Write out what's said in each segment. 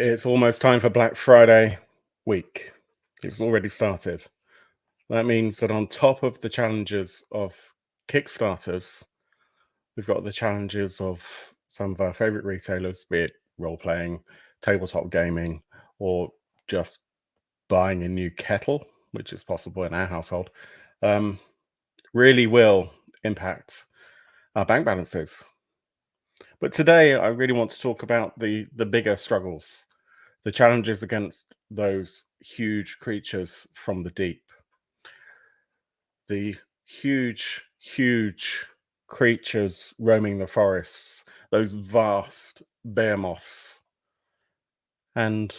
It's almost time for Black Friday week. It's already started. That means that on top of the challenges of Kickstarters, we've got the challenges of some of our favorite retailers, be it role-playing, tabletop gaming, or just buying a new kettle, which is possible in our household, really will impact our bank balances. But today, I really want to talk about the bigger struggles, the challenges against those huge creatures from the deep, the huge creatures roaming the forests, those vast behemoths, and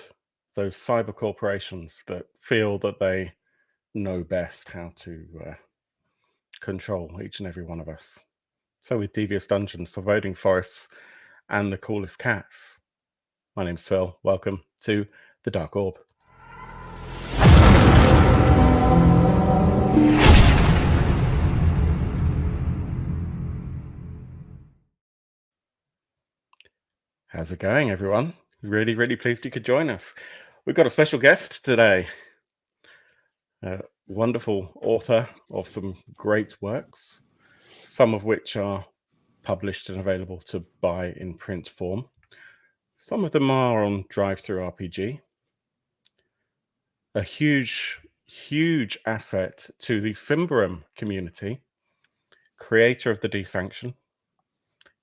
those cyber corporations that feel that they know best how to control each and every one of us. So with devious dungeons, foreboding forests, and the coolest cats. My name's Phil. Welcome to the Dark Orb. How's it going, everyone? Really pleased you could join us. We've got a special guest today. A wonderful author of some great works, some of which are published and available to buy in print form. Some of them are on Drive-Thru-RPG. A huge asset to the Symbaroum community, creator of the Desanction,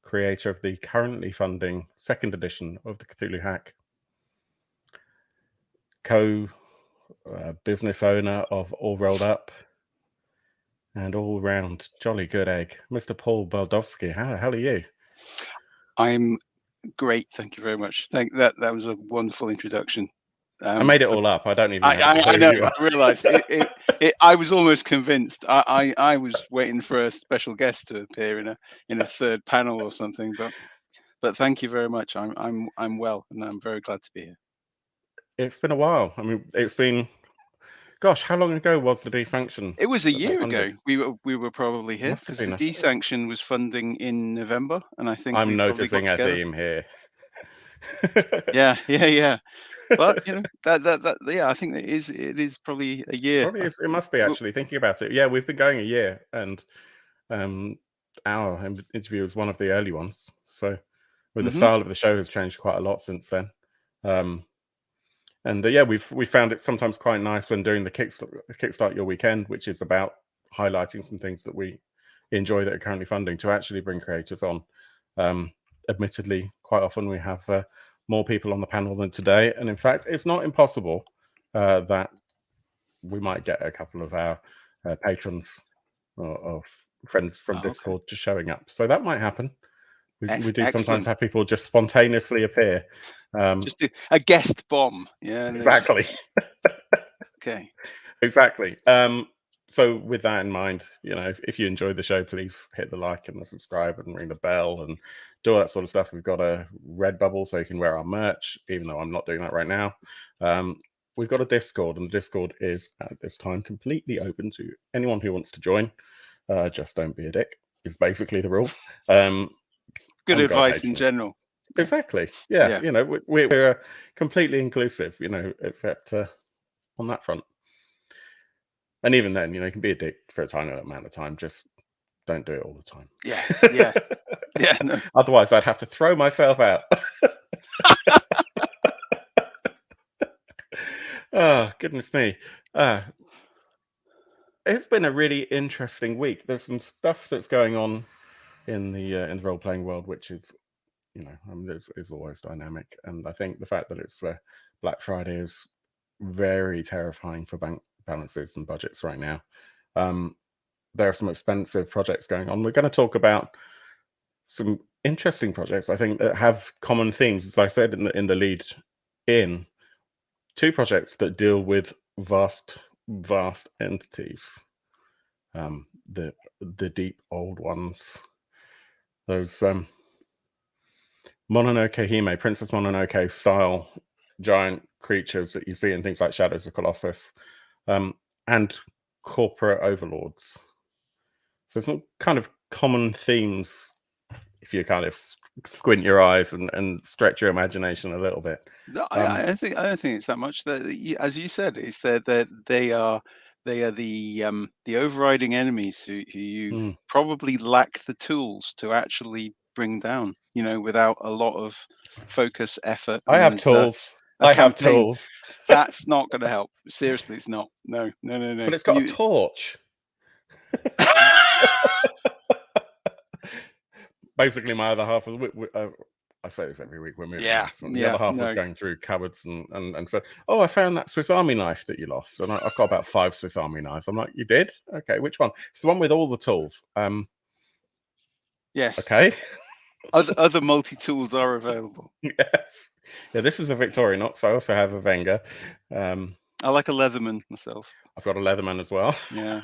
creator of the currently funding second edition of the Cthulhu Hack, business owner of All Rolled Up, and all round jolly good egg, Mr. Paul Baldowski. How the hell are you? I'm great, thank you very much. That was a wonderful introduction. I made it all up. I don't even know. I know. I realised I was almost convinced. I was waiting for a special guest to appear in a third panel or something. But thank you very much. I'm well, and I'm very glad to be here. It's been a while. I mean, it's been. Gosh, how long ago was the Desanction? It was a year ago. We were probably here because the Desanction was funding in November, and I think I'm noticing a together. theme here. Yeah. But I think it is probably a year. Probably is, it must be, actually, thinking about it. Yeah, we've been going a year, and our interview was one of the early ones. So, the style of the show has changed quite a lot since then. And yeah, we found it sometimes quite nice when doing the Kickstart Your Weekend, which is about highlighting some things that we enjoy that are currently funding, to actually bring creators on. Admittedly, quite often we have more people on the panel than today, and in fact, it's not impossible that we might get a couple of our patrons or friends from Discord just showing up. So that might happen. We do sometimes have people just spontaneously appear. Just a guest bomb. Yeah. Exactly. Okay. Exactly. So with that in mind, if you enjoyed the show, please hit the like and the subscribe and ring the bell and do all that sort of stuff. We've got a RedBubble so you can wear our merch, even though I'm not doing that right now. We've got a Discord, and the Discord is at this time completely open to anyone who wants to join. Just don't be a dick is basically the rule. Good advice in general. Exactly. Yeah. We're completely inclusive, except on that front. And even then, you can be a dick for a tiny amount of time. Just don't do it all the time. Yeah. No. Otherwise, I'd have to throw myself out. Oh, goodness me. It's been a really interesting week. There's some stuff that's going on in the role-playing world, which is, is always dynamic. And I think the fact that it's Black Friday is very terrifying for bank balances and budgets right now. There are some expensive projects going on. We're going to talk about some interesting projects, I think, that have common themes. As I said in the lead in, two projects that deal with vast entities, the deep old ones, those Mononoke Hime, Princess Mononoke style giant creatures that you see in things like Shadows of Colossus, and corporate overlords. So some kind of common themes if you kind of squint your eyes and stretch your imagination a little bit. No, I don't think it's that much. As you said, it's that they are the overriding enemies who you probably lack the tools to actually bring down. Without a lot of focus, effort, I have and tools. a I have campaign. tools. That's not going to help. Seriously, it's not. No. But it's got a torch. Basically, my other half was. I say this every week. We're moving house. The other half was going through cupboards and said, "Oh, I found that Swiss Army knife that you lost." And I've got about 5 Swiss Army knives. I'm like, "You did? Okay, which one?" It's the one with all the tools. Yes. Okay. Other multi-tools are available. Yes. Yeah, this is a Victorinox. I also have a Wenger. I like a Leatherman myself. I've got a Leatherman as well. Yeah.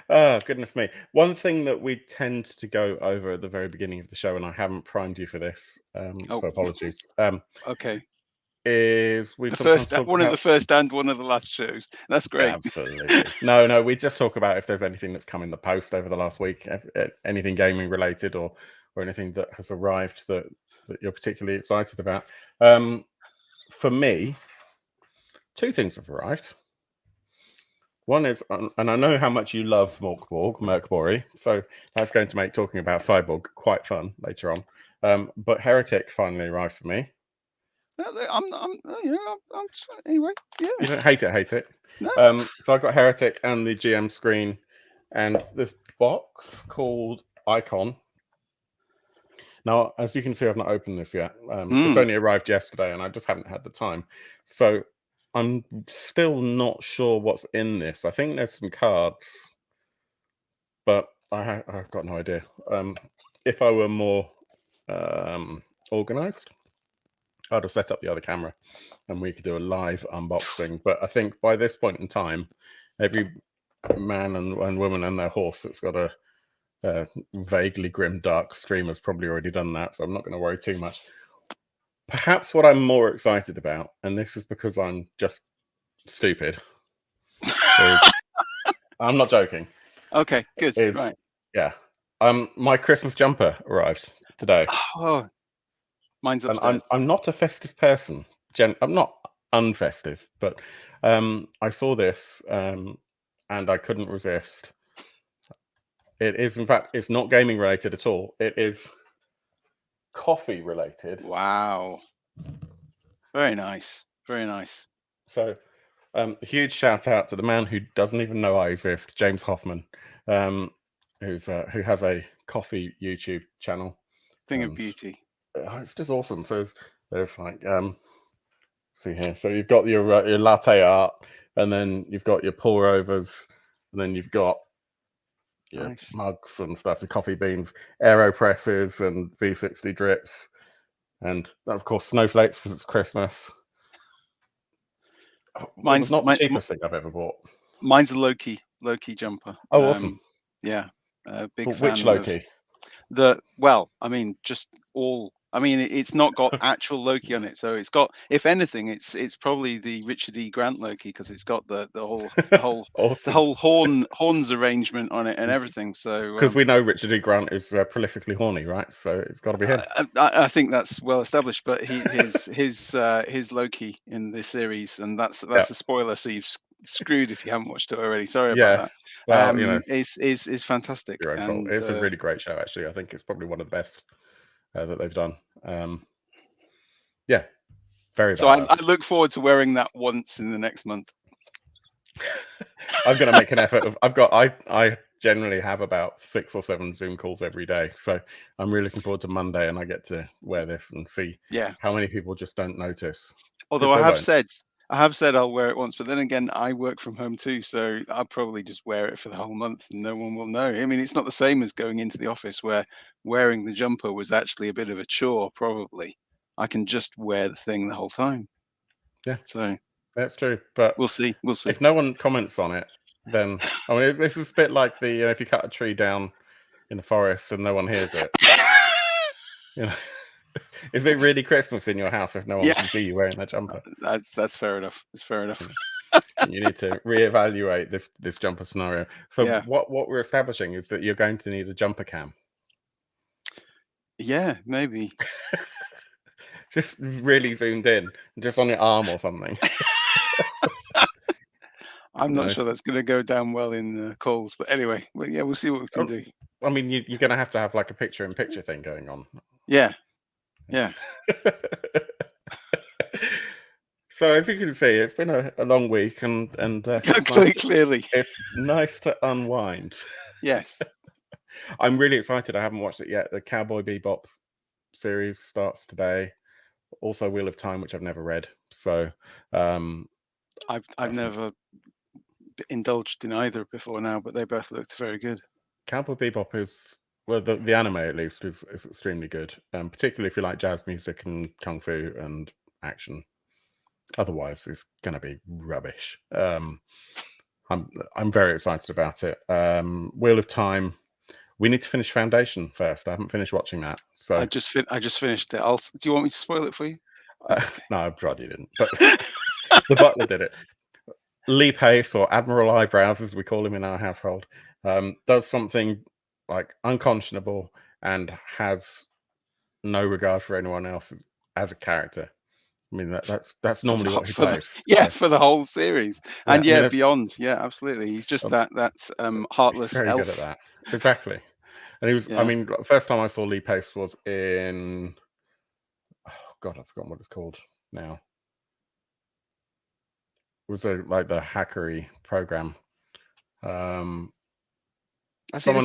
Oh, goodness me. One thing that we tend to go over at the very beginning of the show, and I haven't primed you for this, so apologies. Okay. Is we the sometimes first one of the first and one of the last shows. That's great. Absolutely. No, we just talk about if there's anything that's come in the post over the last week, anything gaming related or anything that has arrived that you're particularly excited about. For me, 2 things have arrived. One is, and I know how much you love Merkborg, so that's going to make talking about Cyborg quite fun later on. But Heretic finally arrived for me. Anyway, yeah. You don't hate it. No. So I got Heretic and the GM screen and this box called Icon. Now, as you can see, I've not opened this yet. It's only arrived yesterday, and I just haven't had the time. So I'm still not sure what's in this. I think there's some cards, but I've got no idea. If I were more organized, I'd have set up the other camera and we could do a live unboxing. But I think by this point in time, every man and woman and their horse that's got a vaguely grim dark stream has probably already done that, so I'm not going to worry too much. Perhaps what I'm more excited about, and this is because I'm just stupid, I'm not joking. Okay, good. Right. Yeah. My Christmas jumper arrived today. Oh, mine's upstairs. And I'm not a festive person. I'm not unfestive, but I saw this and I couldn't resist. It is, in fact, it's not gaming related at all. It is coffee related. Wow. Very nice. Very nice. So, a huge shout out to the man who doesn't even know I exist, James Hoffman, who has a coffee YouTube channel. Thing of beauty. It's just awesome. So there's like, see here. So you've got your latte art, and then you've got your pour overs, and then you've got your mugs and stuff, the coffee beans, AeroPresses and V60 drips, and of course snowflakes because it's Christmas. Mine's not the cheapest thing I've ever bought. Mine's a Loki jumper. Oh, awesome! Yeah, big but fan. Which Loki? It's not got actual Loki on it, so it's got, if anything, it's probably the Richard E. Grant Loki because it's got the whole awesome. The whole horns arrangement on it and everything. So because we know Richard E. Grant is prolifically horny, right? So it's got to be him. I think that's well established. But his Loki in this series, and that's a spoiler, so you've screwed if you haven't watched it already. Sorry about that. Well, is fantastic. And it's a really great show, actually. I think it's probably one of the best that they've done. Very. So I look forward to wearing that once in the next month. I'm going to make an effort. I generally have about 6 or 7 Zoom calls every day, so I'm really looking forward to Monday, and I get to wear this and see how many people just don't notice. Although I have said I'll wear it once, but then again, I work from home too, so I'll probably just wear it for the whole month and no one will know. I mean, it's not the same as going into the office where wearing the jumper was actually a bit of a chore, probably. I can just wear the thing the whole time. Yeah. So that's true, but we'll see. If no one comments on it, then I mean, this is a bit like the if you cut a tree down in the forest and no one hears it. Is it really Christmas in your house if no one can see you wearing that jumper? That's fair enough. It's fair enough. You need to reevaluate this jumper scenario. So what we're establishing is that you're going to need a jumper cam. Yeah, maybe. Just really zoomed in, just on your arm or something. I'm not No. sure that's going to go down well in calls, but anyway, well, yeah, we'll see what we can do. I mean, you're going to have like a picture-in-picture thing going on. Yeah, yeah. So as you can see, it's been a long week, and Clearly, it's nice to unwind. yes. I'm really excited. I haven't watched it yet. The Cowboy Bebop series starts today. Also, Wheel of Time, which I've never read. So, I've never indulged in either before now, but they both looked very good. Cowboy Bebop is, well, the anime at least is extremely good, particularly if you like jazz music and kung fu and action. Otherwise, it's going to be rubbish. I'm very excited about it. Wheel of Time. We need to finish Foundation first. I haven't finished watching that. So I just finished it. Do you want me to spoil it for you? no, I'd rather you didn't. But the butler did it. Lee Pace, or Admiral Eyebrows, as we call him in our household, does something like unconscionable and has no regard for anyone else as a character. I mean, that's normally what he plays. Yeah, for the whole series, Yeah, and I mean, beyond. Yeah, absolutely. He's just that's heartless he's very elf. good at that. Exactly. And he was. Yeah. I mean, the first time I saw Lee Pace was in. Oh God, I've forgotten what it's called now. It was like the hackery program. Someone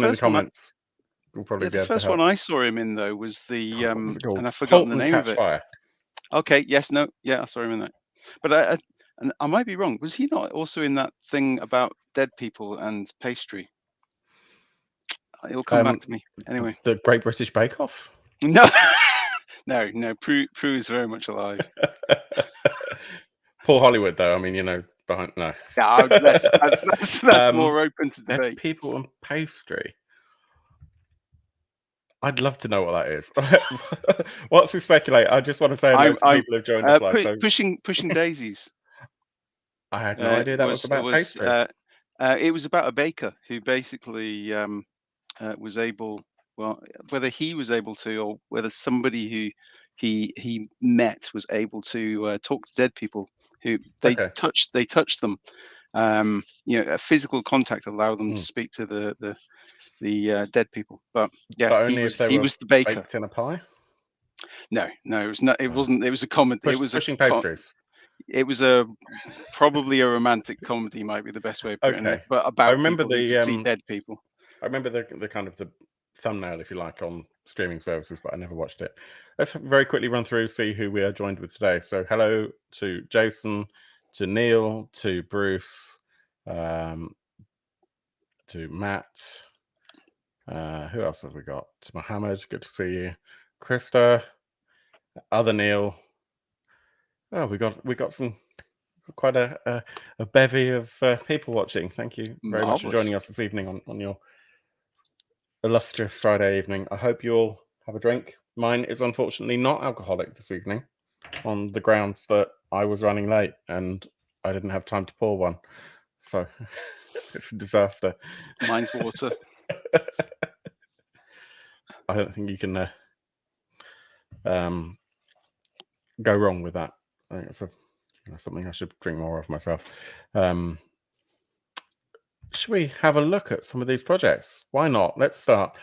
in the comments will probably be able to help. The first one I saw him in though was the What was it called? and I've forgotten the Halt and name Catch of it. Fire. Okay, yes, no, yeah, I saw him in that. But and I might be wrong. Was he not also in that thing about dead people and pastry? It'll come back to me anyway. The Great British Bake Off. No, no. Prue is very much alive. Paul Hollywood, though. I mean, you know, behind no. Yeah, that's more open to debate. Dead people and pastry. I'd love to know what that is. What's to speculate? I just want to say hello to people who've joined us live. Pushing daisies. I had no idea that was about pastry. It was about a baker who basically was able, well, whether he was able to, or whether somebody who he met was able to talk to dead people who they touched them. A physical contact allowed them to speak to the dead people. But yeah, but only he was the baker. Baked in a pie? No, it was not. It wasn't. It was a comedy. It was pushing pastries. It was probably a romantic comedy, might be the best way of putting it. But about people who could see dead people. I remember the kind of the thumbnail, if you like, on streaming services, but I never watched it. Let's very quickly run through, see who we are joined with today. So hello to Jason, to Neil, to Bruce, to Matt. Who else have we got? To Mohammed, good to see you. Krista, other Neil. Oh, we got quite a bevy of people watching. Thank you very much for joining us this evening on your illustrious Friday evening. I hope you all have a drink. Mine is unfortunately not alcoholic this evening, on the grounds that I was running late and I didn't have time to pour one. So it's a disaster. Mine's water. I don't think you can go wrong with that. I think it's something I should drink more of myself. Should we have a look at some of these projects? Why not? Let's start.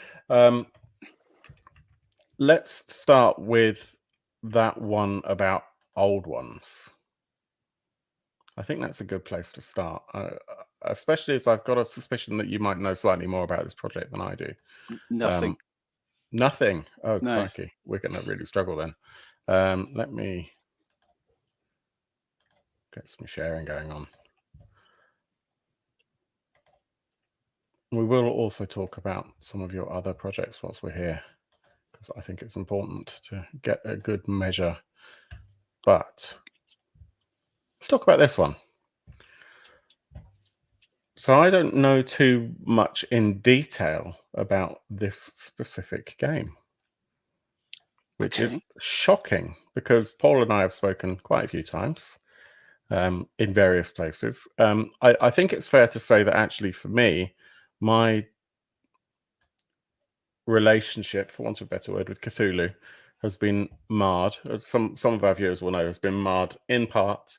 Let's start with that one about old ones. I think that's a good place to start, especially as I've got a suspicion that you might know slightly more about this project than I do. Nothing. Nothing? Oh, no. Crikey. We're going to really struggle then. Let me get some sharing going on. We will also talk about some of your other projects whilst we're here, because I think it's important to get a good measure. But let's talk about this one. So I don't know too much in detail about this specific game, which is shocking, because Paul and I have spoken quite a few times in various places. I think it's fair to say that actually for me, my relationship, for want of a better word, with Cthulhu has been marred. Some of our viewers will know has been marred in part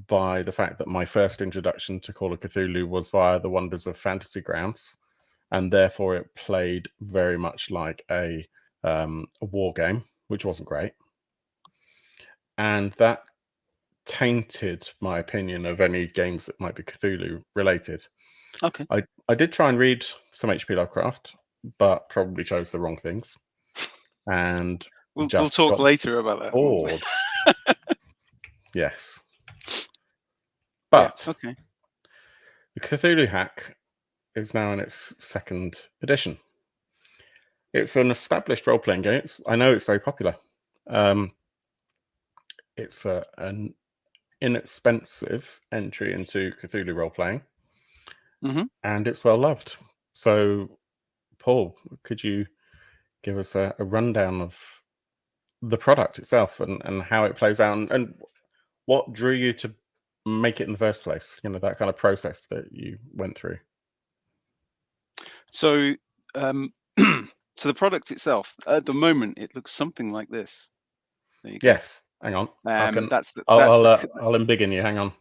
by the fact that my first introduction to Call of Cthulhu was via the wonders of Fantasy Grounds, and therefore it played very much like a war game, which wasn't great, and that tainted my opinion of any games that might be Cthulhu related. Okay. I did try and read some H.P. Lovecraft, but probably chose the wrong things, and We'll just talk got later about that. bored. Yes. Yeah. But Okay. the Cthulhu Hack is now in its second edition. It's an established role-playing game. I know it's very popular. It's an inexpensive entry into Cthulhu role-playing, and it's well loved. So, Paul, could you give us a rundown of the product itself and how it plays out, and what drew you to make it in the first place? You know, that kind of process that you went through. So, so the product itself, at the moment, it looks something like this. There you go. Yes. Hang on. That's the I'll embiggen you. Hang on.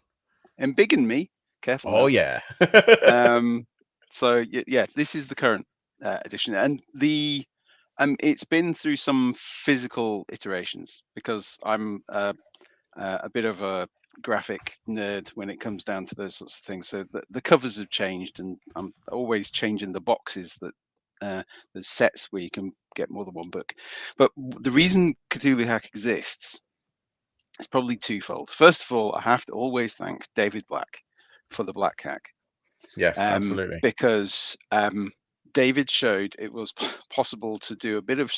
embiggen me. Careful. Oh now. yeah. So yeah, this is the current edition, and it's been through some physical iterations because I'm a bit of a graphic nerd when it comes down to those sorts of things. So the covers have changed, and I'm always changing the boxes that there's sets where you can get more than one book. But the reason Cthulhu Hack exists is probably twofold. First of all, I have to always thank David Black for the Black Hack. Yes, absolutely. Because David showed it was possible to do a bit of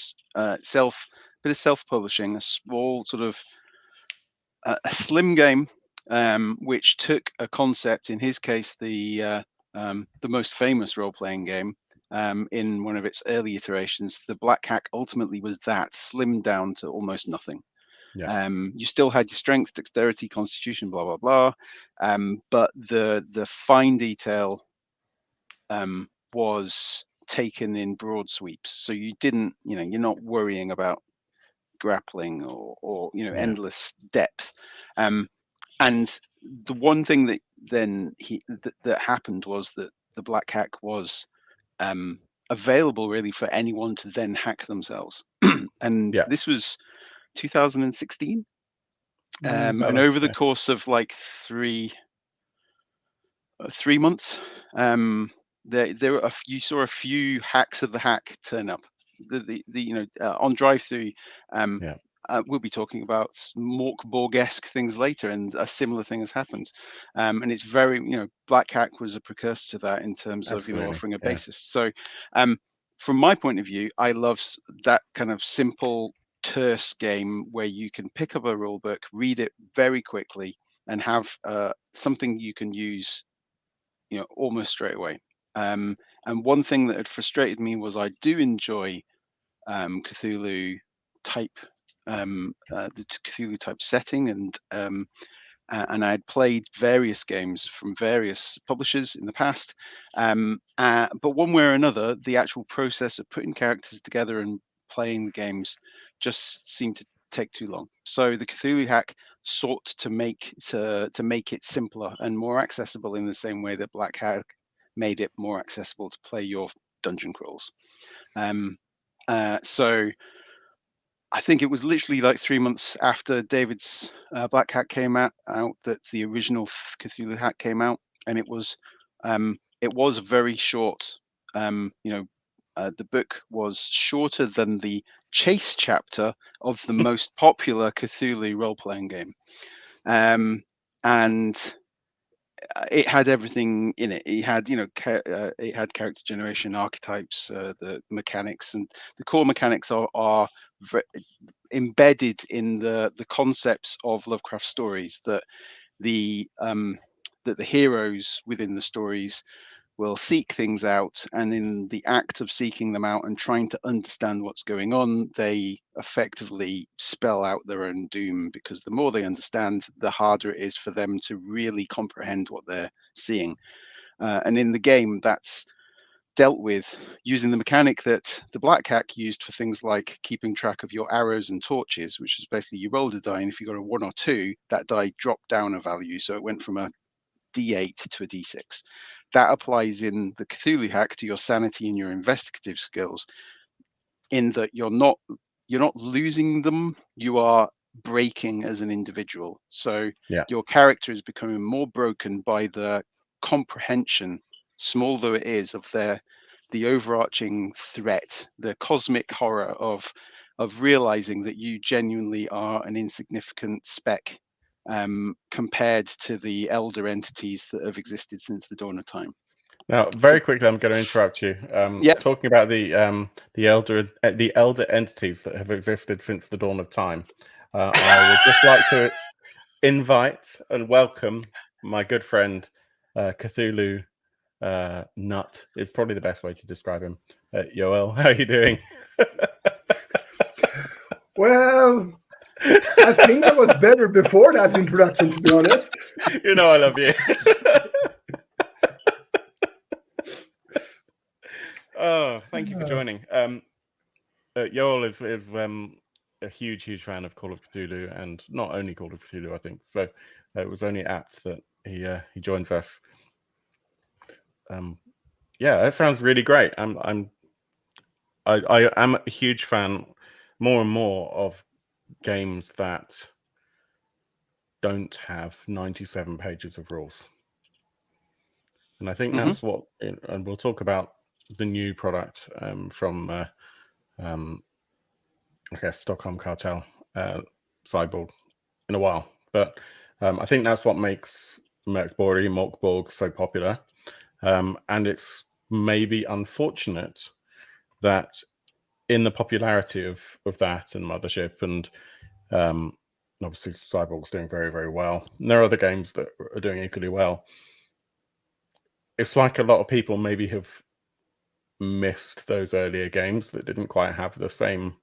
self-publishing, a small sort of a slim game, which took a concept. In his case, the most famous role-playing game in one of its early iterations, the Black Hack ultimately was that slimmed down to almost nothing. Yeah. You still had your strength, dexterity, constitution, blah blah blah, but the fine detail was taken in broad sweeps. So you didn't, you're not worrying about grappling or Yeah. endless depth. And the one thing that then that happened was that the Black Hack was available really for anyone to then hack themselves. And Yeah. this was 2016. And Better, over the yeah. course of like 3 months, there were you saw a few hacks of the hack turn up. On drive through, Yeah. we'll be talking about Mork Borg-esque things later, and a similar thing has happened. And it's very, Black Hack was a precursor to that in terms of Absolutely. offering a Yeah. basis. So from my point of view, I love that kind of simple, terse game where you can pick up a rule book, read it very quickly, and have something you can use almost straight away. And one thing that had frustrated me was I do enjoy Cthulhu type, the Cthulhu type setting, and I had played various games from various publishers in the past. But one way or another, the actual process of putting characters together and playing the games just seemed to take too long. So the Cthulhu Hack sought to make it simpler and more accessible in the same way that Black Hack made it more accessible to play your dungeon crawls. So I think it was literally like 3 months after David's Black Hack came out that the original Cthulhu Hack came out, and it was a very short. The book was shorter than the chase chapter of the most popular Cthulhu role-playing game, and it had everything in it. It had, it had character generation, archetypes, the mechanics, and the core mechanics are embedded in the concepts of Lovecraft stories. That the heroes within the stories will seek things out, and in the act of seeking them out and trying to understand what's going on, they effectively spell out their own doom, because the more they understand, the harder it is for them to really comprehend what they're seeing. And in the game, that's dealt with using the mechanic that the Black Hack used for things like keeping track of your arrows and torches, which is basically you rolled a die, and if you got a 1 or 2, that die dropped down a value. So it went from a D8 to a D6. That applies in the Cthulhu Hack to your sanity and your investigative skills, in that you're not losing them, you are breaking as an individual. So Yeah. your character is becoming more broken by the comprehension, small though it is, of the overarching threat, the cosmic horror of realizing that you genuinely are an insignificant speck compared to the elder entities that have existed since the dawn of time. Now, very quickly, I'm going to interrupt you. Yep. Talking about the elder entities that have existed since the dawn of time, I would just like to invite and welcome my good friend Cthulhu Nut. Is probably the best way to describe him. Yoel, how are you doing? Well, I think I was better before that introduction, to be honest. You know I love you. Oh, thank you for joining. Yoel is a huge fan of Call of Cthulhu, and not only Call of Cthulhu, I think. So it was only apt that he joins us. Yeah, that sounds really great. I am a huge fan, more and more, of games that don't have 97 pages of rules. And I think that's what, and we'll talk about the new product from, I guess, Stockholm Cartel, Cyborg, in a while. But I think that's what makes Morkborg so popular. And it's maybe unfortunate that in the popularity of that and Mothership, and obviously Cyborg's doing very, very well, and there are other games that are doing equally well. It's like a lot of people maybe have missed those earlier games that didn't quite have the same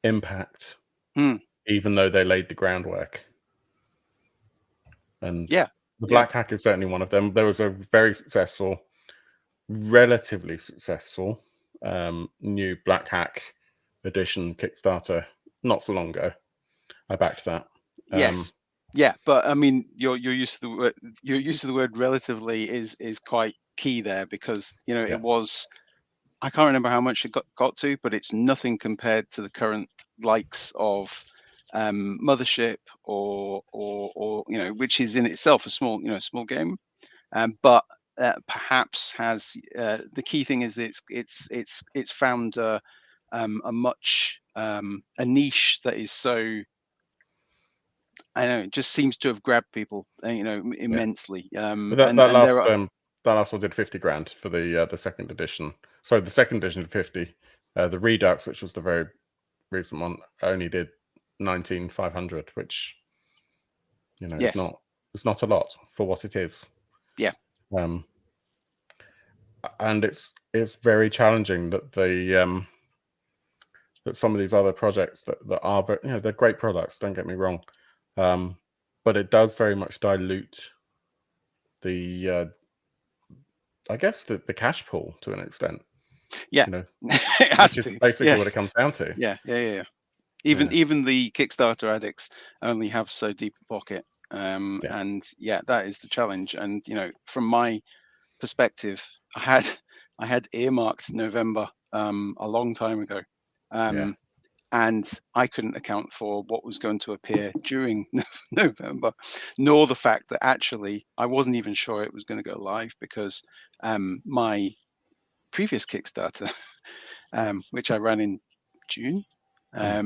impact, even though they laid the groundwork. And yeah, the Black Hack is certainly one of them. There was a very successful, relatively successful new Black Hack edition Kickstarter not so long ago. I backed that. Yes. Yeah, but I mean, your use of the word relatively is quite key there, because it was, I can't remember how much it got to, but it's nothing compared to the current likes of Mothership or which is in itself a small game, but perhaps has the key thing is that it's found a much a niche that is so, I know, it just seems to have grabbed people, immensely. But that last one did 50 grand for the second edition. So the second edition did 50. The Redux, which was the very recent one, only did 19,500, which it's not a lot for what it is. Yeah. And it's very challenging that that some of these other projects that are, they're great products, don't get me wrong, but it does very much dilute the I guess the cash pool to an extent. Yeah, it has which is basically what it comes down to. Yeah. Even the Kickstarter addicts only have so deep a pocket, and that is the challenge. And from my perspective, I had earmarked November a long time ago, and I couldn't account for what was going to appear during November, nor the fact that actually I wasn't even sure it was going to go live, because my previous Kickstarter, which I ran in June, I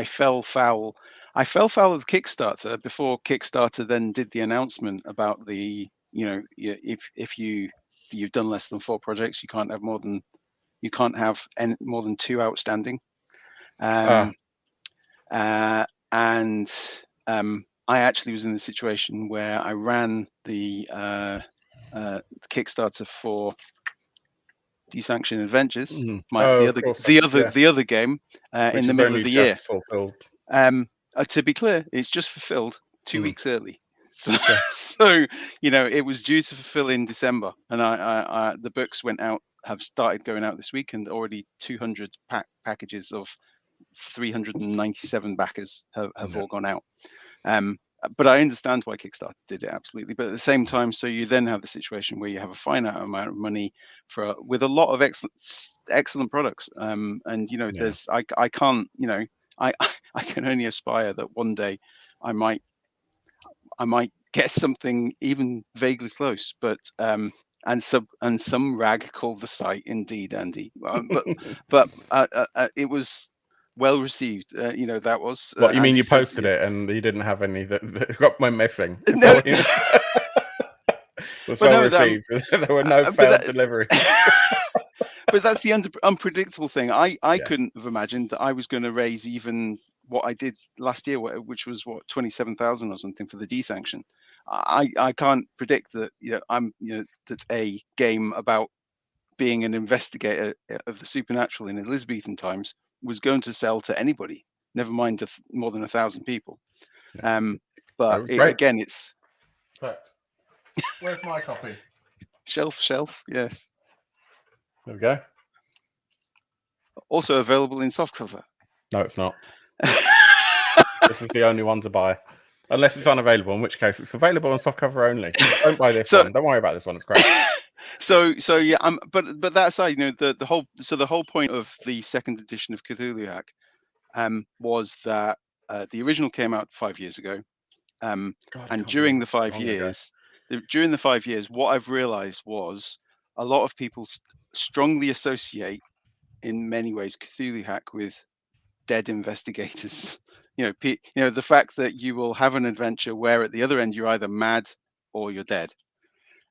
fell foul. I fell foul of Kickstarter before Kickstarter then did the announcement about the, if you've done less than 4 projects, you can't have more than 2 outstanding. And I actually was in the situation where I ran the Kickstarter for Desanctioned Adventures, the other game, in the middle of the year. Fulfilled. To be clear, it's just fulfilled 2 weeks early. So, so it was due to fulfill in December, and I the books have started going out this week, and already 200 packages of 397 backers have all gone out. But I understand why Kickstarter did it, absolutely. But at the same time, so you then have the situation where you have a finite amount of money with a lot of excellent products. And there's I can't I I can only aspire that one day I might get something even vaguely close. But and some rag called the site, indeed, Andy. But it was well received. That was. What you mean? Andy You said, posted it and you didn't have any that got my missing? No. Was But well no, received. There were no failed deliveries. But that's the unpredictable thing. I couldn't have imagined that I was going to raise even what I did last year, which was 27,000 or something for the desanction. I can't predict that that's a game about being an investigator of the supernatural in Elizabethan times was going to sell to anybody, never mind to more than 1,000 people. But again, it's. But where's my copy? Shelf, yes. There we go. Also available in softcover. No, it's not. This is the only one to buy. Unless it's unavailable, in which case it's available on softcover only. Don't buy this one. Don't worry about this one. It's great. So yeah, but that aside, the whole point of the second edition of Cthulhu Hack was that the original came out 5 years ago. And during the 5 years, what I've realized was a lot of people strongly associate, in many ways, Cthulhu Hack with dead investigators. The fact that you will have an adventure where at the other end you're either mad or you're dead.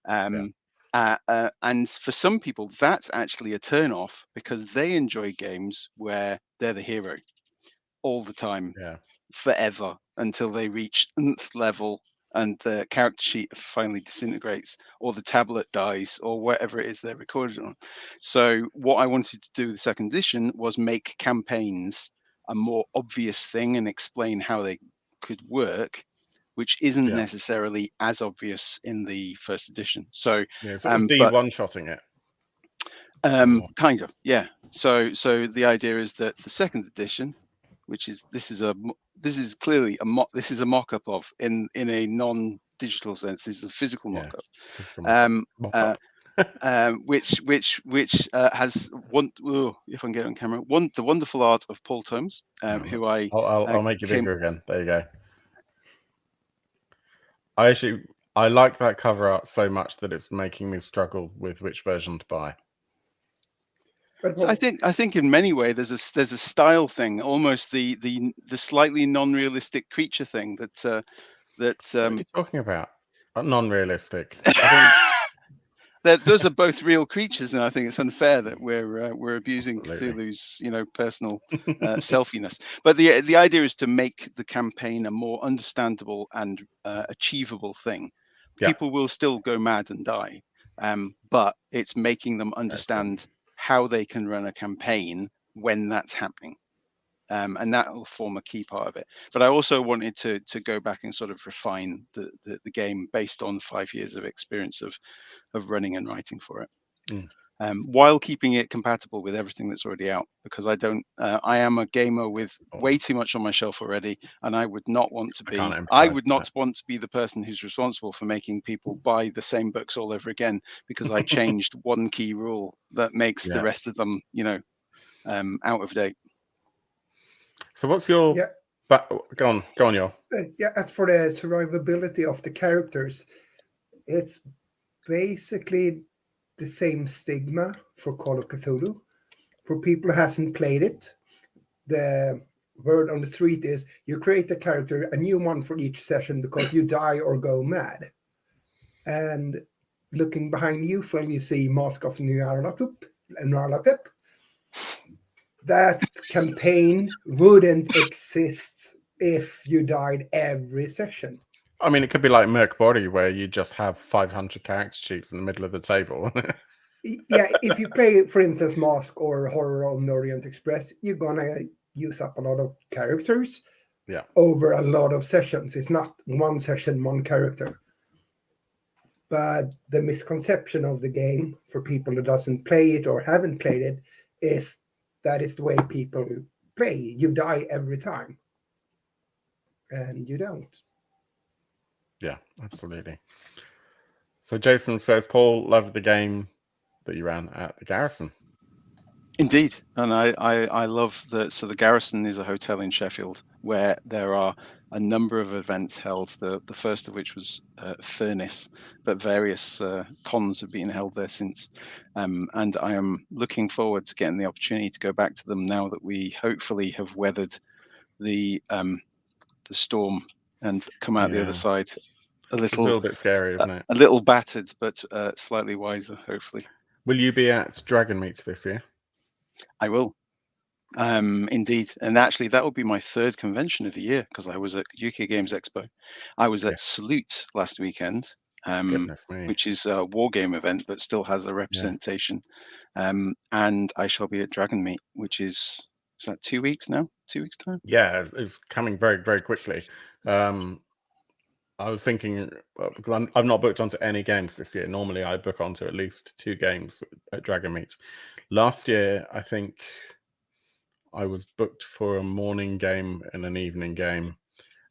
And for some people, that's actually a turn off because they enjoy games where they're the hero all the time, forever, until they reach nth level and the character sheet finally disintegrates or the tablet dies or whatever it is they're recorded on. So what I wanted to do with the second edition was make campaigns a more obvious thing and explain how they could work, which isn't necessarily as obvious in the first edition. So one-shotting it. Kind of, yeah. So the idea is that the second edition, which is this is clearly a mock-up of in a non-digital sense. This is a physical mock-up. Which has one. If I can get it on camera, the wonderful art of Paul Thoms, who I'll make you bigger again. There you go. I like that cover art so much that it's making me struggle with which version to buy. So I think in many ways there's a style thing, almost the slightly non-realistic creature thing that. What are you talking about? Non-realistic. Those are both real creatures, and I think it's unfair that we're abusing Cthulhu's personal selfiness. But the idea is to make the campaign a more understandable and achievable thing. People will still go mad and die, but it's making them understand how they can run a campaign when that's happening. And that will form a key part of it. But I also wanted to go back and sort of refine the game based on 5 years of experience of running and writing for it, while keeping it compatible with everything that's already out. Because I am a gamer with way too much on my shelf already, and I would not want to be. Want to be the person who's responsible for making people buy the same books all over again because I changed one key rule that makes the rest of them, out of date. So what's your go on, Yo. As for the survivability of the characters, it's basically the same stigma for Call of Cthulhu. For people who hasn't played it, the word on the street is you create a character, a new one for each session because you die or go mad. And looking behind you, Phil, you see Mask of Nyarlathotep. That campaign wouldn't exist if you died every session. I mean, it could be like Merc Body, where you just have 500 character sheets in the middle of the table. If you play, for instance, Mask or Horror on the Orient Express, you're gonna use up a lot of characters. Yeah. over a lot of sessions. It's not one session, one character. But the misconception of the game for people who doesn't play it or haven't played it is that is the way people play. You die every time. And you don't. Yeah, absolutely. So Jason says, Paul loved the game that you ran at the Garrison. Indeed, and I love that. So the Garrison is a hotel in Sheffield where there are a number of events held. The first of which was Furnace, but various cons have been held there since. And I am looking forward to getting the opportunity to go back to them now that we hopefully have weathered the storm and come out the other side a It's a little bit scary, isn't it? a little battered, but slightly wiser, hopefully. Will you be at Dragon Meets this year? I will. Indeed, and actually that will be my third convention of the year because I was at UK Games Expo. I was at Salute last weekend, Goodness me. which is a war game event but still has a representation. And I shall be at Dragon Meet, which is that 2 weeks now? 2 weeks time? Yeah, it's coming very, very quickly. I was thinking, because I've not booked onto any games this year. Normally I book onto at least 2 games at Dragon Meet. Last year, I think I was booked for a morning game and an evening game,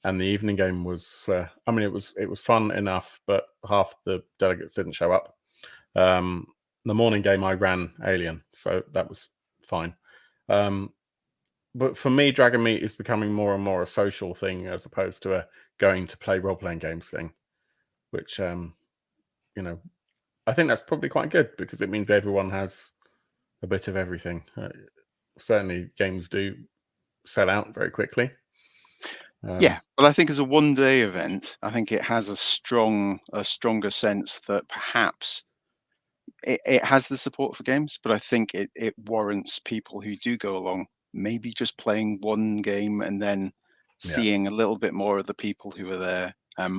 and the evening game was, I mean, it was fun enough, but half the delegates didn't show up. The morning game I ran Alien, so that was fine. But for me, Dragon Meet is becoming more and more a social thing as opposed to a going to play role-playing games thing, which, you know, I think that's probably quite good because it means everyone has a bit of everything. Certainly, games do sell out very quickly. Yeah, well, I think as a one-day event, I think it has a stronger sense that perhaps it has the support for games, but I think it warrants people who do go along maybe just playing one game and then seeing a little bit more of the people who are there.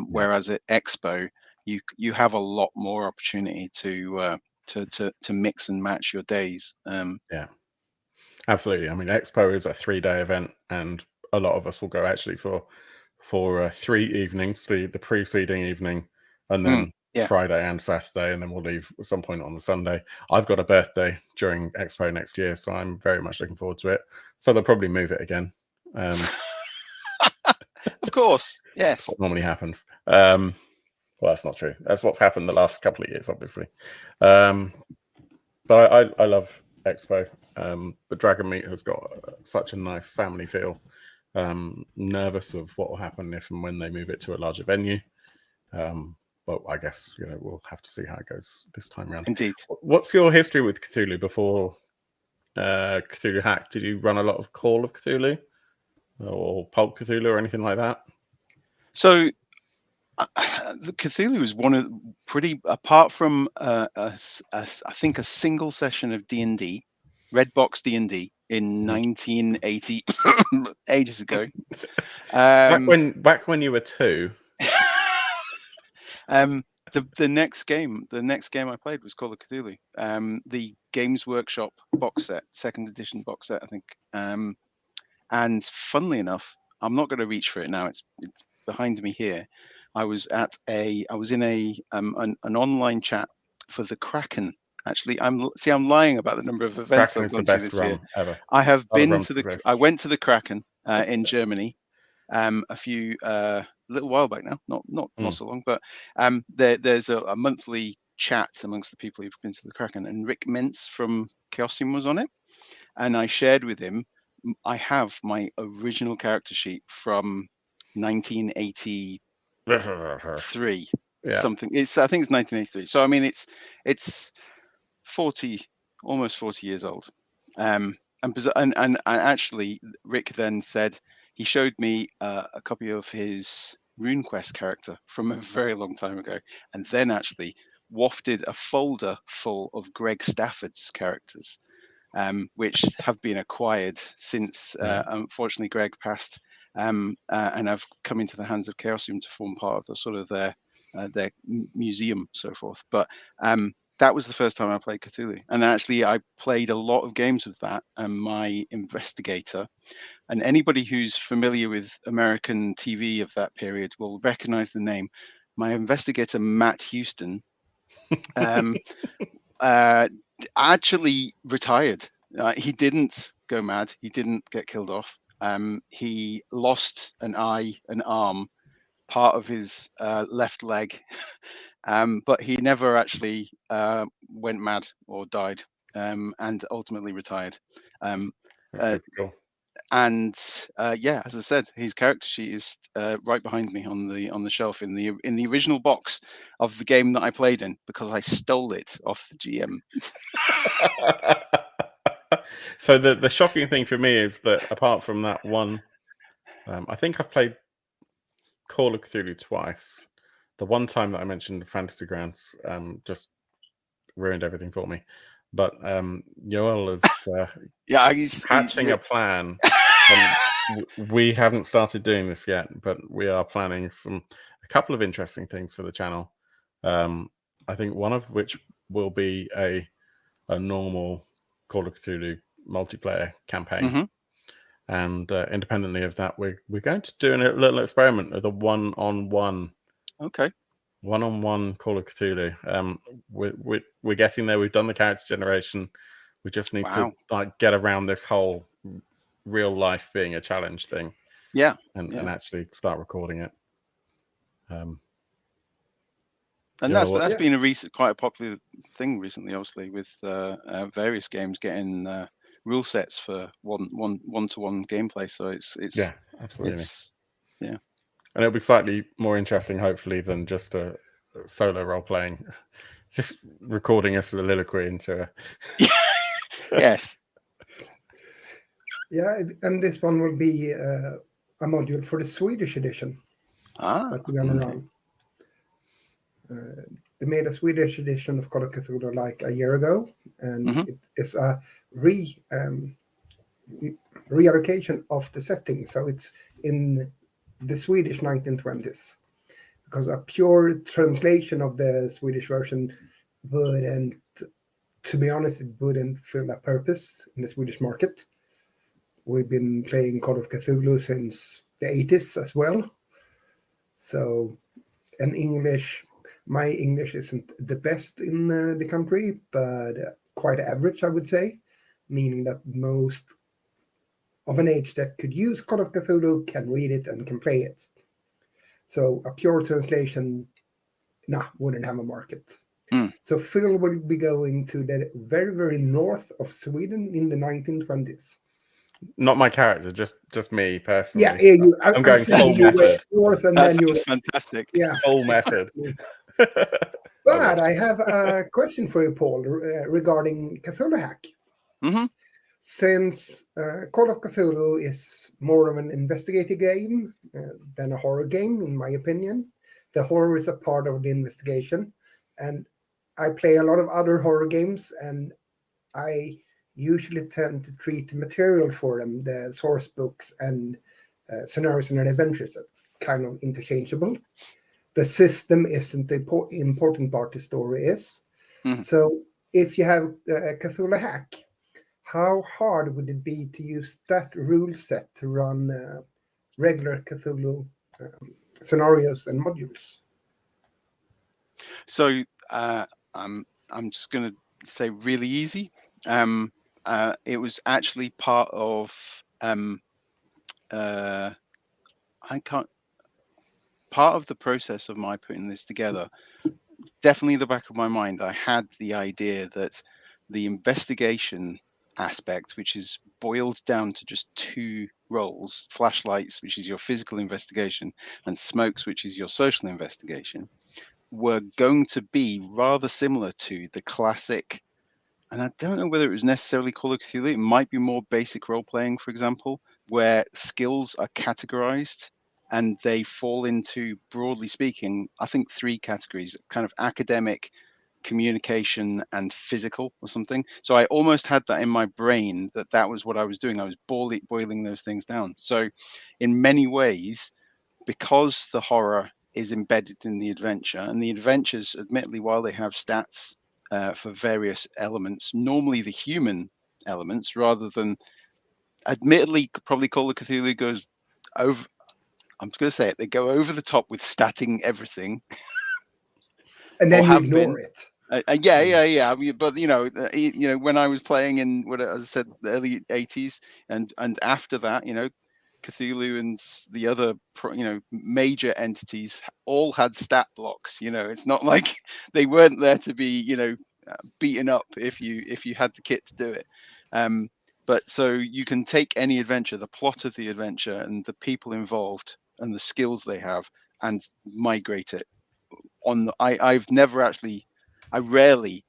Whereas at Expo, you have a lot more opportunity to mix and match your days. Yeah, absolutely. I mean, Expo is a 3-day event, and a lot of us will go actually for 3 evenings, the preceding evening, and then Friday and Saturday, and then we'll leave at some point on the Sunday. I've got a birthday during Expo next year, so I'm very much looking forward to it. So they'll probably move it again. Of course, yes. That's what normally happens. Well, that's not true. That's what's happened the last couple of years, obviously. But I love Expo. The Dragon Meet has got such a nice family feel. Nervous of what will happen if and when they move it to a larger venue. But I guess we'll have to see how it goes this time around. Indeed. What's your history with Cthulhu before Cthulhu Hack? Did you run a lot of Call of Cthulhu or Pulp Cthulhu or anything like that? So the Cthulhu was one of apart from I think a single session of D&D, Red Box D&D in 1980, ages ago. Back when you were 2. The next game I played was Call of Cthulhu. The Games Workshop box set, 2nd edition box set, I think. And funnily enough, I'm not going to reach for it now. It's behind me here. I was in an online chat for the Kraken. Actually, I'm lying about the number of events I've gone to this year. Ever. I have been to I went to the Kraken in Germany a little while back now, not so long, but there's a monthly chat amongst the people who've been to the Kraken, and Rick Mintz from Chaosium was on it, and I shared with him. I have my original character sheet from 1983. Something. I think it's 1983. So I mean, it's 40, almost 40 years old. And actually, Rick then said he showed me a copy of his RuneQuest character from a very long time ago, and then actually wafted a folder full of Greg Stafford's characters, which have been acquired since. Unfortunately, Greg passed, and I've come into the hands of Chaosium to form part of the sort of their museum, so forth. But that was the first time I played Cthulhu, and actually I played a lot of games with that. And my investigator And anybody who's familiar with American TV of that period will recognize the name. My investigator, Matt Houston, actually retired. He didn't go mad. He didn't get killed off. He lost an eye, an arm, part of his left leg, but he never actually went mad or died, and ultimately retired. That's super cool. And yeah, as I said, his character sheet is right behind me on the shelf in the original box of the game that I played in, because I stole it off the GM. So the shocking thing for me is that apart from that one, I think I've played Call of Cthulhu twice. The one time that I mentioned Fantasy Grounds just ruined everything for me. But Yoel is Yeah, he's hatching a plan. We haven't started doing this yet, but we are planning a couple of interesting things for the channel. I think one of which will be a normal Call of Cthulhu multiplayer campaign. And independently of that, we're going to do a little experiment with a one-on-one. Okay. One-on-one Call of Cthulhu. We're getting there. We've done the character generation. We just need to like get around this whole real life being a challenge thing. Yeah. And actually start recording it. And that's been quite a popular thing recently, obviously, with various games getting rule sets for one-to-one gameplay. So it's yeah, absolutely. Yeah. And it'll be slightly more interesting, hopefully, than just a solo role playing. Just recording a soliloquy into a yes. Yeah, and this one will be a module for the Swedish edition that we're gonna run. They made a Swedish edition of Call of Cthulhu like a year ago, and it is a reallocation of the setting. So it's in the Swedish 1920s, because a pure translation of the Swedish version wouldn't, to be honest, it wouldn't fill a purpose in the Swedish market. We've been playing Call of Cthulhu since the 80s as well. So, and my English isn't the best in the country, but quite average, I would say, meaning that most of an age that could use Call of Cthulhu can read it and can play it. So a pure translation, wouldn't have a market. So Phil will be going to the very, very north of Sweden in the 1920s. Not my character, just me personally. Yeah, I'm going full method. North and That's then you're fantastic. Yeah, full method. But I have a question for you, Paul, regarding Cthulhu Hack. Since Call of Cthulhu is more of an investigative game than a horror game, in my opinion, the horror is a part of the investigation. And I play a lot of other horror games, and I usually tend to treat the material for them, the source books and scenarios and adventures, as kind of interchangeable. The system isn't the important part, the story is. So if you have Cthulhu Hack, how hard would it be to use that rule set to run regular Cthulhu scenarios and modules? So I'm just going to say really easy. It was actually part of part of the process of my putting this together. Definitely in the back of my mind, I had the idea that the investigation aspect, which is boiled down to just two roles: flashlights, which is your physical investigation, and smokes, which is your social investigation, were going to be rather similar to the classic. And I don't know whether it was necessarily Call of Cthulhu. It might be more basic role playing, for example, where skills are categorized and they fall into, broadly speaking, I think 3 categories: kind of academic, communication, and physical, or something. So I almost had that in my brain that was what I was doing. I was boiling those things down. So in many ways, because the horror is embedded in the adventure, and the adventures, admittedly, while they have stats for various elements, normally the human elements rather than admittedly, probably Call of Cthulhu goes over. I'm just going to say it. They go over the top with statting everything, And or then you have ignore been. it. Yeah. I mean, but when I was playing in as I said, the early '80s, and after that, Cthulhu and the other major entities all had stat blocks. It's not like they weren't there to be beaten up if you had the kit to do it. But so you can take any adventure, the plot of the adventure, and the people involved, and the skills they have, and migrate it on. I rarely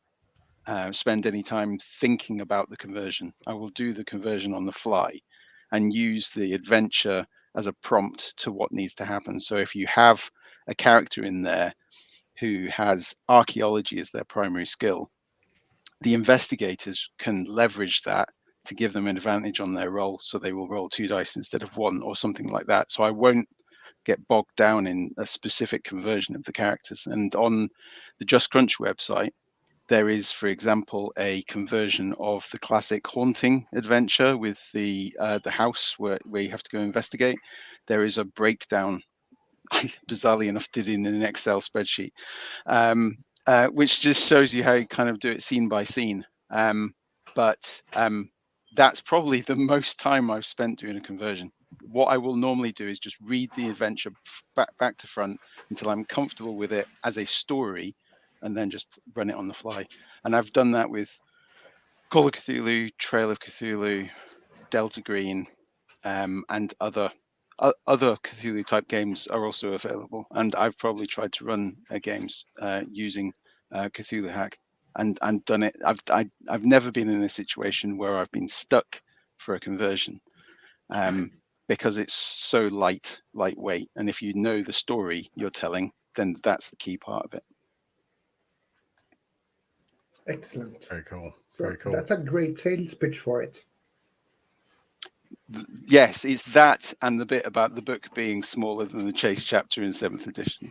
spend any time thinking about the conversion. I will do the conversion on the fly and use the adventure as a prompt to what needs to happen. So if you have a character in there who has archaeology as their primary skill, the investigators can leverage that to give them an advantage on their roll. So they will roll 2 dice instead of 1 or something like that. So I won't get bogged down in a specific conversion of the characters. And on the Just Crunch website, there is, for example, a conversion of the classic haunting adventure with the house where you have to go investigate. There is a breakdown. I bizarrely enough did in an Excel spreadsheet, which just shows you how you kind of do it scene by scene. But that's probably the most time I've spent doing a conversion. What I will normally do is just read the adventure back to front until I'm comfortable with it as a story, and then just run it on the fly. And I've done that with Call of Cthulhu, Trail of Cthulhu, Delta Green, and other Cthulhu type games are also available. And I've probably tried to run games using Cthulhu Hack and done it. I've never been in a situation where I've been stuck for a conversion, because it's so lightweight. And if you know the story you're telling, then that's the key part of it. Excellent. Very cool. So Very cool. that's a great sales pitch for it. Yes, it's that and the bit about the book being smaller than the Chase chapter in 7th edition.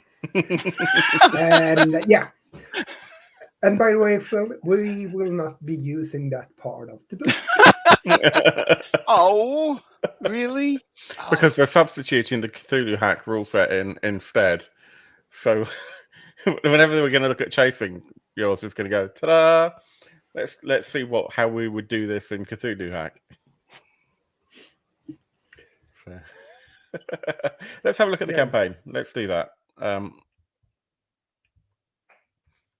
And yeah. And by the way, Phil, we will not be using that part of the book. Oh, really? Because we're substituting the Cthulhu Hack rule set in instead. So whenever we're going to look at chasing, yours is going to go, ta-da! Let's see how we would do this in Cthulhu Hack. So let's have a look at the campaign. Let's do that.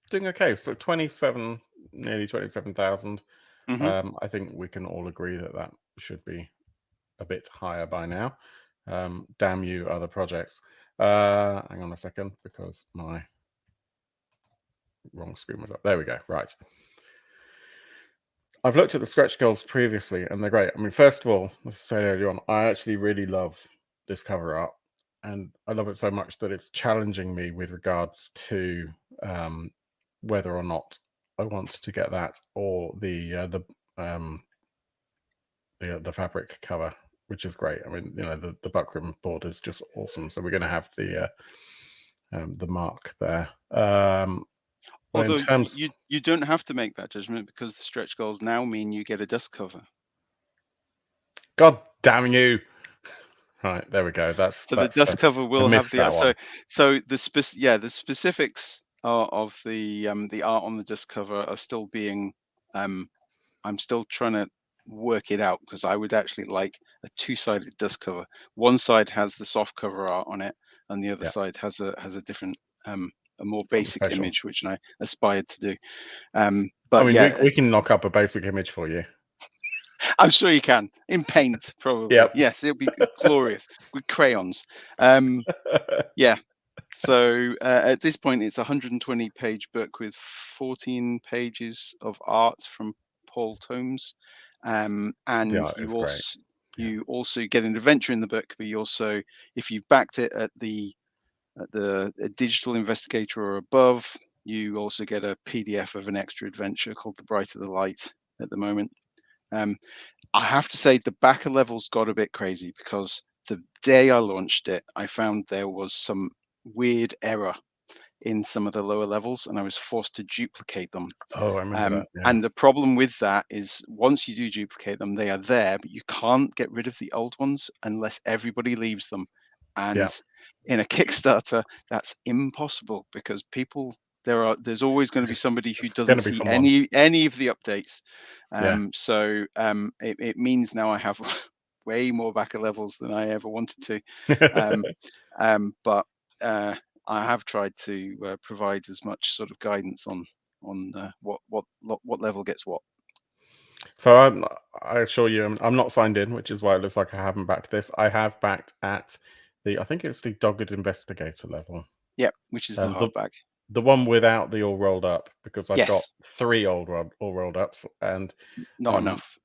Doing okay. So 27, nearly 27,000. Mm-hmm. I think we can all agree that should be a bit higher by now. Damn you, other projects. Hang on a second, because my wrong screen was up. There we go. Right. I've looked at the stretch goals previously, and they're great. I mean, first of all, as I said earlier on, I actually really love this cover art, and I love it so much that it's challenging me with regards to whether or not I want to get that or the fabric cover, which is great. I mean, the buckram board is just awesome. So we're going to have the mark there. Although you don't have to make that judgment, because the stretch goals now mean you get a dust cover. God damn you! Right, there we go. That's the dust cover will have the so the specifics of the art on the dust cover are still being I'm still trying to work it out, because I would actually like a 2-sided dust cover. One side has the soft cover art on it, and the other side has a different a more basic image, which I aspired to do. But I mean, we can knock up a basic image for you. I'm sure you can, in paint, probably. Yep. Yes, it'll be glorious with crayons. Yeah. So at this point, it's a 120-page book with 14 pages of art from Paul Tomes, and you also get an adventure in the book. But you also, if you backed it at the digital investigator or above, you also get a PDF of an extra adventure called The Brighter the Light at the moment. I have to say the backer levels got a bit crazy, because the day I launched it, I found there was some weird error in some of the lower levels, and I was forced to duplicate them. Oh, I remember that. Yeah. And the problem with that is once you do duplicate them, they are there, but you can't get rid of the old ones unless everybody leaves them. And Yeah. in a Kickstarter, that's impossible because there's always going to be somebody who There's doesn't gonna be see someone. any of the updates. Yeah. So it means now I have way more backer levels than I ever wanted to. But I have tried to provide as much sort of guidance on what level gets what. So I assure you, I'm not signed in, which is why it looks like I haven't backed this. I have backed at I think it's the Dogged Investigator level. Yeah, which is the hardback. The one without the all rolled up, because I've got Yes, 3 all rolled ups and not enough.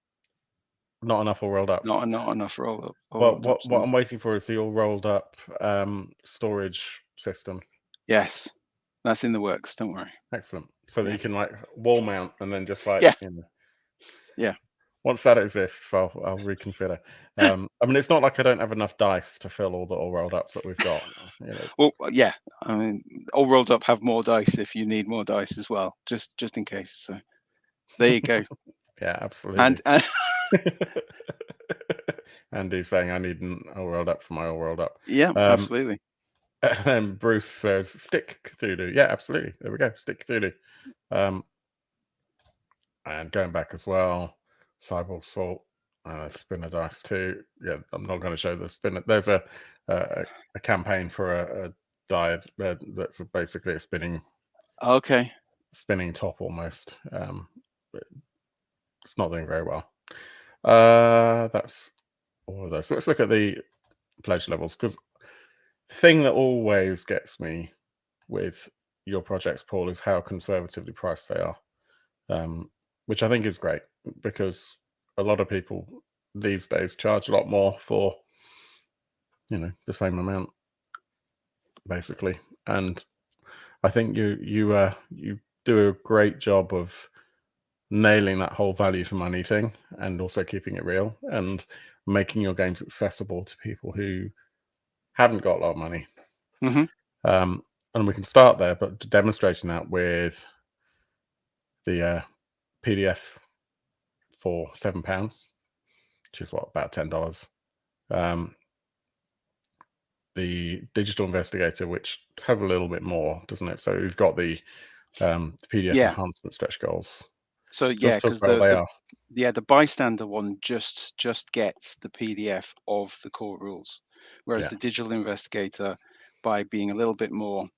not enough all rolled ups. Not enough roll Well, ups. what I'm waiting for is the all rolled up storage system. Yes, that's in the works. Don't worry. Excellent. So that Yeah. you can like wall mount and then just like Yeah. Yeah. Once that exists, I'll reconsider. I mean, it's not like I don't have enough dice to fill all the all rolled ups that we've got. Well, yeah. I mean, all rolled up have more dice if you need more dice as well, just in case. So there you go. Yeah, absolutely. And Andy's saying I need an all rolled up for my all rolled up. yeah, absolutely. And Bruce says stick Cthulhu. Yeah, absolutely. There we go. Stick Cthulhu. And going back as well, Cyborg Salt, spinner dice too. Yeah, I'm not going to show the spinner. There's a campaign for a die that's basically a spinning top almost. But it's not doing very well. That's all of those. So let's look at the pledge levels, because the thing that always gets me with your projects, Paul, is how conservatively priced they are. Which I think is great, because a lot of people these days charge a lot more for, the same amount, basically. And I think you do a great job of nailing that whole value for money thing, and also keeping it real and making your games accessible to people who haven't got a lot of money. And we can start there, but demonstrating that with the PDF for £7, which is about $10. The Digital Investigator, which has a little bit more, doesn't it? So we've got the PDF enhancement stretch goals. So yeah, because the bystander one just gets the PDF of the core rules, whereas the Digital Investigator, by being a little bit more,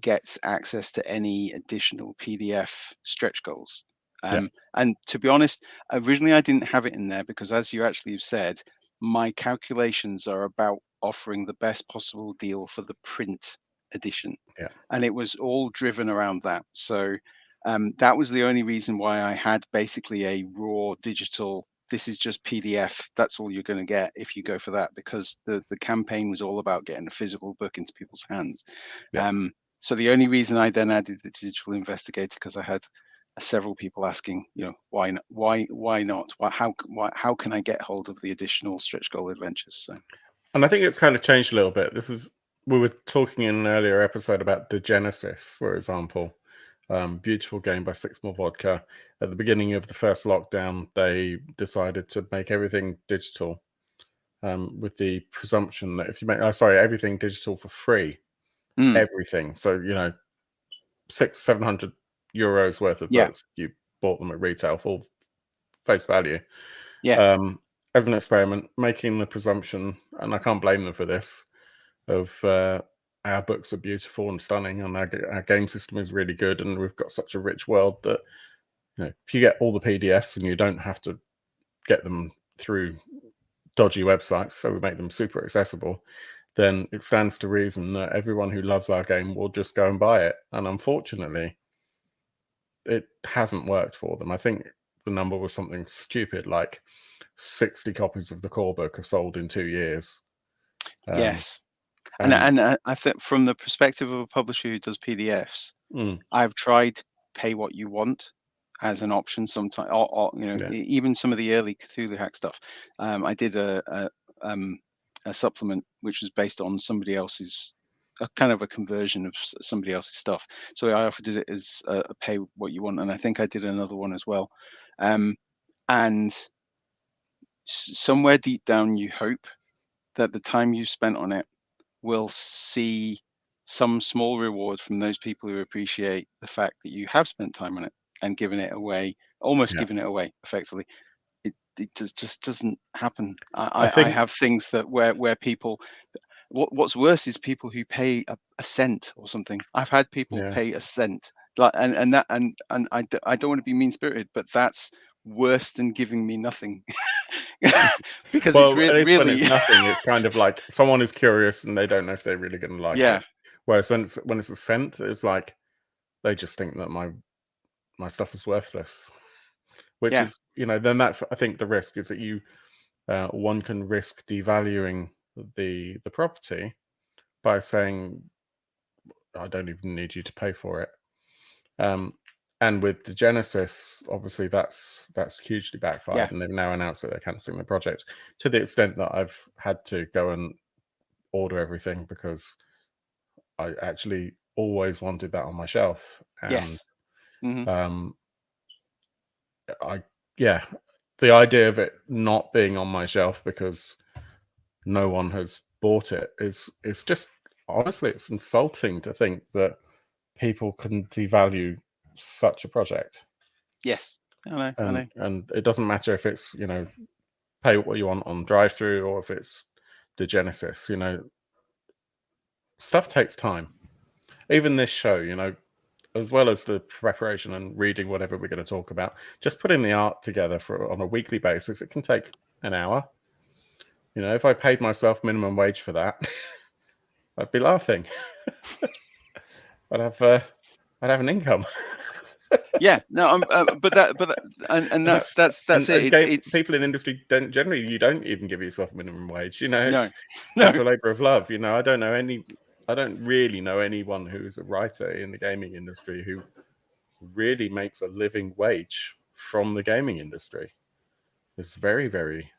gets access to any additional PDF stretch goals. And to be honest, originally I didn't have it in there because, as you actually have said, my calculations are about offering the best possible deal for the print edition. And it was all driven around that. So that was the only reason why I had basically a raw digital. This is just PDF. That's all you're going to get if you go for that, because the campaign was all about getting a physical book into people's hands. So the only reason I then added the Digital Investigator, because I had several people asking, why not? How can I get hold of the additional stretch goal adventures? So, and I think it's kind of changed a little bit. We were talking in an earlier episode about the Genesis, for example. Beautiful game by Six More Vodka. At the beginning of the first lockdown, they decided to make everything digital, with the presumption that if you make everything digital for free, everything. So 600-700 euros worth of books, you bought them at retail full face value. As an experiment, making the presumption, and I can't blame them for this, of our books are beautiful and stunning, and our game system is really good, and we've got such a rich world that if you get all the PDFs and you don't have to get them through dodgy websites, so we make them super accessible, then it stands to reason that everyone who loves our game will just go and buy it. And unfortunately, it hasn't worked for them. I think the number was something stupid, like 60 copies of the core book are sold in 2 years. Yes. And I think from the perspective of a publisher who does PDFs, I've tried pay what you want as an option sometimes, or even some of the early Cthulhu Hack stuff. I did a supplement which was based on somebody else's a kind of a conversion of somebody else's stuff. So I offered it as a pay what you want, and I think I did another one as well. And somewhere deep down, you hope that the time you spent on it will see some small reward from those people who appreciate the fact that you have spent time on it and given it away, almost Yeah. giving it away effectively. It just doesn't happen. I I think have things that where people, what's worse is people who pay a cent or something. I've had people yeah. pay a cent, like, and I don't want to be mean spirited, but that's worse than giving me nothing. Because it's Well, at least when really it's nothing, it's kind of like someone is curious and they don't know if they're really going to like yeah. it. Whereas when it's a cent, it's like they just think that my stuff is worthless. Which Yeah. is, then that's, I think the risk is that one can risk devaluing the property by saying, I don't even need you to pay for it. And with the Genesis, obviously that's hugely backfired, Yeah. and they've now announced that they're cancelling the project, to the extent that I've had to go and order everything because I actually always wanted that on my shelf. And Yes. Mm-hmm. The idea of it not being on my shelf because no one has bought it is just, honestly, it's insulting to think that people can devalue such a project. Yes. I know. And it doesn't matter if it's, pay what you want on drive-through or if it's the Genesis, stuff takes time. Even this show, as well as the preparation and reading whatever we're going to talk about, just putting the art together on a weekly basis, it can take an hour. If I paid myself minimum wage for that, I'd be laughing. I'd have an income. Yeah, no, and that's it. It's people in industry don't generally. You don't even give yourself minimum wage. no. It's a labor of love. I don't really know anyone who's a writer in the gaming industry who really makes a living wage from the gaming industry. It's very, very,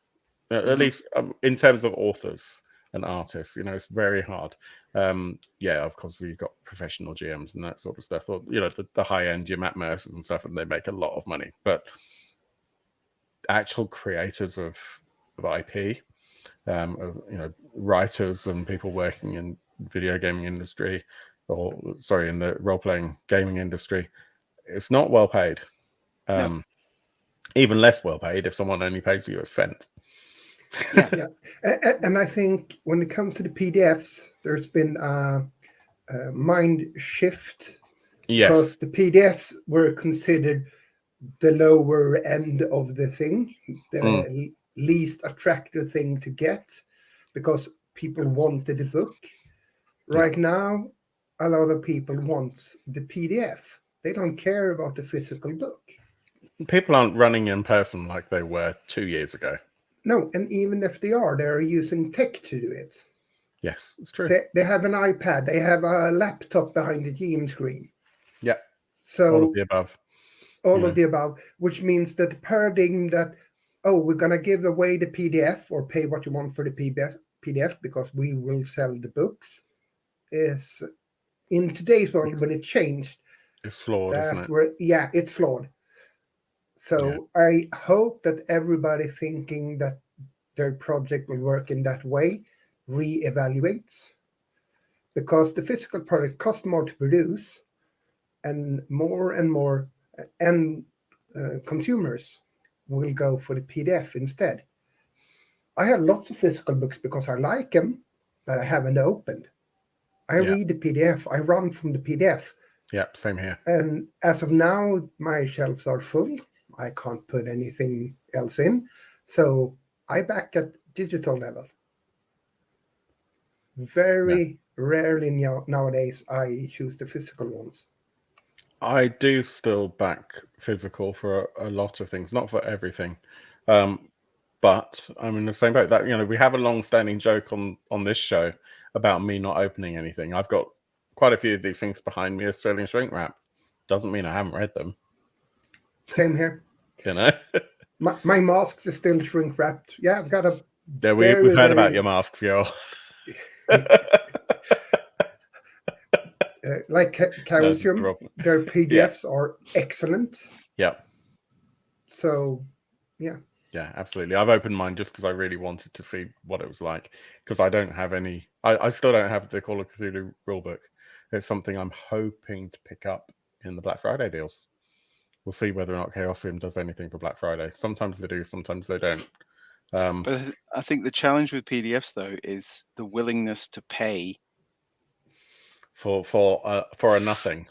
at least in terms of authors and artists, it's very hard. Of course, you've got professional GMs and that sort of stuff, or the high end, your Matt Mercers and stuff, and they make a lot of money. But actual creators of IP, writers and people working in video gaming industry, in the role-playing gaming industry, it's not well paid. No. Even less well paid if someone only pays you a cent. Yeah. And I think when it comes to the PDFs, there's been a mind shift. Yes. Because the PDFs were considered the lower end of the thing, the least attractive thing to get, because people wanted the book. Right now, a lot of people want the PDF. They don't care about the physical book. People aren't running in person like they were 2 years ago. No, and even if they are, they're using tech to do it. Yes, it's true. They have an iPad. They have a laptop behind the GM screen. Yeah. So all of the above. All of the above, which means that the paradigm that, we're going to give away the PDF or pay what you want for the PDF because we will sell the books, is, in today's world, when it changed, it's flawed, isn't it? It's flawed. So I hope that everybody thinking that their project will work in that way reevaluates, because the physical product costs more to produce, and more and consumers will go for the PDF instead. I have lots of physical books because I like them, but I haven't opened. I read the PDF. I run from the PDF. Yeah, same here. And as of now, my shelves are full. I can't put anything else in. So I back at digital level. Very rarely nowadays I choose the physical ones. I do still back physical for a lot of things, not for everything. But I'm in the same boat. That we have a long-standing joke on this show about me not opening anything. I've got quite a few of these things behind me as selling shrink wrap. Doesn't mean I haven't read them. Same here. My masks are still shrink wrapped. Yeah, I've got a. Yeah, we've heard about your masks, yo. Like Chaosium, their PDFs are excellent. Yeah. So, yeah. Yeah, absolutely. I've opened mine just because I really wanted to see what it was like, because I don't have any. I still don't have the Call of Cthulhu rulebook. It's something I'm hoping to pick up in the Black Friday deals. We'll see whether or not Chaosium does anything for Black Friday. Sometimes they do, sometimes they don't. But I think the challenge with PDFs though is the willingness to pay for a nothing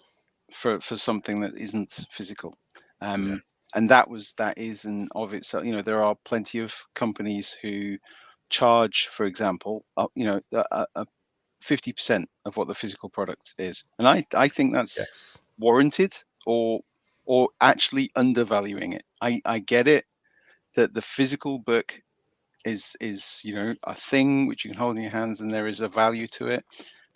for something that isn't physical. And that is an of itself. You know, there are plenty of companies who charge, for example, 50% of what the physical product is, and I think that's warranted or actually undervaluing it. I get it that the physical book is a thing which you can hold in your hands, and there is a value to it,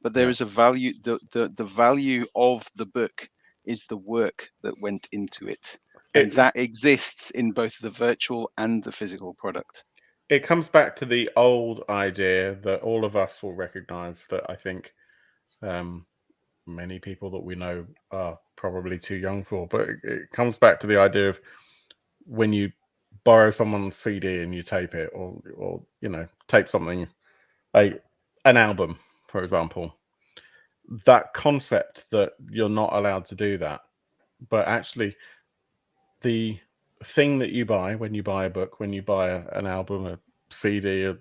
but there is a value. The value of the book is the work that went into it, and that exists in both the virtual and the physical product. It comes back to the old idea that all of us will recognize, that I think many people that we know are probably too young for, but it comes back to the idea of when you borrow someone's CD and you tape it, or tape something, an album, for example. That concept that you're not allowed to do that, but actually the thing that you buy when you buy a book, when you buy an album, a CD, a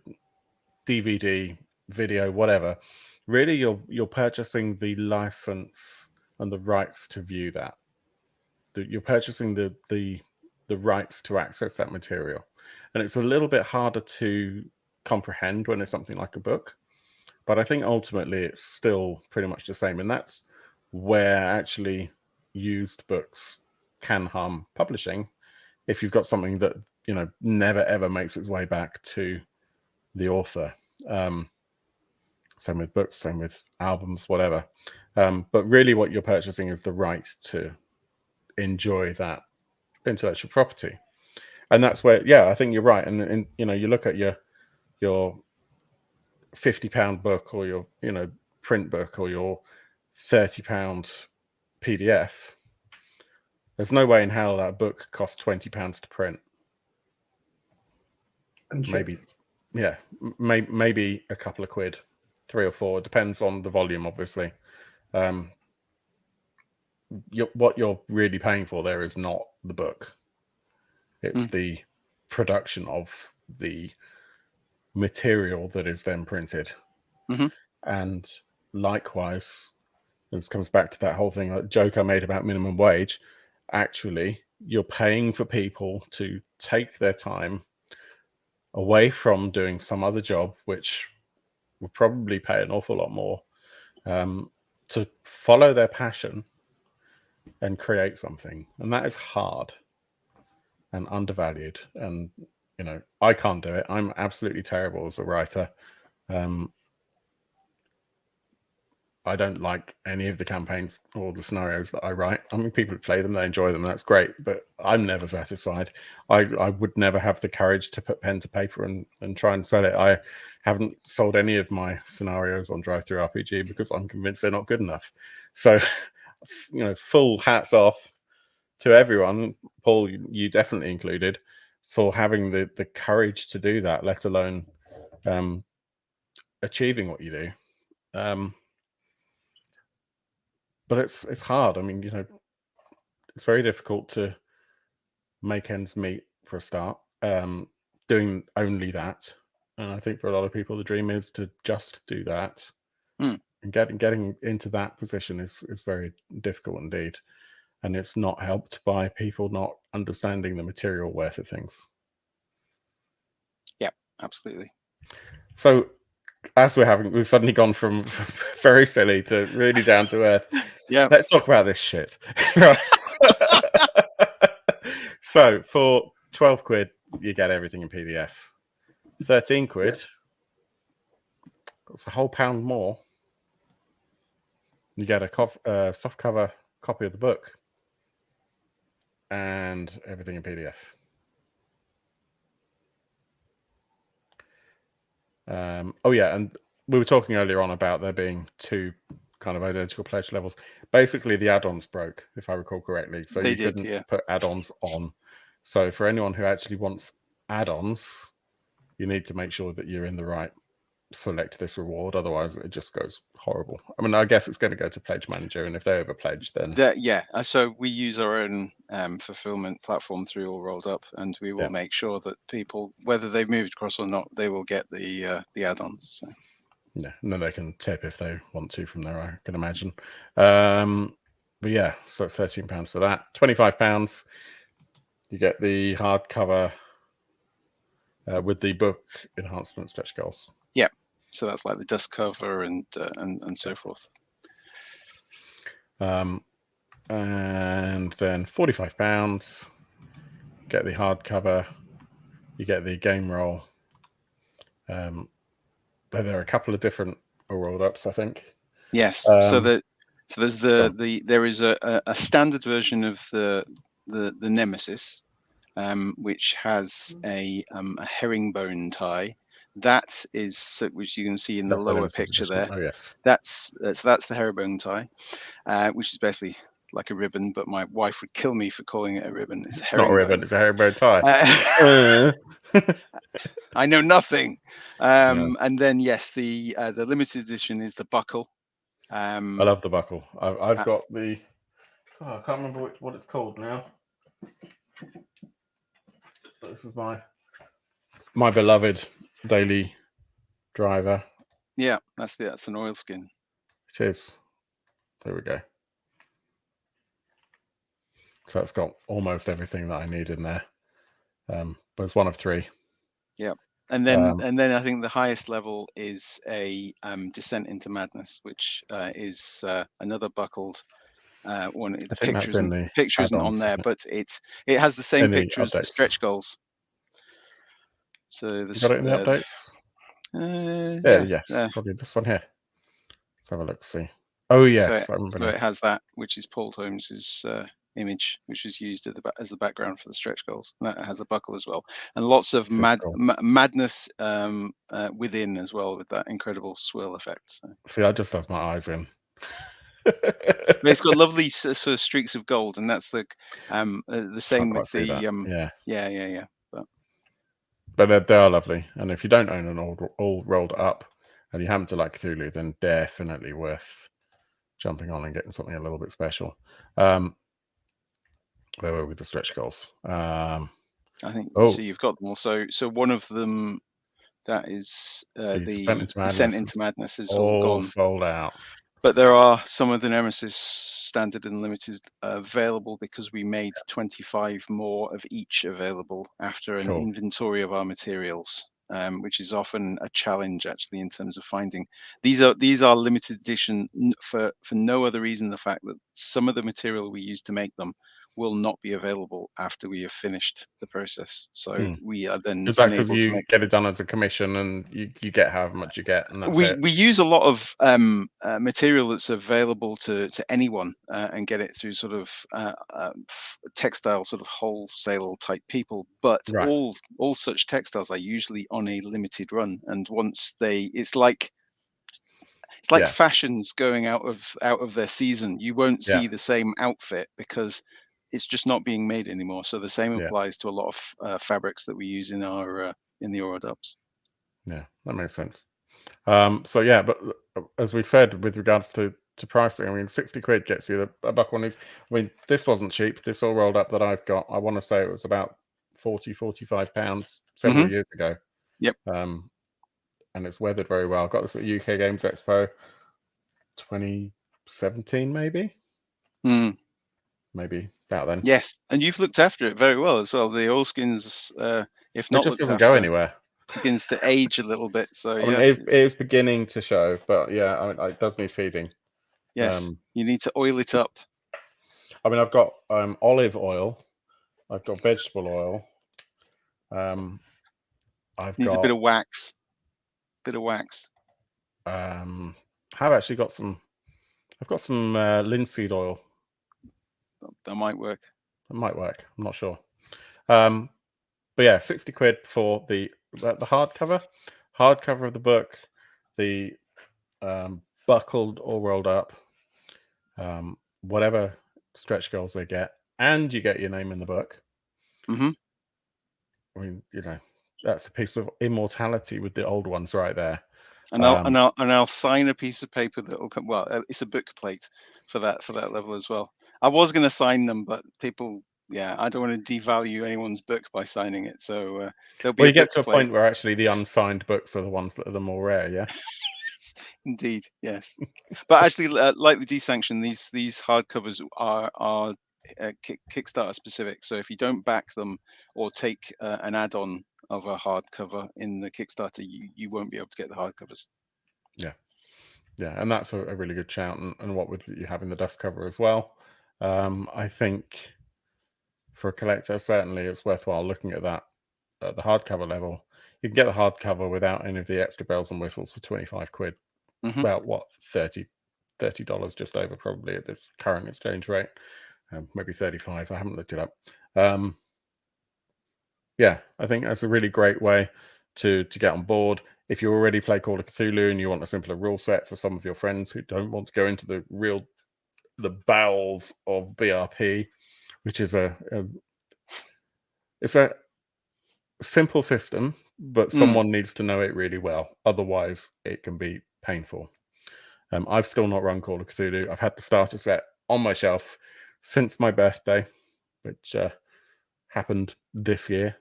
DVD, video, whatever, really you're purchasing the license and the rights to view that. You're purchasing the rights to access that material, and it's a little bit harder to comprehend when it's something like a book. But I think ultimately it's still pretty much the same, and that's where actually used books can harm publishing, if you've got something that never ever makes its way back to the author. Same with books, same with albums, whatever. But really what you're purchasing is the right to enjoy that intellectual property. And that's where, I think you're right. And you look at your £50 book, or your print book, or your £30 PDF. There's no way in hell that book costs £20 to print. And maybe maybe a couple of quid, 3 or 4, depends on the volume, obviously. What you're really paying for there is not the book, it's the production of the material that is then printed. And likewise, this comes back to that whole thing, that joke I made about minimum wage. Actually, you're paying for people to take their time away from doing some other job, which will probably pay an awful lot more, to follow their passion and create something. And that is hard and undervalued. And I can't do it. I'm absolutely terrible as a writer. I don't like any of the campaigns or the scenarios that I write. I mean, people play them, they enjoy them, that's great, but I'm never satisfied. I would never have the courage to put pen to paper and try and sell it. I haven't sold any of my scenarios on Drive-Thru RPG because I'm convinced they're not good enough. So, full hats off to everyone, Paul, you definitely included, for having the courage to do that, let alone achieving what you do. But it's hard. I mean, it's very difficult to make ends meet for a start, doing only that. And I think for a lot of people, the dream is to just do that. And getting into that position is very difficult indeed. And it's not helped by people not understanding the material worth of things. Yeah, absolutely. So as we've suddenly gone from very silly to really down to earth. Yeah. Let's talk about this shit. Right. So for 12 quid, you get everything in PDF. 13 quid, it's a whole pound more. You get a softcover copy of the book and everything in PDF. Oh yeah, and we were talking earlier on about there being 2 kind of identical pledge levels. Basically, the add-ons broke, if I recall correctly. So you couldn't put add-ons on. So for anyone who actually wants add-ons, you need to make sure that you're in the right select this reward. Otherwise, it just goes horrible. I mean, I guess it's going to go to Pledge Manager, and if they over pledge, then so we use our own fulfillment platform through All Rolled Up, and we will make sure that people, whether they've moved across or not, they will get the add-ons. So. Yeah, and then they can tip if they want to from there, I can imagine. But yeah, so it's £13 for that. £25, you get the hardcover with the book enhancement stretch goals. Yeah, so that's like the dust cover and so forth. And then £45, get the hardcover, you get the game roll. There are a couple of different rolled ups, I think. Yes. So there's there is a standard version of the Nemesis, which has a herringbone tie. That is, which you can see in the lower picture there. Oh yes. That's the herringbone tie, which is basically like a ribbon, but my wife would kill me for calling it a ribbon. It's not a ribbon, it's a herringbone tie. I know nothing. And then yes, the limited edition is the buckle. I love the buckle. I've got the. I can't remember what it's called now. This is my beloved daily driver. Yeah, that's an oilskin. It is. There we go. So it's got almost everything that I need in there. But it's one of 3. Yeah. And then I think the highest level is a Descent into Madness, which is another buckled one. The picture isn't on there, but it has the same picture as the stretch goals. So you got it in the updates? Yes, probably this one here. Let's have a look, see. Oh yes, so it has that, which is Paul Holmes's image, which is used as the background for the stretch goals. And that has a buckle as well, and lots of madness within as well, with that incredible swirl effect. So. See, I just have my eyes in. It's got lovely sort of streaks of gold, and that's the same with the yeah. But they are lovely, and if you don't own an all rolled up, and you happen to like Cthulhu, then definitely worth jumping on and getting something a little bit special. Where were we with the stretch goals? I think so. You've got them all. So one of them, that is the Descent into Madness, is all gone, sold out. But there are some of the Nemesis standard and limited available, because we made 25 more of each available after an inventory of our materials, which is often a challenge actually in terms of finding. These are limited edition for no other reason the fact that some of the material we use to make them will not be available after we have finished the process. So we are then is that because you get it done as a commission and you get however much you get, and that's we use a lot of material that's available to anyone, and get it through sort of textile sort of wholesale type people, but all such textiles are usually on a limited run, and once it's like fashions going out of their season. You won't see the same outfit because it's just not being made anymore. So the same applies to a lot of fabrics that we use in our in the Aura dubs. Yeah, that makes sense. So yeah, but as we said with regards to pricing, I mean, 60 quid gets you a buck one. I mean, this wasn't cheap. This all rolled up that I've got, I want to say it was about 45 pounds several years ago. Yep. And it's weathered very well. I got this at UK Games Expo 2017, maybe. Maybe about then. Yes, and you've looked after it very well as well. The oilskins, if not, it just doesn't go anywhere. Begins to age a little bit. So I mean, it is beginning to show, but yeah, I mean, it does need feeding. Yes, you need to oil it up. I mean, I've got olive oil, I've got vegetable oil. Needs a bit of wax. I've actually got some. I've got some linseed oil. That might work. It might work. I'm not sure. But yeah, 60 quid for the hardcover of the book, the buckled or rolled up, whatever stretch goals they get, and you get your name in the book. Mm-hmm. I mean, you know, that's a piece of immortality with the old ones right there. And I'll sign a piece of paper that will come. Well, it's a book plate for that level as well. I was going to sign them, but people, I don't want to devalue anyone's book by signing it. So there'll be. Well, you get to a point where actually the unsigned books are the ones that are the more rare. Yeah. Indeed, yes. But actually, like the desanction, these hardcovers are Kickstarter specific. So if you don't back them or take an add-on of a hardcover in the Kickstarter, you won't be able to get the hardcovers. Yeah, and that's a really good shout. And what with you having the dust cover as well, I think for a collector certainly it's worthwhile looking at that at the hardcover level. You can get the hardcover without any of the extra bells and whistles for 25 quid. Mm-hmm. About what, $30 just over probably at this current exchange rate. Maybe 35. I haven't looked it up. Yeah, I think that's a really great way to get on board. If you already play Call of Cthulhu and you want a simpler rule set for some of your friends who don't want to go into the bowels of BRP, which is it's a simple system, but someone needs to know it really well. Otherwise, it can be painful. I've still not run Call of Cthulhu. I've had the starter set on my shelf since my birthday, which happened this year.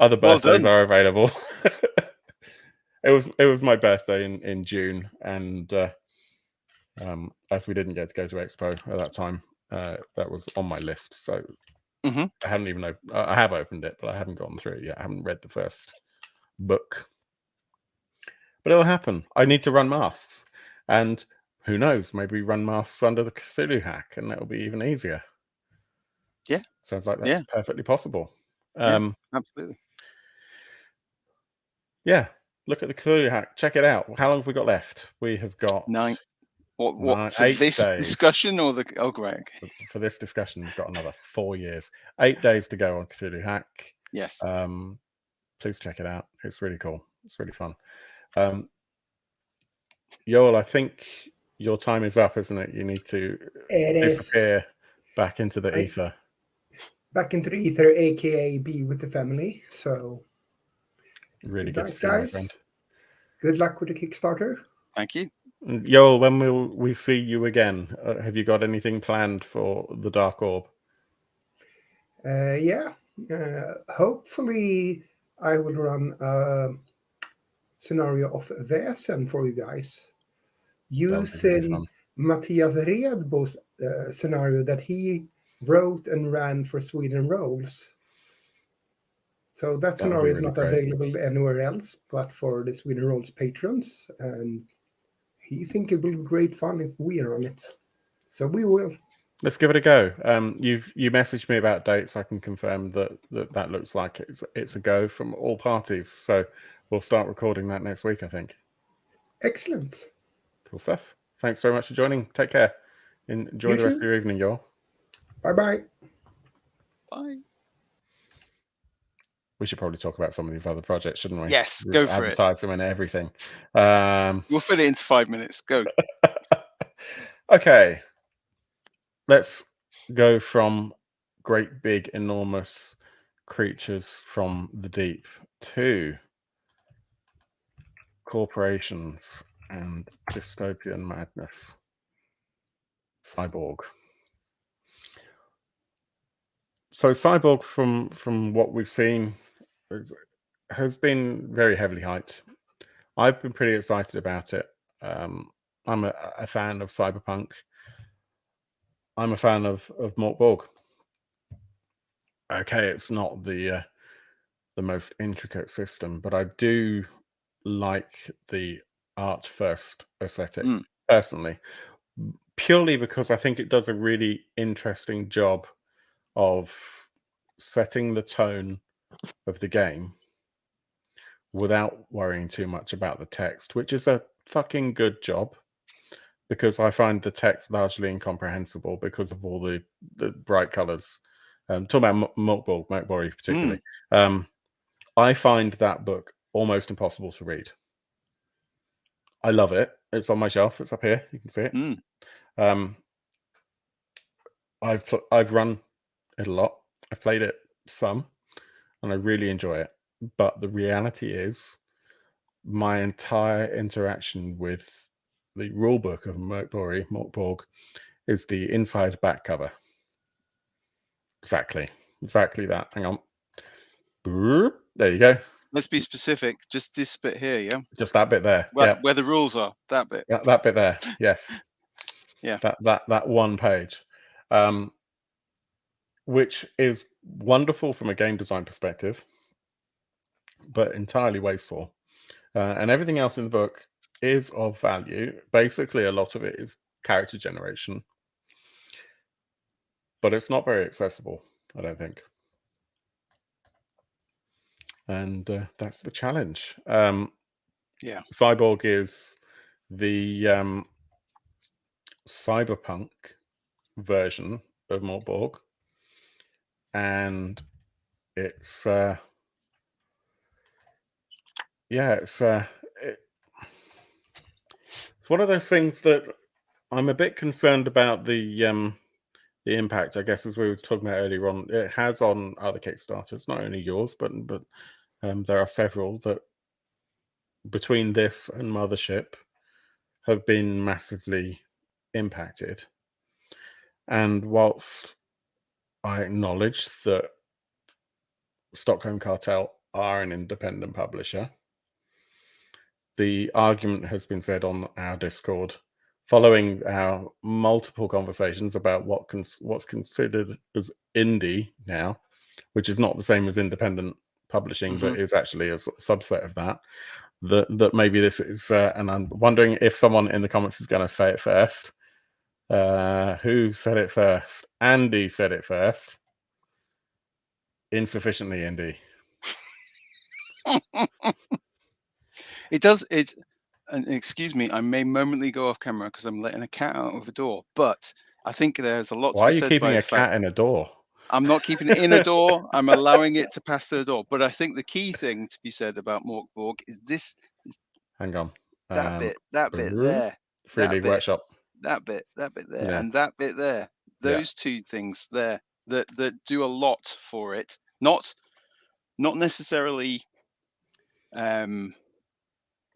Other birthdays are available. It was my birthday in June, and as we didn't get to go to Expo at that time, that was on my list. So I haven't even I have opened it, but I haven't gone through it yet. I haven't read the first book. But it'll happen. I need to run masks. And who knows, maybe run masks under the Cthulhu Hack, and that'll be even easier. Yeah. Sounds like that's perfectly possible. Absolutely. Yeah. Look at the Cthulhu Hack. Check it out. How long have we got left? We have got 9. What for this days. Discussion or the right. For this discussion, we've got another 4 years. 8 days to go on Cthulhu Hack. Yes. Please check it out. It's really cool. It's really fun. Yoel, I think your time is up, isn't it? You need to disappear back into the ether. Back into the ether, aka be with the family. So really good to see you, my friend. Good luck with the Kickstarter. Thank you. Yoel, when will we see you again? Have you got anything planned for the Dark Orb? Hopefully I will run a scenario of Väsen for you guys using Matthias Redbo's scenario that he wrote and ran for Sweden Rolls. So that scenario is not available anywhere else but for the Sweden Rolls patrons, and he thinks it will be great fun if we are on it. So we will. Let's give it a go. You messaged me about dates. I can confirm that looks like it's a go from all parties. So we'll start recording that next week, I think. Excellent. Cool stuff. Thanks very much for joining. Take care. Enjoy the rest of your evening, Yoel. Bye-bye. Bye. We should probably talk about some of these other projects, shouldn't we? Yes, go for it. Advertise them and everything. We'll fit it into 5 minutes. Go. Okay. Let's go from great, big, enormous creatures from the deep to corporations and dystopian madness. Cyborg. So Cyborg, from what we've seen, has been very heavily hyped. I've been pretty excited about it. I'm a fan of cyberpunk. I'm a fan of Mort Borg. Okay, it's not the most intricate system, but I do like the art first aesthetic personally, purely because I think it does a really interesting job of setting the tone of the game without worrying too much about the text, which is a fucking good job, because I find the text largely incomprehensible because of all the bright colors. Talking about Mort Borg particularly. I find that book almost impossible to read. I love it. It's on my shelf. It's up here. You can see it. Mm. I've run it a lot. I've played it some, and I really enjoy it. But the reality is, my entire interaction with the rulebook of Morkborg is the inside back cover. Exactly that. Hang on. Boop. There you go. Let's be specific. Just this bit here, yeah. Just that bit there. Well, Yeah. where the rules are. That bit. That bit there. Yes. Yeah. That one page, which is wonderful from a game design perspective, but entirely wasteful. And everything else in the book is of value. Basically, a lot of it is character generation, but it's not very accessible, I don't think. And that's the challenge. Yeah. Cyborg is the cyberpunk version of Morkborg, and it's it's one of those things that I'm a bit concerned about the impact, I guess, as we were talking about earlier on, it has on other Kickstarters, not only yours, but there are several that, between this and Mothership, have been massively impacted. And whilst I acknowledge that Stockholm Cartel are an independent publisher, the argument has been said on our Discord, following our multiple conversations about what's considered as indie now, which is not the same as independent publishing, but is actually a subset of that. That maybe this is, and I'm wondering if someone in the comments is going to say it first. Who said it first? Andy said it first. Insufficiently indie. It does. And excuse me, I may momently go off camera because I'm letting a cat out of a door. But I think there's a lot to Why be are you said keeping by a the fact cat in a door? I'm not keeping it in a door. I'm allowing it to pass through the door. But I think the key thing to be said about Morkborg is this. Hang on. That bit there. Free That League bit. Workshop. That bit there, Yeah. and that bit there. Those two things there that do a lot for it. Not necessarily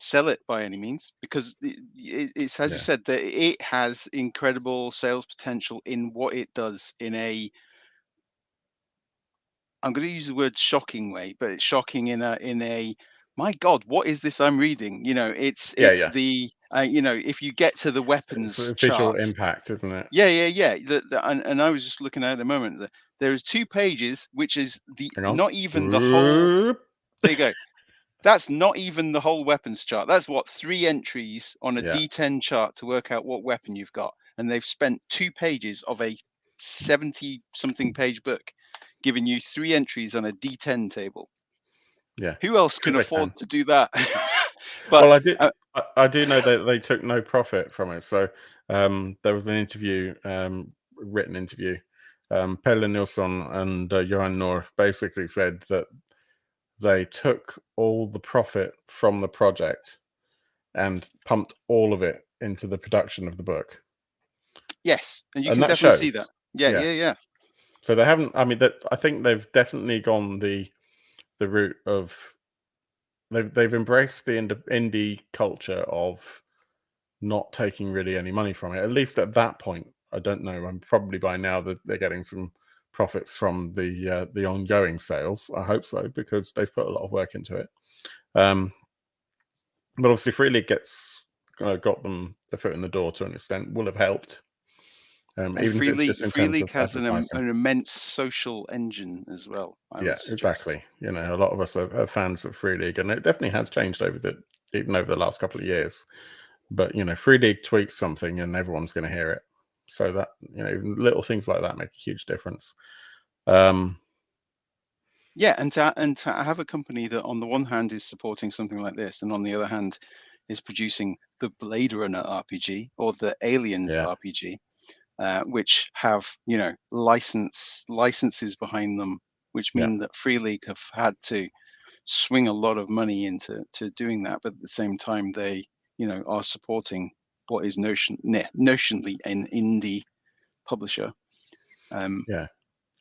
sell it by any means, because it's as you said, that it has incredible sales potential in what it does in a, I'm going to use the word shocking way, but it's shocking in a my God, what is this I'm reading? You know, it's the you know, if you get to the weapons It's a chart, visual impact, isn't it? yeah. And I was just looking at it a moment. There is 2 pages, which is not even the whole. There you go. That's not even the whole weapons chart. That's what 3 entries on a D10 chart to work out what weapon you've got. And they've spent 2 pages of a 70-something page book giving you 3 entries on a D10 table. Yeah. Who else can afford to do that? But well, I do know that they took no profit from it. So there was an interview, written interview. Pelle Nilsson and Johan Noor basically said that they took all the profit from the project and pumped all of it into the production of the book. Yes, and you can definitely see that. Yeah. So they haven't. I mean, I think they've definitely gone the route of they've embraced the indie culture of not taking really any money from it. At least at that point, I don't know. I'm probably by now that they're getting some profits from the ongoing sales. I hope so, because they've put a lot of work into it. But obviously, Free League got them the foot in the door to an extent. Will have helped. Even Free if it's just in Free terms League of has an advertising. immense social engine as well. I would suggest. Exactly. You know, a lot of us are fans of Free League, and it definitely has changed even over the last couple of years. But you know, Free League tweaks something, and everyone's going to hear it. So that, you know, little things like that make a huge difference. Yeah, and to have a company that on the one hand is supporting something like this, and on the other hand is producing the Blade Runner RPG or the Aliens RPG, which have, you know, licenses behind them, which mean that Free League have had to swing a lot of money into doing that, but at the same time they are supporting what is notionally an indie publisher. Yeah,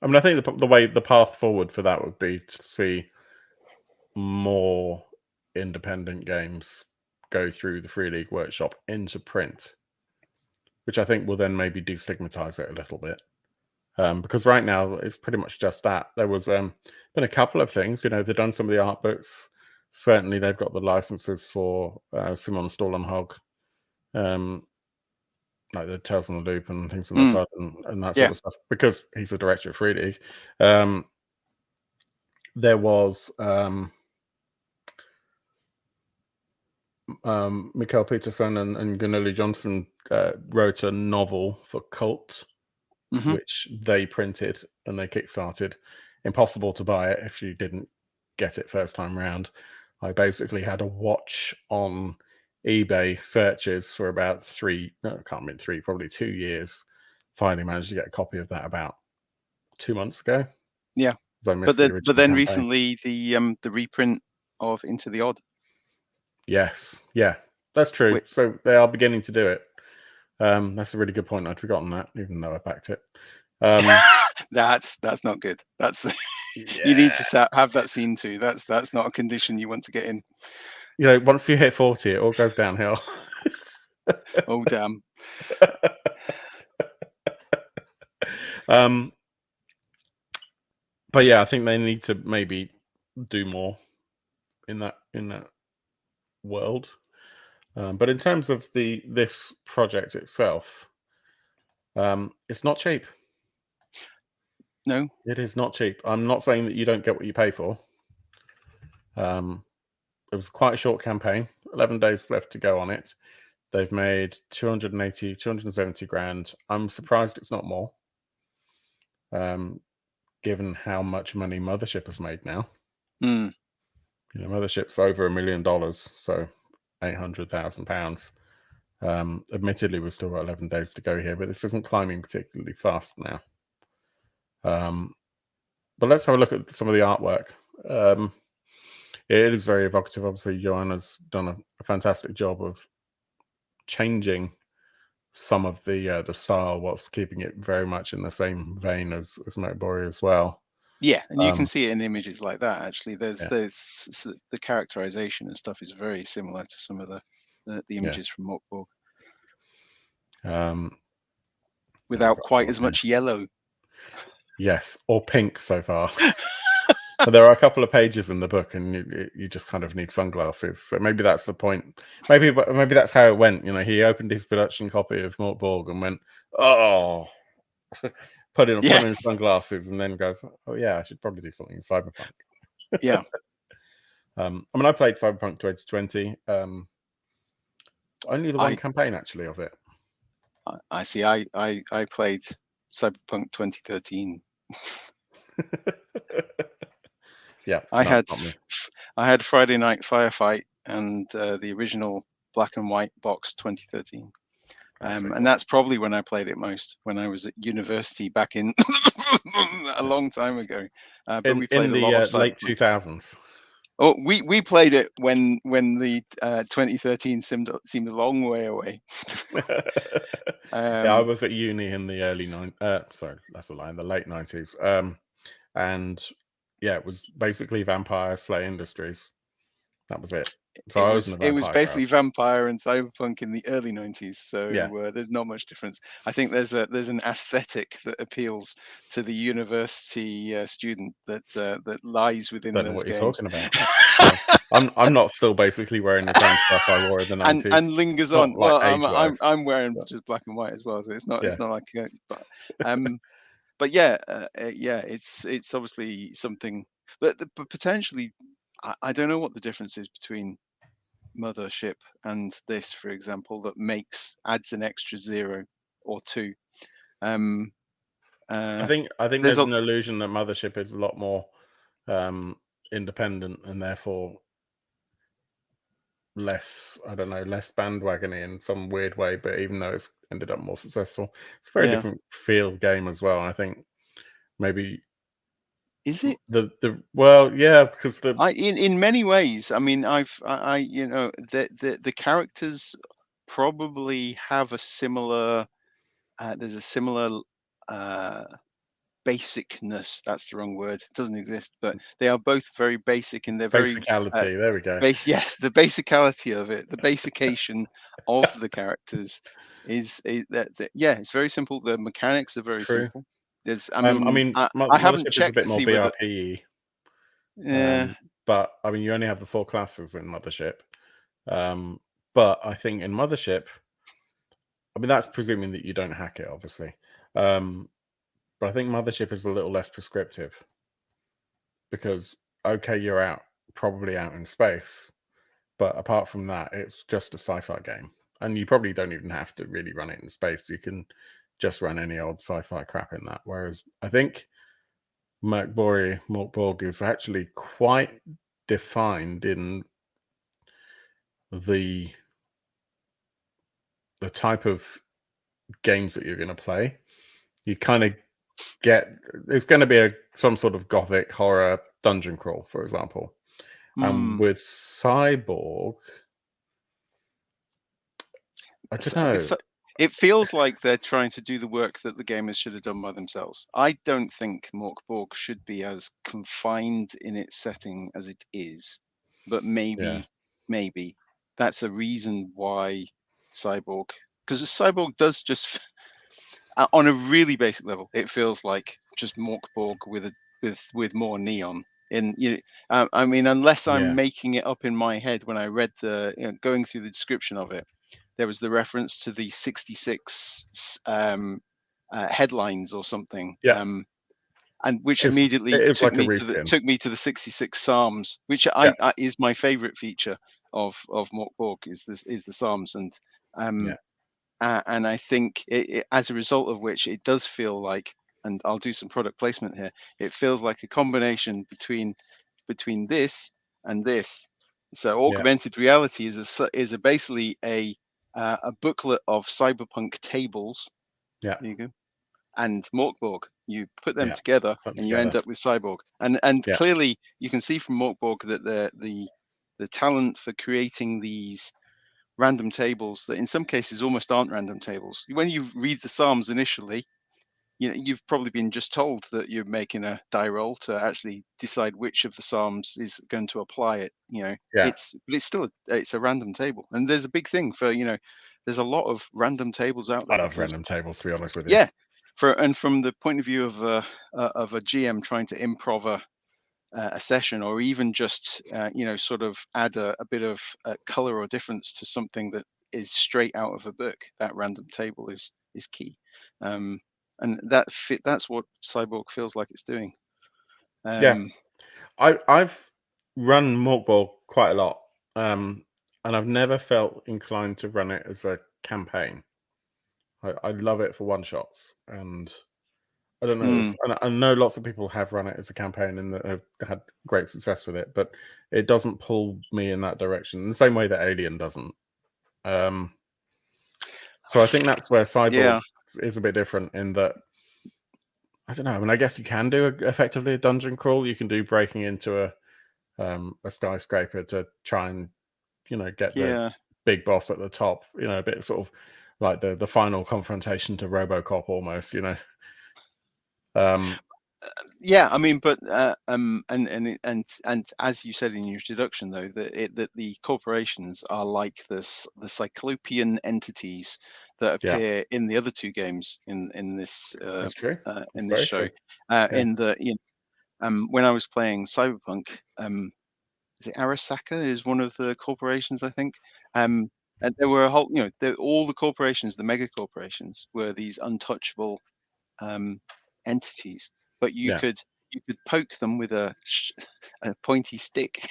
I mean, I think the path forward for that would be to see more independent games go through the Free League Workshop into print, which I think will then maybe destigmatize it a little bit. Because right now it's pretty much just that. There was been a couple of things, they've done some of the art books. Certainly they've got the licenses for Simon Stålenhag, like the Tales from the Loop and things like that, and that sort of stuff, because he's the director of Free League. There was Mikael Peterson and Gunilla Johnson wrote a novel for Cult, which they printed and they kickstarted. Impossible to buy it if you didn't get it first time round. I basically had a watch on eBay searches for about probably 2 years. Finally managed to get a copy of that about 2 months ago. Yeah, but then recently the reprint of Into the Odd. Yes, yeah, that's true. So they are beginning to do it. That's a really good point. I'd forgotten that, even though I backed it. That's not good. That's you need to have that seen too. That's not a condition you want to get in. Once you hit 40, it all goes downhill. Oh damn. But yeah, I think they need to maybe do more in that world. But in terms of this project itself, it's not cheap. No, it is not cheap. I'm not saying that you don't get what you pay for. It was quite a short campaign, 11 days left to go on it. They've made 270 grand. I'm surprised it's not more, given how much money Mothership has made now. Mothership's over $1 million, so £800,000. Admittedly, we've still got 11 days to go here, but this isn't climbing particularly fast now. But let's have a look at some of the artwork. It is very evocative. Obviously, Joanna's done a fantastic job of changing some of the style whilst keeping it very much in the same vein as Notebory as well. Yeah, and you can see it in images like that. Actually, there's the characterization and stuff is very similar to some of the images from Morkborg. Without quite as much yellow. Yes, or pink so far. But there are a couple of pages in the book, and you just kind of need sunglasses. So maybe that's the point. Maybe that's how it went. He opened his production copy of Morkborg and went, "Oh," put in sunglasses, and then goes, "Oh yeah, I should probably do something in Cyberpunk." Yeah. I mean, I played Cyberpunk 2020. Only the one campaign actually of it. I see. I played Cyberpunk 2013. Yeah, I had Friday Night Firefight and the original black and white box 2013. And that's probably when I played it most, when I was at university back in a long time ago. But we played a lot of late 2000s. Oh, we played it when the 2013 seemed a long way away. Yeah, I was at uni in the early the late 90s. And yeah, it was basically Vampire Slay Industries. That was it. So it was basically Vampire and Cyberpunk in the early 90s. So there's not much difference. I think there's an aesthetic that appeals to the university student that lies within those what games. You're talking about. I'm not still basically wearing the same stuff I wore in the 90s. And lingers on. Well, I'm wearing just black and white as well, so it's not like but yeah, it's obviously something but potentially I don't know what the difference is between Mothership and this, for example, that adds an extra 0 or 2. I think there's an illusion that Mothership is a lot more independent and therefore less bandwagony in some weird way, but even though it's ended up more successful, it's a very different feel game as well. I think maybe Is it? Well, yeah, because In many ways, I mean, you know, the characters probably have a similar. There's a similar basicness. That's the wrong word. It doesn't exist, but they are both very basic, and they're very basicality. There we go. Yes, the basicality of it, the basication of the characters is yeah, it's very simple. The mechanics are It's very true. simple. There's, I mean, I haven't Mothership is a checked bit to more see whether. BRPE. Yeah. But I mean, you only have the 4 classes in Mothership. But I think in Mothership, I mean, that's presuming that you don't hack it, obviously. But I think Mothership is a little less prescriptive because, okay, you're probably out in space, but apart from that, it's just a sci-fi game, and you probably don't even have to really run it in space. You can just run any old sci-fi crap in that. Whereas I think Morkborg is actually quite defined in the type of games that you're going to play. You kind of it's going to be some sort of gothic horror dungeon crawl, for example. With Cyborg, I don't know. It feels like they're trying to do the work that the gamers should have done by themselves. I don't think Morkborg should be as confined in its setting as it is, but maybe that's a reason why Cyborg, because Cyborg does just on a really basic level, it feels like just Morkborg with more neon. I mean, unless I'm making it up in my head, when I read going through the description of it, there was the reference to the 66 headlines or something. Yeah. And which It immediately is took like a me to the 66 Psalms, which I is my favorite feature of Morkborg is the Psalms, and and I think as a result of which it does feel like, and I'll do some product placement here, it feels like a combination between this and this. So augmented reality is basically a booklet of cyberpunk tables. Yeah. There you go. And Morkborg, you put them together and you end up with Cyborg. And clearly you can see from Morkborg that the talent for creating these random tables that in some cases almost aren't random tables. When you read the Psalms initially, you've probably been just told that you're making a die roll to actually decide which of the Psalms is going to apply it. It's still it's a random table, and there's a big thing for there's a lot of random tables out there. I love random tables, to be honest with you. Yeah, from the point of view of a GM trying to improv a session, or even just sort of add a bit of color or difference to something that is straight out of a book, that random table is key. And that's what Cyborg feels like it's doing. I've run Morkborg quite a lot, and I've never felt inclined to run it as a campaign. I love it for one shots, and I don't know. I know lots of people have run it as a campaign and that have had great success with it, but it doesn't pull me in that direction in the same way that Alien doesn't. So I think that's where Cyborg is a bit different in that. I don't know. I mean, I guess you can do effectively a dungeon crawl. You can do breaking into a skyscraper to try and get the big boss at the top. A bit sort of like the final confrontation to RoboCop almost. I mean, but and as you said in your introduction, though, that the corporations are like the cyclopean entities that appear in the other two games in this That's true. in this show. True. In the when I was playing Cyberpunk, is it Arasaka is one of the corporations, I think. And there were a whole, all the corporations, the mega corporations, were these untouchable entities, but you could poke them with a pointy stick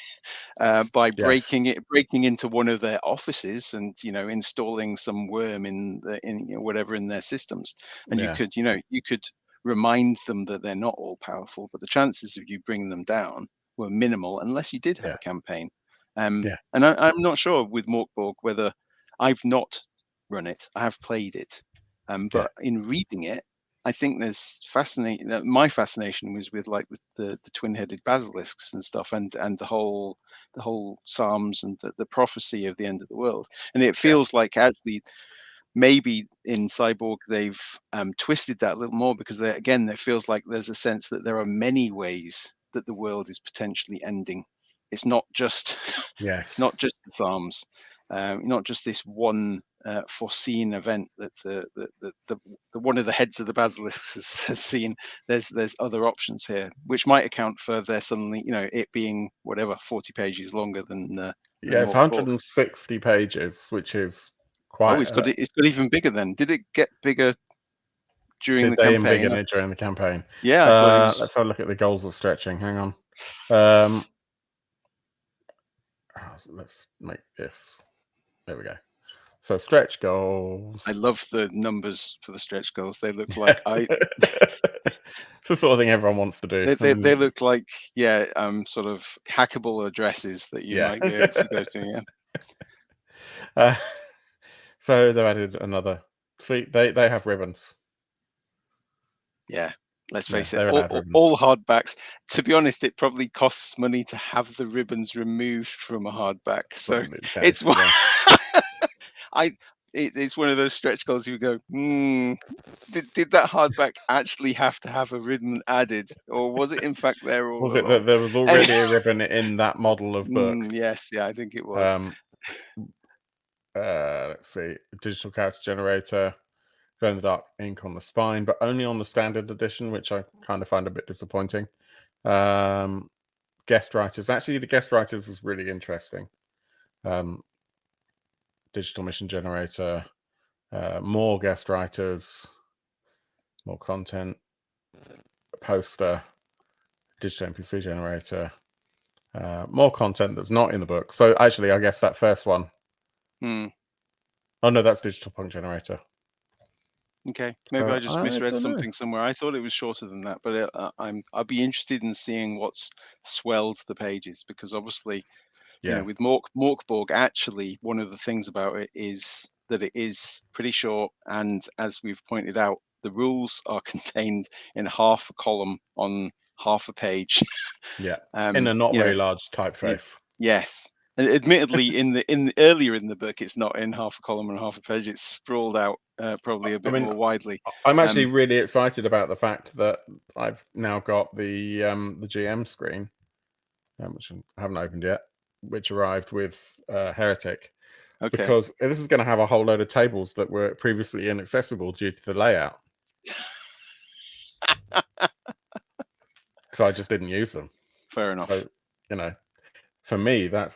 by breaking into one of their offices and installing some worm in whatever in their systems, and you could remind them that they're not all powerful, but the chances of you bringing them down were minimal unless you did have a campaign. And I'm not sure with Morkborg whether I've not run it. I have played it, but in reading it, I think there's fascinating. My fascination was with like the twin-headed basilisks and stuff, and the whole Psalms and the prophecy of the end of the world. And it feels like actually maybe in Cyborg they've twisted that a little more, because again it feels like there's a sense that there are many ways that the world is potentially ending. It's not just Yes. not just the Psalms, not just this one foreseen event that the one of the heads of the basilisks has seen. There's other options here, which might account for there suddenly, it being whatever 40 pages longer than Yeah, it's Mork Borg. 160 pages, which is quite. Oh, it's got even bigger then. Did it get bigger during Did the they campaign? embiggen it during the campaign? Yeah, I thought it was. Let's have a look at the goals of stretching. Hang on. Let's make this. There we go. So stretch goals. I love the numbers for the stretch goals. They look like It's the sort of thing everyone wants to do. They look like sort of hackable addresses that you might be able to go to. Yeah. So they've added another. See, they have ribbons. Yeah. Let's face it, all all hardbacks. To be honest, it probably costs money to have the ribbons removed from a hardback. So it's one. It's one of those stretch goals you go, did that hardback actually have to have a ribbon added, or was it in fact there all was along? it that there was already a ribbon in that model of book? Yes, yeah, I think it was. Let's see, digital character generator, glow in the dark ink on the spine, but only on the standard edition, which I kind of find a bit disappointing. Guest writers, actually, the guest writers is really interesting. Digital mission generator, more guest writers, more content, poster, digital NPC generator, more content that's not in the book. So actually, I guess that first one. Oh no, that's digital punk generator. Okay, maybe I just misread something somewhere. I thought it was shorter than that, but I'll be interested in seeing what's swelled the pages, because obviously, with Mork Borg, actually one of the things about it is that it is pretty short, and as we've pointed out, the rules are contained in half a column on half a page. Yeah, in a not very large typeface. Yes. Admittedly, earlier in the book, it's not in half a column and half a page. It's sprawled out probably a bit more widely. I'm actually really excited about the fact that I've now got the GM screen, which I haven't opened yet, which arrived with Heretic. Okay. Because this is going to have a whole load of tables that were previously inaccessible due to the layout. So I just didn't use them. Fair enough. So, for me, that's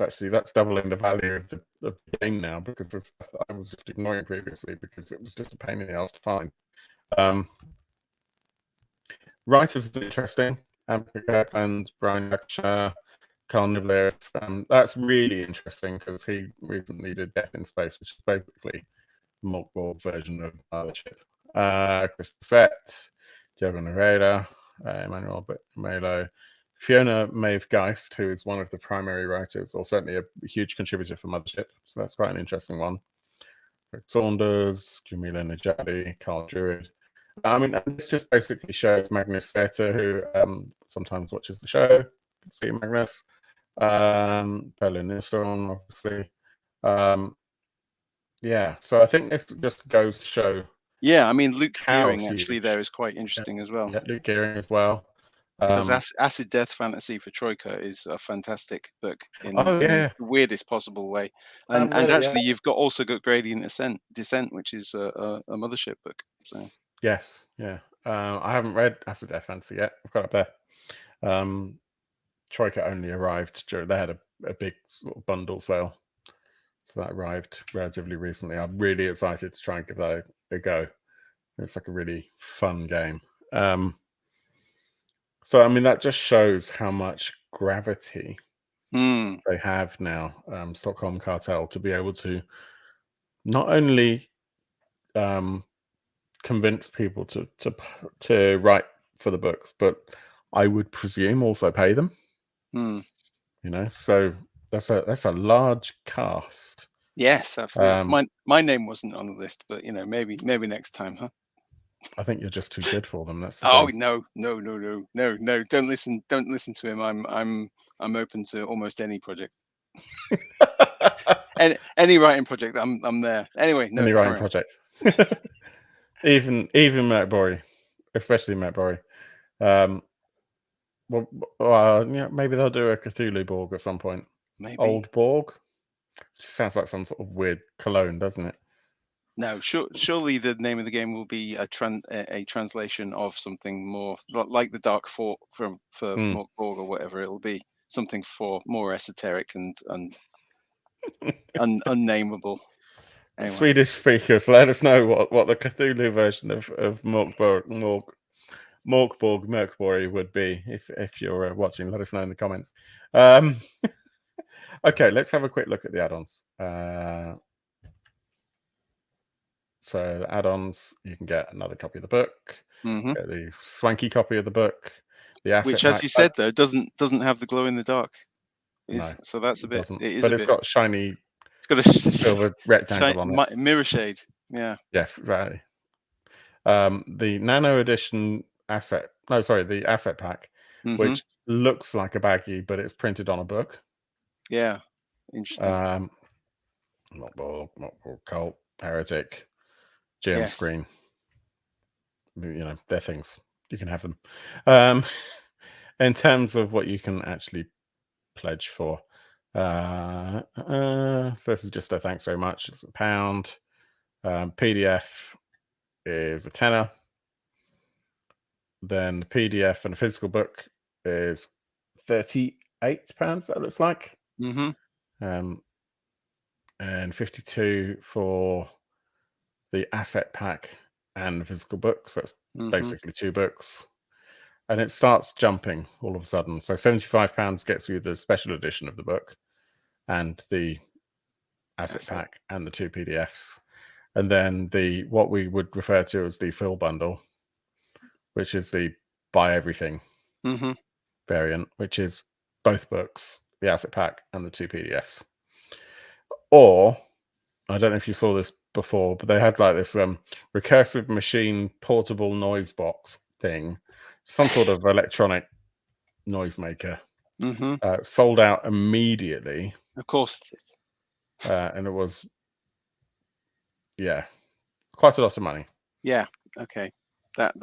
doubling the value of the game now, because of stuff that I was just ignoring previously because it was just a pain in the ass to find. Writers is interesting. Kirkland, Brian Lecture, Carl Nibler. That's really interesting because he recently did Death in Space, which is basically a Mork Borg version of Mothership. Chris Bissett, Joe Herrera, Emmanuel Melo, Fiona Maeve Geist, who is one of the primary writers, or certainly a huge contributor for Mothership. So that's quite an interesting one. Rick Saunders, Jamila Najadi, Carl Druid. This just basically shows Magnus Vetter, who sometimes watches the show. You can see Magnus. Berlin Nilsson, obviously. So I think this just goes to show. Yeah, Luke Gearing actually there is quite interesting as well. Yeah, Luke Gearing as well. Because Acid Death Fantasy for Troika is a fantastic book in the weirdest possible way, and actually you've also got Gradient Descent, which is a Mothership book. So yes, yeah, I haven't read Acid Death Fantasy yet. I've got it there. Troika only arrived during. They had a big sort of bundle sale, so that arrived relatively recently. I'm really excited to try and give that a go. It's like a really fun game. So, that just shows how much gravity they have now, Stockholm Cartel, to be able to not only convince people to write for the books, but I would presume also pay them. So that's a large cast. Yes, absolutely. My name wasn't on the list, but maybe next time, huh? I think you're just too good for them. That's the Oh thing. no! Don't listen to him. I'm open to almost any project. Any writing project, I'm there. Anyway, no. Any writing Carry on. project. even Matt Borey, especially Matt Borey. Well, yeah, maybe they'll do a Cthulhu Borg at some point. Maybe. Old Borg. Sounds like some sort of weird cologne, doesn't it? No, surely the name of the game will be a translation of something more like the Dark Fork for Mork Borg or whatever. It'll be something for more esoteric and unnameable. Anyway. Swedish speakers, let us know what the Cthulhu version of Morkborg would be if you're watching. Let us know in the comments. Okay, let's have a quick look at the add-ons. So the add-ons, you can get another copy of the book, get the swanky copy of the book, the asset which, pack. as you said, though, doesn't have the glow in the dark. No, so that's a bit. doesn't. It is, but a it's bit. got shiny. It's got a silver rectangle on it. Mirror shade. Yeah. Yes, exactly. The Nano Edition asset. No, sorry, the asset pack, which looks like a baggie, but it's printed on a book. Yeah, interesting. Morkborg, Cult, Heretic, GM Screen. You know, they're things. You can have them. In terms of what you can actually pledge for, so this is just a thanks very much. It's £1. PDF is a tenner. Then the PDF and the physical book is £38. That looks like. And 52 for the asset pack and the physical book. So that's basically 2 books. And it starts jumping all of a sudden. So £75 gets you the special edition of the book and the asset pack and the 2 PDFs. And then what we would refer to as the fill bundle, which is the buy everything variant, which is both books, the asset pack and the 2 PDFs. Or, I don't know if you saw this before, but they had like this recursive machine portable noise box thing, some sort of electronic noisemaker, sold out immediately. Of course it is. And it was, quite a lot of money. Yeah. Okay. That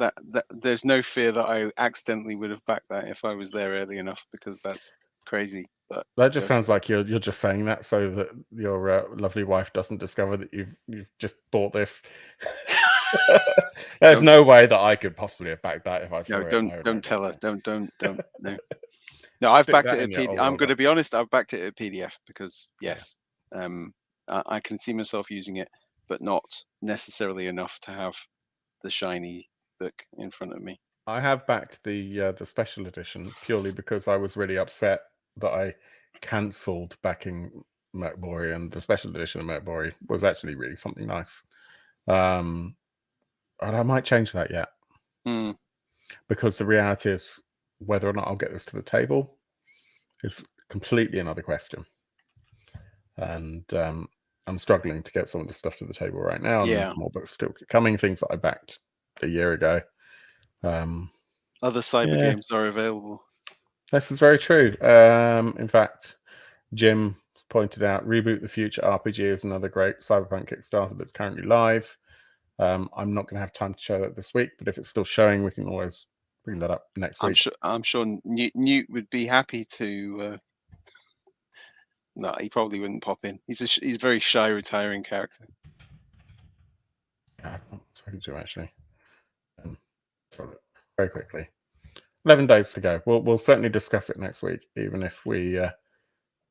there's no fear that I accidentally would have backed that if I was there early enough, because that's crazy. But that just sounds like you're just saying that so that your lovely wife doesn't discover that you've just bought this. There's no way that I could possibly have backed that if I saw it. Don't tell her. Don't. No. No, I've backed it at PDF. I'm going to be honest. I've backed it at PDF because yes, I can see myself using it, but not necessarily enough to have the shiny book in front of me. I have backed the special edition purely because I was really upset that I cancelled backing Merc Borey, and the special edition of Merc Borey was actually really something nice. And I might change that yet, because the reality is whether or not I'll get this to the table is completely another question. And I'm struggling to get some of the stuff to the table right now. And more books still coming, things that I backed a year ago. Other cyber games are available. This is very true. In fact, Jim pointed out Reboot the Future RPG is another great cyberpunk Kickstarter that's currently live. I'm not going to have time to show that this week, but if it's still showing, we can always bring that up next week. I'm sure Newt would be happy to. No, he probably wouldn't pop in. He's a very shy, retiring character. Yeah, I'm spoken to actually. Very quickly. 11 days to go. We'll certainly discuss it next week, even if we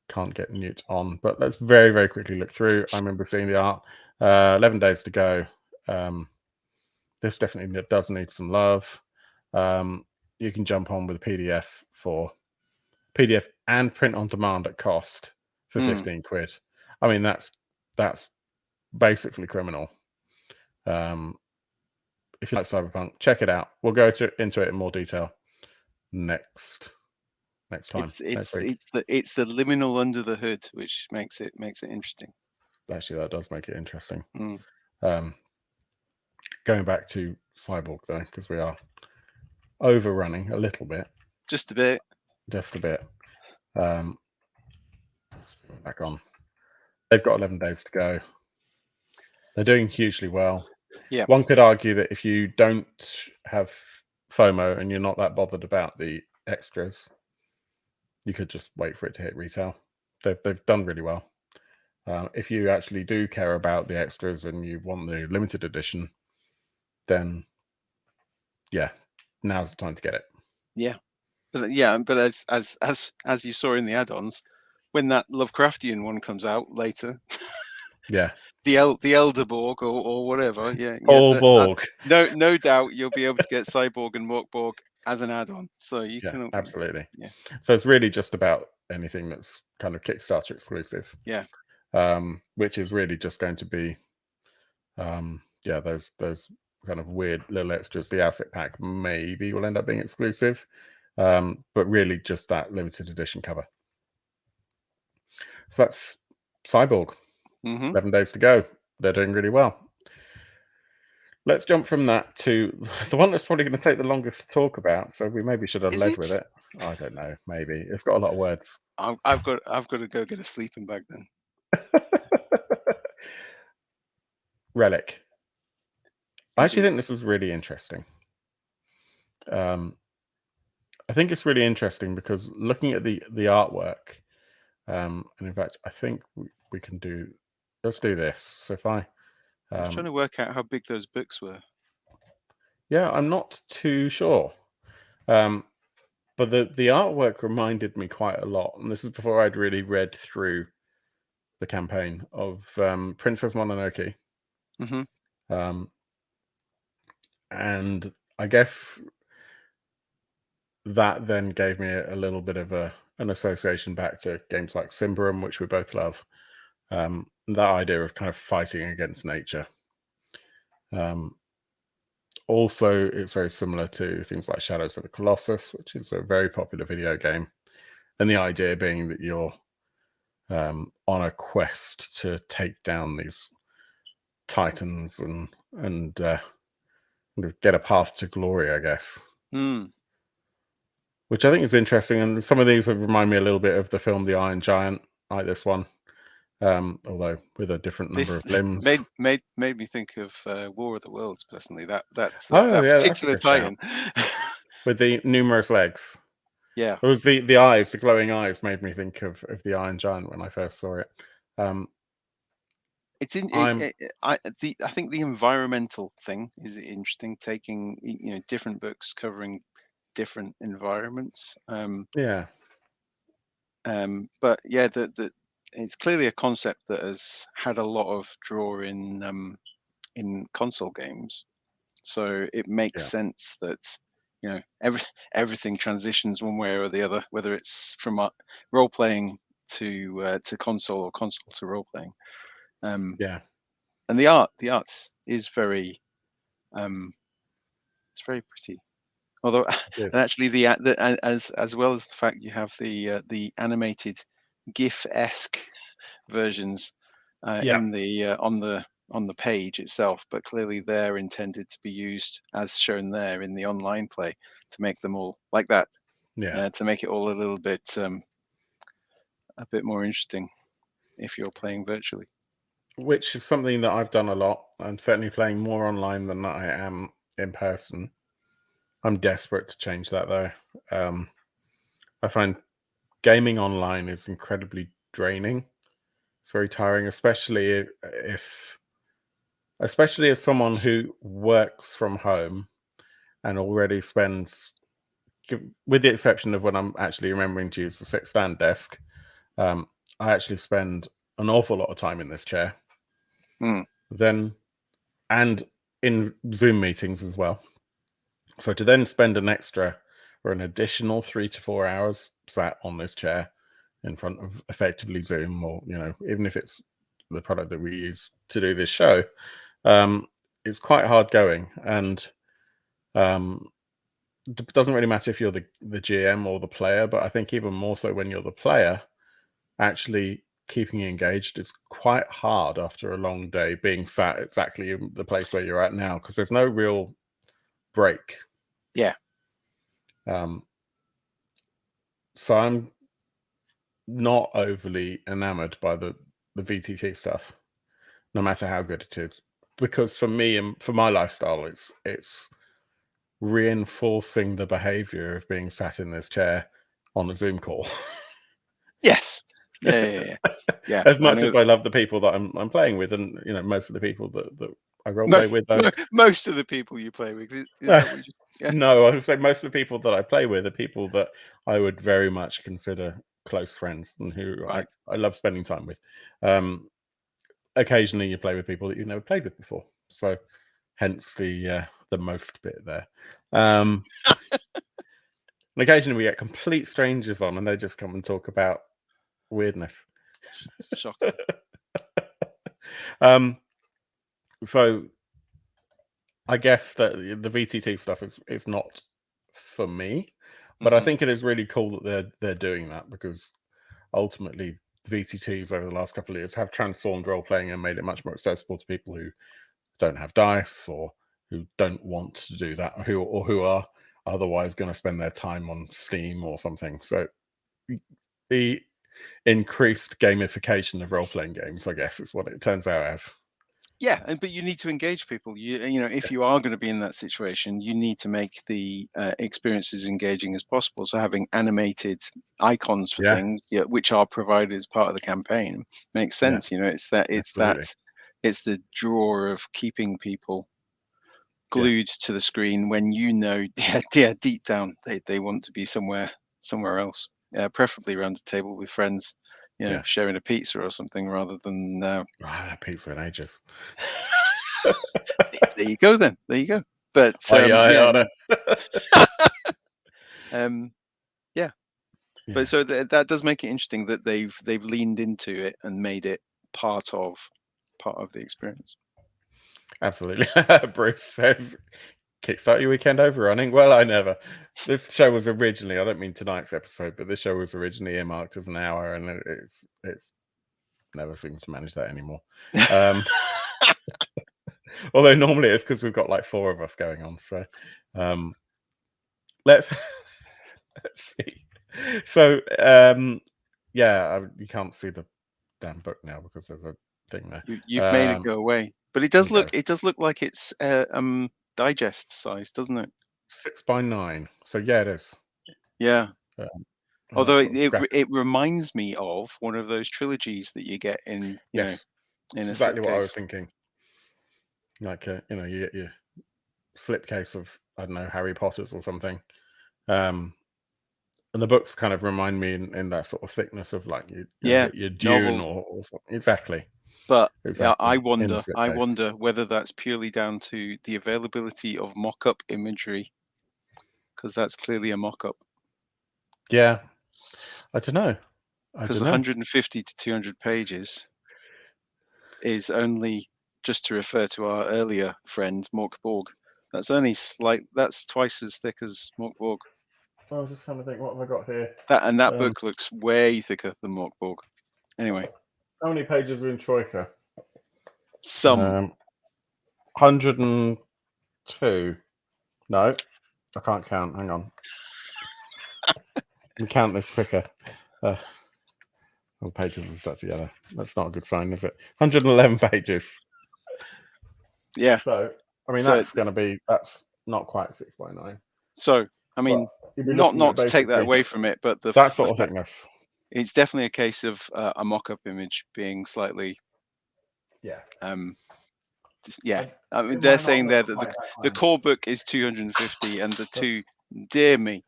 can't get Newt on. But let's very, very quickly look through. I remember seeing the art. 11 days to go. This definitely does need some love. You can jump on with a PDF and print on demand at cost for 15 quid. I mean, that's basically criminal. If you like cyberpunk, check it out. We'll go into it in more detail next time. It's the liminal under the hood, which makes it interesting. Actually, that does make it interesting. Going back to Cyborg though, because we are overrunning a little bit, Just a bit. just a bit. Back on. They've got 11 days to go. They're doing hugely well. Yeah. One could argue that if you don't have FOMO and you're not that bothered about the extras, you could just wait for it to hit retail. They've done really well. If you actually do care about the extras and you want the limited edition, then yeah, now's the time to get it. Yeah, but as you saw in the add-ons, when that Lovecraftian one comes out later, Yeah, the Elder Borg or whatever, yeah, Paul Borg. no doubt you'll be able to get Cyborg and Morkborg as an add-on. So you can absolutely. Yeah. So it's really just about anything that's kind of Kickstarter exclusive. Yeah. Which is really just going to be, those kind of weird little extras. The asset pack maybe will end up being exclusive, but really just that limited edition cover. So that's Cyborg. 11 days to go. They're doing really well. Let's jump from that to the one that's probably going to take the longest to talk about. So we maybe should have led with it. I don't know. Maybe it's got a lot of words. I've got to go get a sleeping bag then. Relic. I actually think this is really interesting. I think it's really interesting because looking at the artwork, and in fact, I think we can do. Let's do this. So if I was trying to work out how big those books were. Yeah, I'm not too sure. But the artwork reminded me quite a lot, and this is before I'd really read through the campaign of Princess Mononoke. And I guess that then gave me a little bit of an association back to games like Symbaroum, which we both love. That idea of kind of fighting against nature. Also, it's very similar to things like Shadows of the Colossus, which is a very popular video game. And the idea being that you're on a quest to take down these titans and get a path to glory, I guess. Which I think is interesting. And some of these remind me a little bit of the film The Iron Giant, like this one. Although with a different number of limbs. Made me think of War of the Worlds personally. That's that's particular titan with the numerous legs. Yeah, it was the eyes, the glowing eyes, made me think of the Iron Giant when I first saw it. It's I think the environmental thing is interesting. Taking different books covering different environments. Yeah. But yeah, it's clearly a concept that has had a lot of draw in console games, so it makes sense that everything transitions one way or the other, whether it's from role playing to console or console to role playing. And the art is very it's very pretty. Although, and actually, as well as the fact you have the animated GIF-esque versions in the on the page itself, but clearly they're intended to be used as shown there in the online play to make them all like that. To make it all a little bit more interesting if you're playing virtually. Which is something that I've done a lot. I'm certainly playing more online than I am in person. I'm desperate to change that though. I find gaming online is incredibly draining. It's very tiring, especially as someone who works from home and already spends, with the exception of when I'm actually remembering to use the sit-stand desk, I actually spend an awful lot of time in this chair. Then, and in Zoom meetings as well. So to then spend an additional 3 to 4 hours sat on this chair in front of effectively Zoom, or even if it's the product that we use to do this show, it's quite hard going. And it doesn't really matter if you're the GM or the player, but I think even more so when you're the player, actually keeping you engaged is quite hard after a long day being sat exactly in the place where you're at now, because there's no real break. Yeah. So I'm not overly enamored by the VTT stuff, no matter how good it is, because for me and for my lifestyle, it's reinforcing the behavior of being sat in this chair on a Zoom call. Yes. Yeah. As much as I love the people that I'm playing with, and most of the people that I role play with, most of the people you play with, is that what you? Yeah. No, I would say most of the people that I play with are people that I would very much consider close friends and who Right. I love spending time with. Occasionally you play with people that you've never played with before, so hence the most bit there. And occasionally we get complete strangers on and they just come and talk about weirdness. Shocking. So I guess that the VTT stuff is not for me, but I think it is really cool that they're doing that, because ultimately the VTTs over the last couple of years have transformed role playing and made it much more accessible to people who don't have dice or who don't want to do that, or who are otherwise going to spend their time on Steam or something. So the increased gamification of role playing games, I guess, is what it turns out as. Yeah, but you need to engage people. If you are going to be in that situation, you need to make the experience as engaging as possible. So having animated icons for things, which are provided as part of the campaign, makes sense. It's the draw of keeping people glued to the screen when deep down they want to be somewhere else, preferably around a table with friends. Sharing a pizza or something rather than I had pizza in ages. There you go then. There you go. But But so that does make it interesting that they've leaned into it and made it part of the experience. Absolutely. Bruce says, Kickstart your weekend overrunning. Well, I never. This show was originally, I don't mean tonight's episode, but this show was originally earmarked as an hour, and it's never seems to manage that anymore. Although normally it's because we've got like 4 of us going on. So let's see. So you can't see the damn book now because there's a thing there. You've made it go away, but it does look like it's digest size, doesn't it? 6x9. So yeah, it is. Yeah. Although it reminds me of one of those trilogies that you get in in exactly what I was thinking. Like you get your slipcase of, I don't know, Harry Potter's or something. And the books kind of remind me in that sort of thickness of like your Dune or something. Exactly. But I wonder whether that's purely down to the availability of mock-up imagery, because that's clearly a mock-up. Yeah, I don't know. Because 150 to 200 pages is only, just to refer to our earlier friend Mork Borg, that's twice as thick as Mork Borg. I was just trying to think, what have I got here? That book looks way thicker than Mork Borg. Anyway. How many pages are in Troika? Some. 102. No, I can't count. Hang on. We count this quicker. All pages are stuck together. That's not a good sign, is it? 111 pages. Yeah. So, I mean, that's not quite 6x9. So, I mean, not to take that away from it, but that sort of thickness. It's definitely a case of a mock-up image being slightly. Yeah. I mean, they're saying there that the core book is 250, and the two, dear me,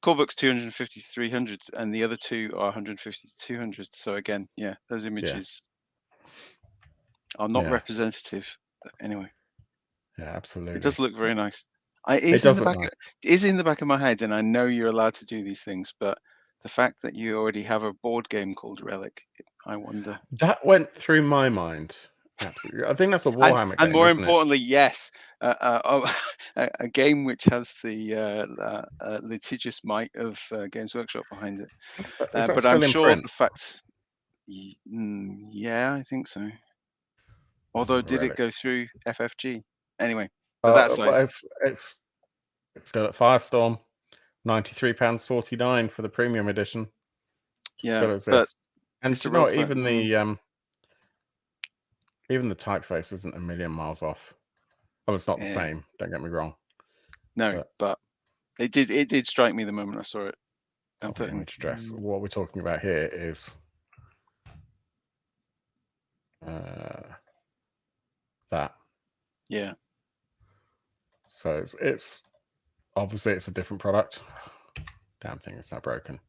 core book's 250 to 300, and the other two are 150 to 200. So again, those images are not representative. But anyway. Yeah, absolutely. It does look very nice. It is in the back of my head, and I know you're allowed to do these things, but the fact that you already have a board game called Relic, I wonder. That went through my mind. Absolutely. I think that's a Warhammer game. And more importantly, yes, a game which has the litigious might of Games Workshop behind it. But I'm sure the fact Yeah, I think so. Although, did it Relic. go through FFG? Anyway, but that size. Well, it's still at Firestorm, £93.49 for the premium edition. Yeah, Still but exists. And it's do a you know what? role-playing. Even the typeface isn't a million miles off. Oh, it's not the Yeah. same. Don't get me wrong. No, but it did strike me the moment I saw it. I'm Let me stress. What we're talking about here is that. Yeah. So it's obviously it's a different product. Damn thing, it's now broken.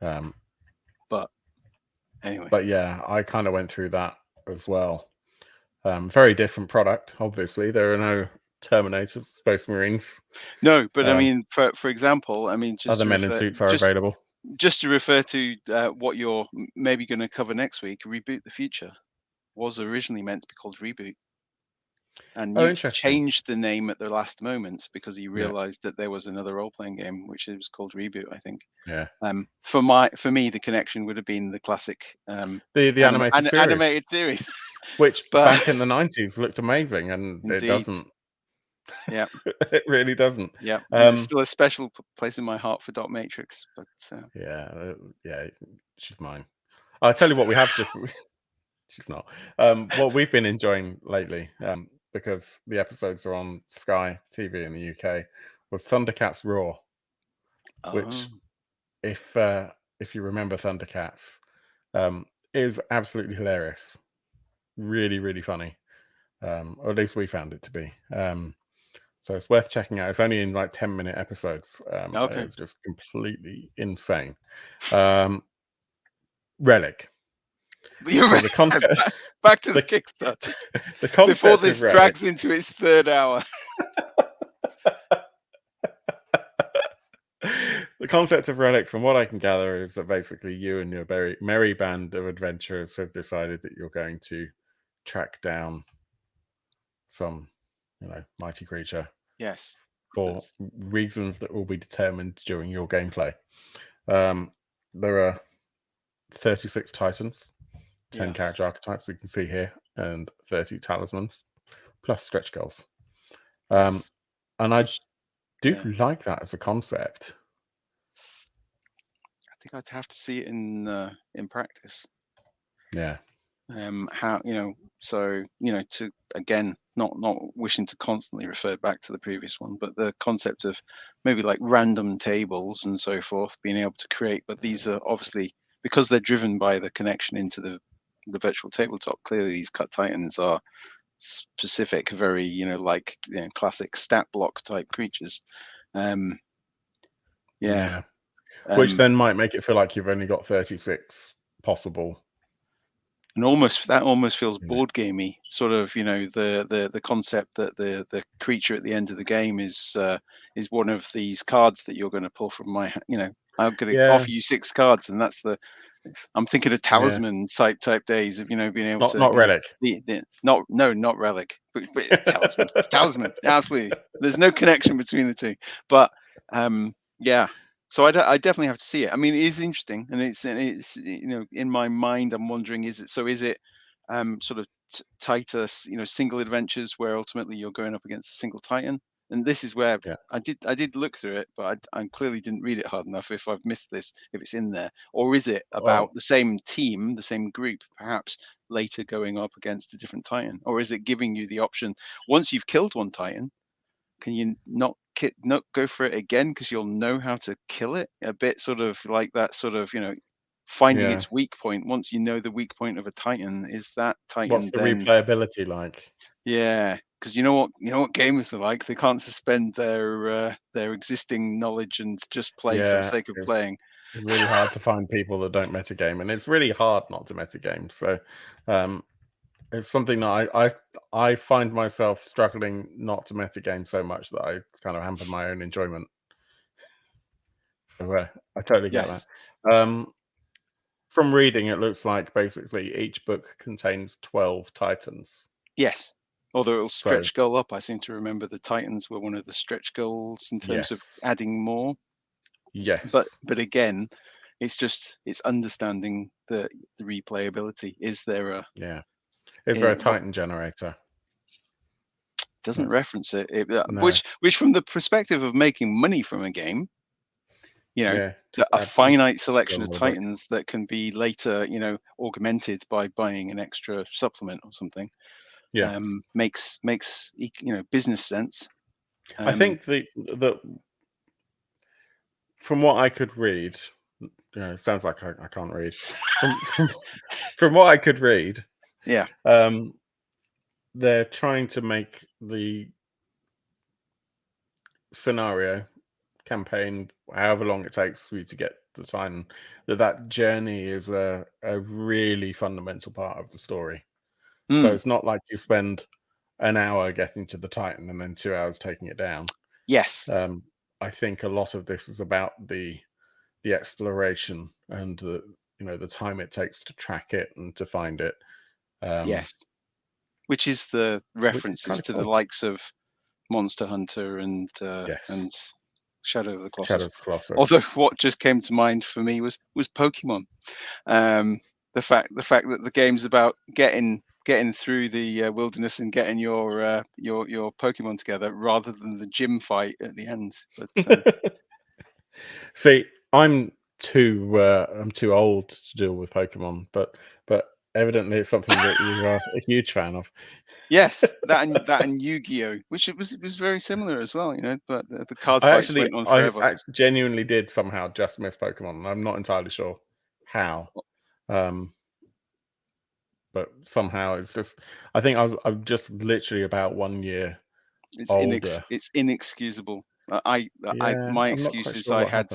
But anyway. But yeah, I kind of went through that as well. Very different product. Obviously, there are no Terminators, Space Marines. No, but I mean, for example, I mean, just other to men in refer, suits are available. Just to refer to what you're maybe going to cover next week, Reboot the Future was originally meant to be called Reboot. And Newt changed the name at the last moment because he realized that there was another role-playing game, which was called Reboot, I think. Yeah. For me, the connection would have been the classic the animated series, which back in the 90s looked amazing, and indeed. it doesn't. Yeah, it really doesn't. Yeah, there's still a special place in my heart for Dot Matrix, but yeah, she's mine. I'll tell you what we have just. She's not. What we've been enjoying lately, because the episodes are on Sky TV in the UK, was Thundercats Raw, which, if you remember Thundercats, is absolutely hilarious, really, really funny. Or at least we found it to be. So it's worth checking out. It's only in like 10-minute episodes. Okay. It's just completely insane. Relic. You're right. The concept, back to the Kickstart. The concept before this drags into its third hour. The concept of Relic, from what I can gather, is that basically you and your very merry band of adventurers have decided that you're going to track down some, mighty creature. Yes. For reasons that will be determined during your gameplay. There are 36 titans, 10 character archetypes you can see here, and 30 talismans, plus stretch goals. And I do like that as a concept. I think I'd have to see it in practice. Yeah. How so to again not wishing to constantly refer back to the previous one, but the concept of maybe like random tables and so forth being able to create, but these are obviously, because they're driven by the connection into the virtual tabletop, clearly these cut titans are specific, very classic stat block type creatures. Which then might make it feel like you've only got 36 possible. And that almost feels board gamey, sort of, the concept that the creature at the end of the game is one of these cards that you're going to pull from my, I'm going to offer you 6 cards, and I'm thinking of talisman type days of being able to not Relic. Not Relic, but it's talisman. It's talisman, absolutely. There's no connection between the two, but yeah. So I definitely have to see it. I mean, it is interesting, and it's in my mind, I'm wondering, is it sort of tighter, single adventures where ultimately you're going up against a single titan? And this is where I did look through it, but I clearly didn't read it hard enough. If I've missed this, if it's in there, or is it about the same team, the same group, perhaps later going up against a different titan, or is it giving you the option once you've killed one titan? Can you not go for it again because you'll know how to kill it? A bit sort of like that sort of, finding its weak point. Once you know the weak point of a titan, is that titan what's the replayability like? Yeah, because you know what gamers are like. They can't suspend their existing knowledge and just play for the sake of playing. It's really hard to find people that don't metagame, and it's really hard not to metagame. So it's something that I find myself struggling not to metagame so much that I kind of hamper my own enjoyment. So I totally get that. From reading, it looks like basically each book contains 12 titans. Yes. Although it'll stretch goal up. I seem to remember the titans were one of the stretch goals in terms of adding more. Yes. But again, It's understanding the replayability. Is there a Is there a Titan generator? Doesn't That's- reference it, No. which from the perspective of making money from a game, just a add finite selection of more, Titans that can be later, augmented by buying an extra supplement or something, makes business sense. I think the from what I could read, it sounds like I can't read. From what I could read, they're trying to make the scenario campaign, however long it takes for you to get the Titan, that journey is a really fundamental part of the story. So it's not like you spend an hour getting to the Titan and then 2 hours taking it down. Yes. I think a lot of this is about the exploration and the time it takes to track it and to find it. Yes. Which is the references to cool. the likes of Monster Hunter and Shadow of the Colossus. Although what just came to mind for me was Pokemon. The fact that the game's about getting through the wilderness and getting your Pokemon together rather than the gym fight at the end. But see, I'm too old to deal with Pokemon, but evidently it's something that you are a huge fan of. Yes, that and Yu-Gi-Oh, which it was very similar as well, but the card fights went on forever. I genuinely did somehow just miss Pokemon, and I'm not entirely sure how. But somehow it's just, I think I'm just literally about 1 year older. It's inexcusable. My excuse is I had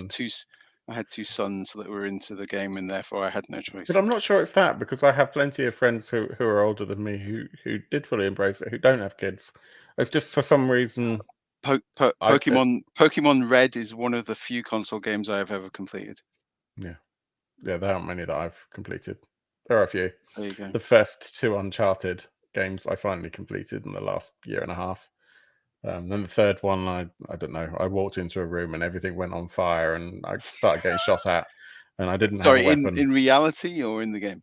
two sons that were into the game, and therefore I had no choice. But I'm not sure it's that, because I have plenty of friends who are older than me who did fully embrace it, who don't have kids. It's just for some reason. Pokemon Red is one of the few console games I have ever completed. Yeah, there aren't many that I've completed. There are a few. There you go. The first 2 Uncharted games I finally completed in the last year and a half. Then the third one, I don't know. I walked into a room and everything went on fire, and I started getting shot at, and I didn't have a weapon. In reality or in the game?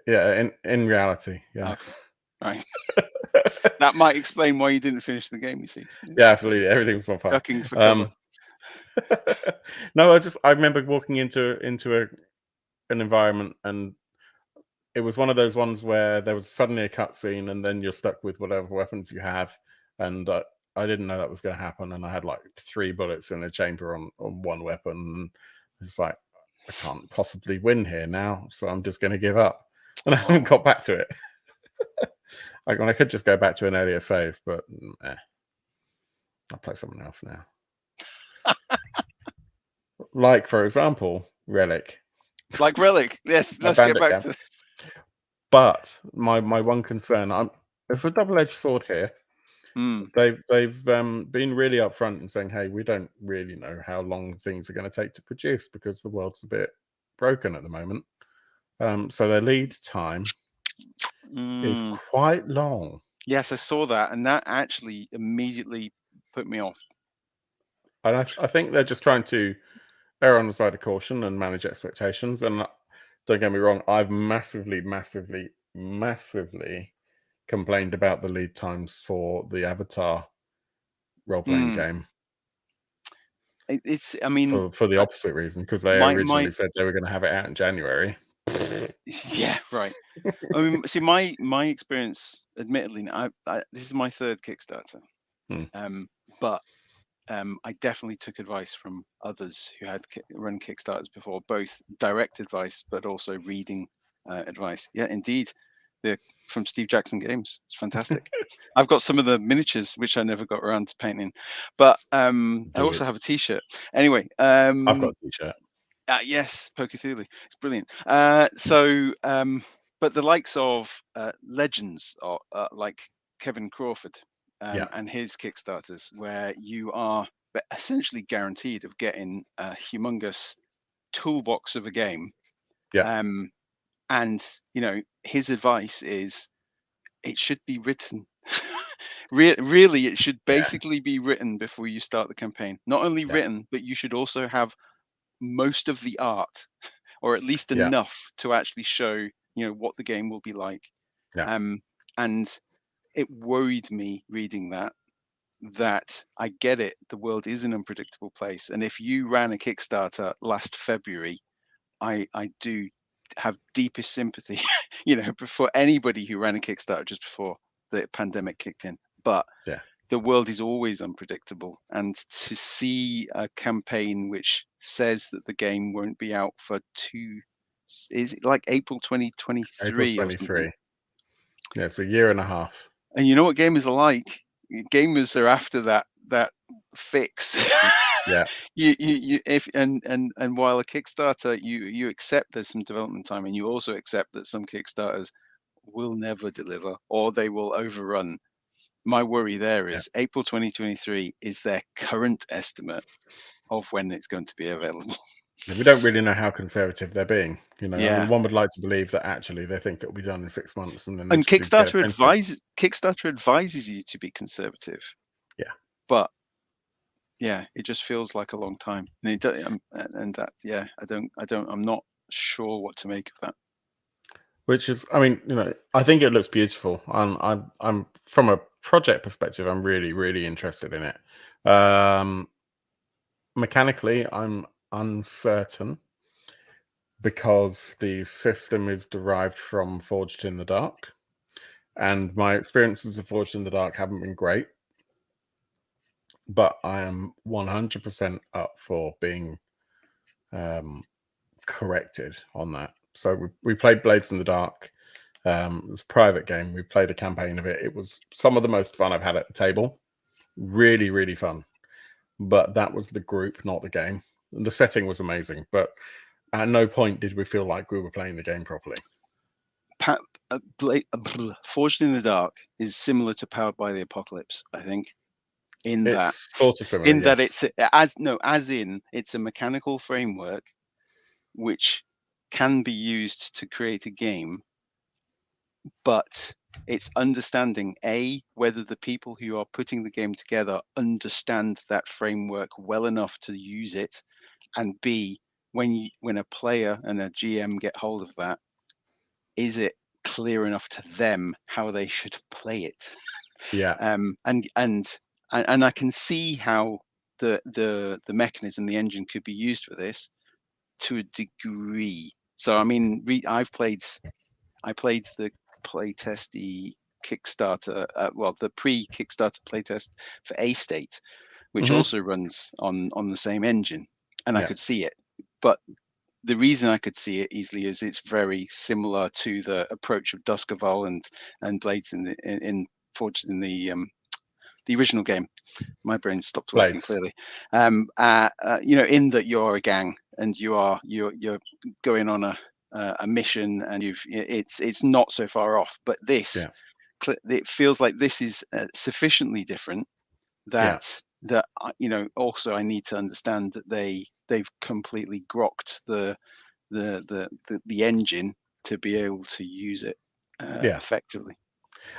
Yeah, in reality. Yeah. Okay. Right. That might explain why you didn't finish the game. You see. Yeah, absolutely. Everything was on fire. Ducking for cover. No, I remember walking into an environment, and it was one of those ones where there was suddenly a cutscene, and then you're stuck with whatever weapons you have, and I didn't know that was going to happen, and I had like 3 bullets in a chamber on one weapon, and it's like, I can't possibly win here now, so I'm just going to give up, and I haven't got back to it. I could just go back to an earlier save, but I'll play something else now. Like, for example, Relic. Like Relic, yes. Let's get back to. But my one concern, it's a double-edged sword here. They've been really upfront in saying, hey, we don't really know how long things are going to take to produce because the world's a bit broken at the moment. So their lead time is quite long. Yes, I saw that, and that actually immediately put me off. And I think they're just trying to err on the side of caution and manage expectations. And don't get me wrong, I've massively complained about the lead times for the Avatar role-playing game. I mean, for the opposite reason, because they originally said they were going to have it out in January. Yeah, right. I mean, see, my experience, admittedly, this is my 3rd Kickstarter, but I definitely took advice from others who had run Kickstarters before, both direct advice but also reading advice. Yeah, indeed, from Steve Jackson Games. It's fantastic. I've got some of the miniatures which I never got around to painting, but I also have a T-shirt. Anyway, I've got a T-shirt. Yes, Cthulhu. It's brilliant. But the likes of legends are like Kevin Crawford and his Kickstarters, where you are essentially guaranteed of getting a humongous toolbox of a game. And his advice is it should be written. Really, it should basically be written before you start the campaign. Not only written, but you should also have most of the art, or at least Yeah. enough to actually show, what the game will be like. Yeah. And it worried me reading that I get it. The world is an unpredictable place. And if you ran a Kickstarter last February, I do have deepest sympathy, for anybody who ran a Kickstarter just before the pandemic kicked in. But Yeah. the world is always unpredictable. And to see a campaign which says that the game won't be out for is it like April 2023 April or something? 23. Yeah, it's a year and a half. And you know what gamers are like? Gamers are after that fix. Yeah. And while a Kickstarter, you accept there's some development time, and you also accept that some Kickstarters will never deliver or they will overrun. My worry there is April 2023 is their current estimate of when it's going to be available. We don't really know how conservative they're being. I Yeah. mean, one would like to believe that actually they think it'll be done in 6 months, and then Kickstarter advises you to be conservative. Yeah. But yeah, it just feels like a long time, and I'm not sure what to make of that. Which is, I mean, I think it looks beautiful. I'm from a project perspective, I'm really, really interested in it. Mechanically, I'm uncertain because the system is derived from Forged in the Dark, and my experiences of Forged in the Dark haven't been great. But I am 100% up for being corrected on that. So we played Blades in the Dark. It was a private game. We played a campaign of it. It was some of the most fun I've had at the table. Really, really fun. But that was the group, not the game. And the setting was amazing, but at no point did we feel like we were playing the game properly. Forged in the Dark is similar to Powered by the Apocalypse, I think. It's sort of similar. That it's it's a mechanical framework which can be used to create a game, but it's understanding whether the people who are putting the game together understand that framework well enough to use it, and B, when a player and a GM get hold of that, is it clear enough to them how they should play it? Yeah. And I can see how the mechanism, the engine, could be used for this to a degree. So I mean, I played the playtesty Kickstarter, the pre-Kickstarter playtest for A State, which also runs on the same engine, and I could see it. But the reason I could see it easily is it's very similar to the approach of Duskaval and Blades in Forged in the original game. My brain stopped working clearly. In that you're a gang and you're going on a mission, and it's not so far off. But this, it feels like this is sufficiently different that also I need to understand that they've completely grokked the engine to be able to use it effectively.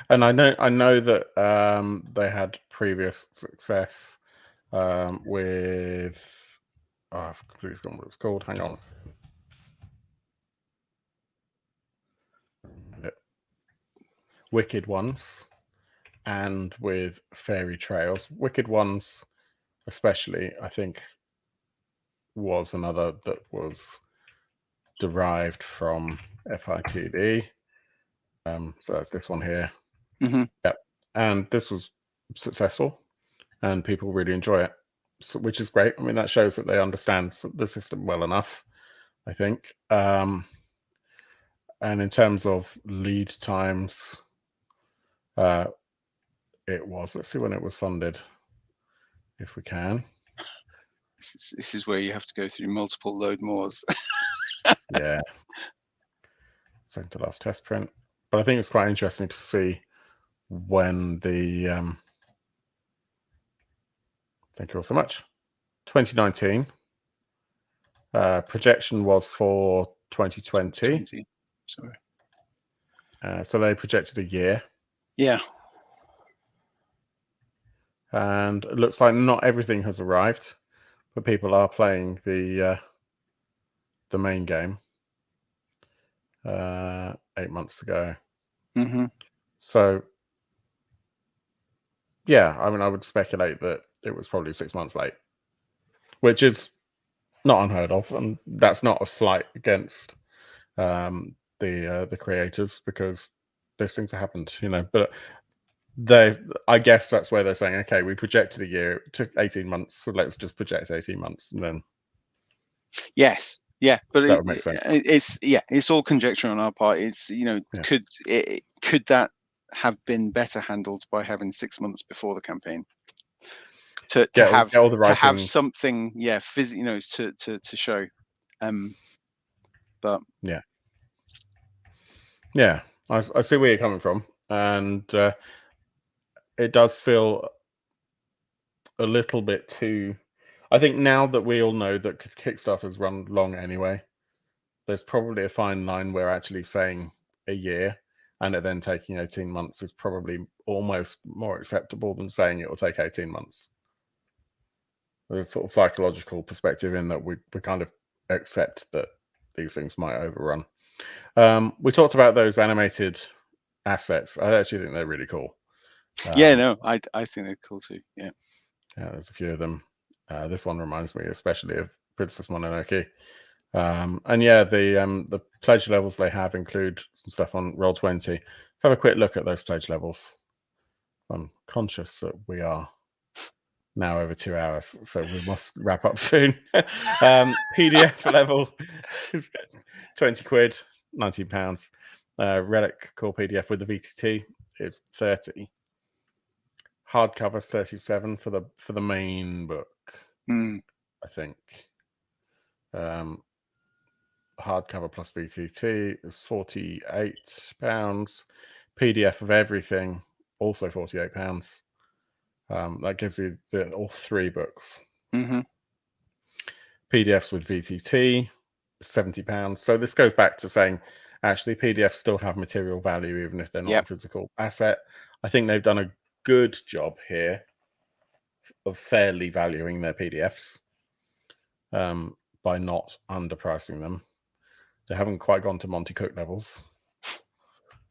And I know that they had previous success with I've completely forgotten what it's called. Hang on. Wicked Ones, and with Fairy Trails. Wicked Ones, especially, I think, was another that was derived from FITD. So that's this one here. Yeah, and this was successful, and people really enjoy it, which is great. I mean, that shows that they understand the system well enough, I think. And in terms of lead times, it was, let's see when it was funded, if we can. This is where you have to go through multiple load mores. Yeah. Second to last test print. But I think it's quite interesting to see when the thank you all so much. 2019. Projection was for 2020. Sorry. So they projected a year. Yeah. And it looks like not everything has arrived, but people are playing the the main game 8 months ago. Mm-hmm. So, yeah, I mean, I would speculate that it was probably 6 months late, which is not unheard of, and that's not a slight against the creators, because those things have happened, But I guess that's where they're saying, okay, we projected a year, it took 18 months, so let's just project 18 months, and then Yes, yeah, but that would make sense. it's all conjecture on our part. It's Yeah. could that have been better handled by having 6 months before the campaign to have all the writing. Something, to show, but yeah, I see where you're coming from, and it does feel a little bit too. I think now that we all know that Kickstarters run long anyway, there's probably a fine line where actually saying a year and it then taking 18 months is probably almost more acceptable than saying it will take 18 months. There's a sort of psychological perspective in that we kind of accept that these things might overrun. We talked about those animated assets. I actually think they're really cool. I think they're cool too. Yeah, there's a few of them. This one reminds me especially of Princess Mononoke. And yeah, the pledge levels they have include some stuff on Roll20. Let's have a quick look at those pledge levels. I'm conscious that we are now over 2 hours, so we must wrap up soon. PDF level is 20 quid, £19. Relic core PDF with the VTT is 30. Hardcover 37 for the main book, I think. Hardcover plus VTT is £48. PDF of everything, also £48. That gives you all 3 books. Mm-hmm. PDFs with VTT, £70. So this goes back to saying, actually, PDFs still have material value even if they're not a physical asset. I think they've done a good job here of fairly valuing their PDFs by not underpricing them. They haven't quite gone to Monty Cook levels.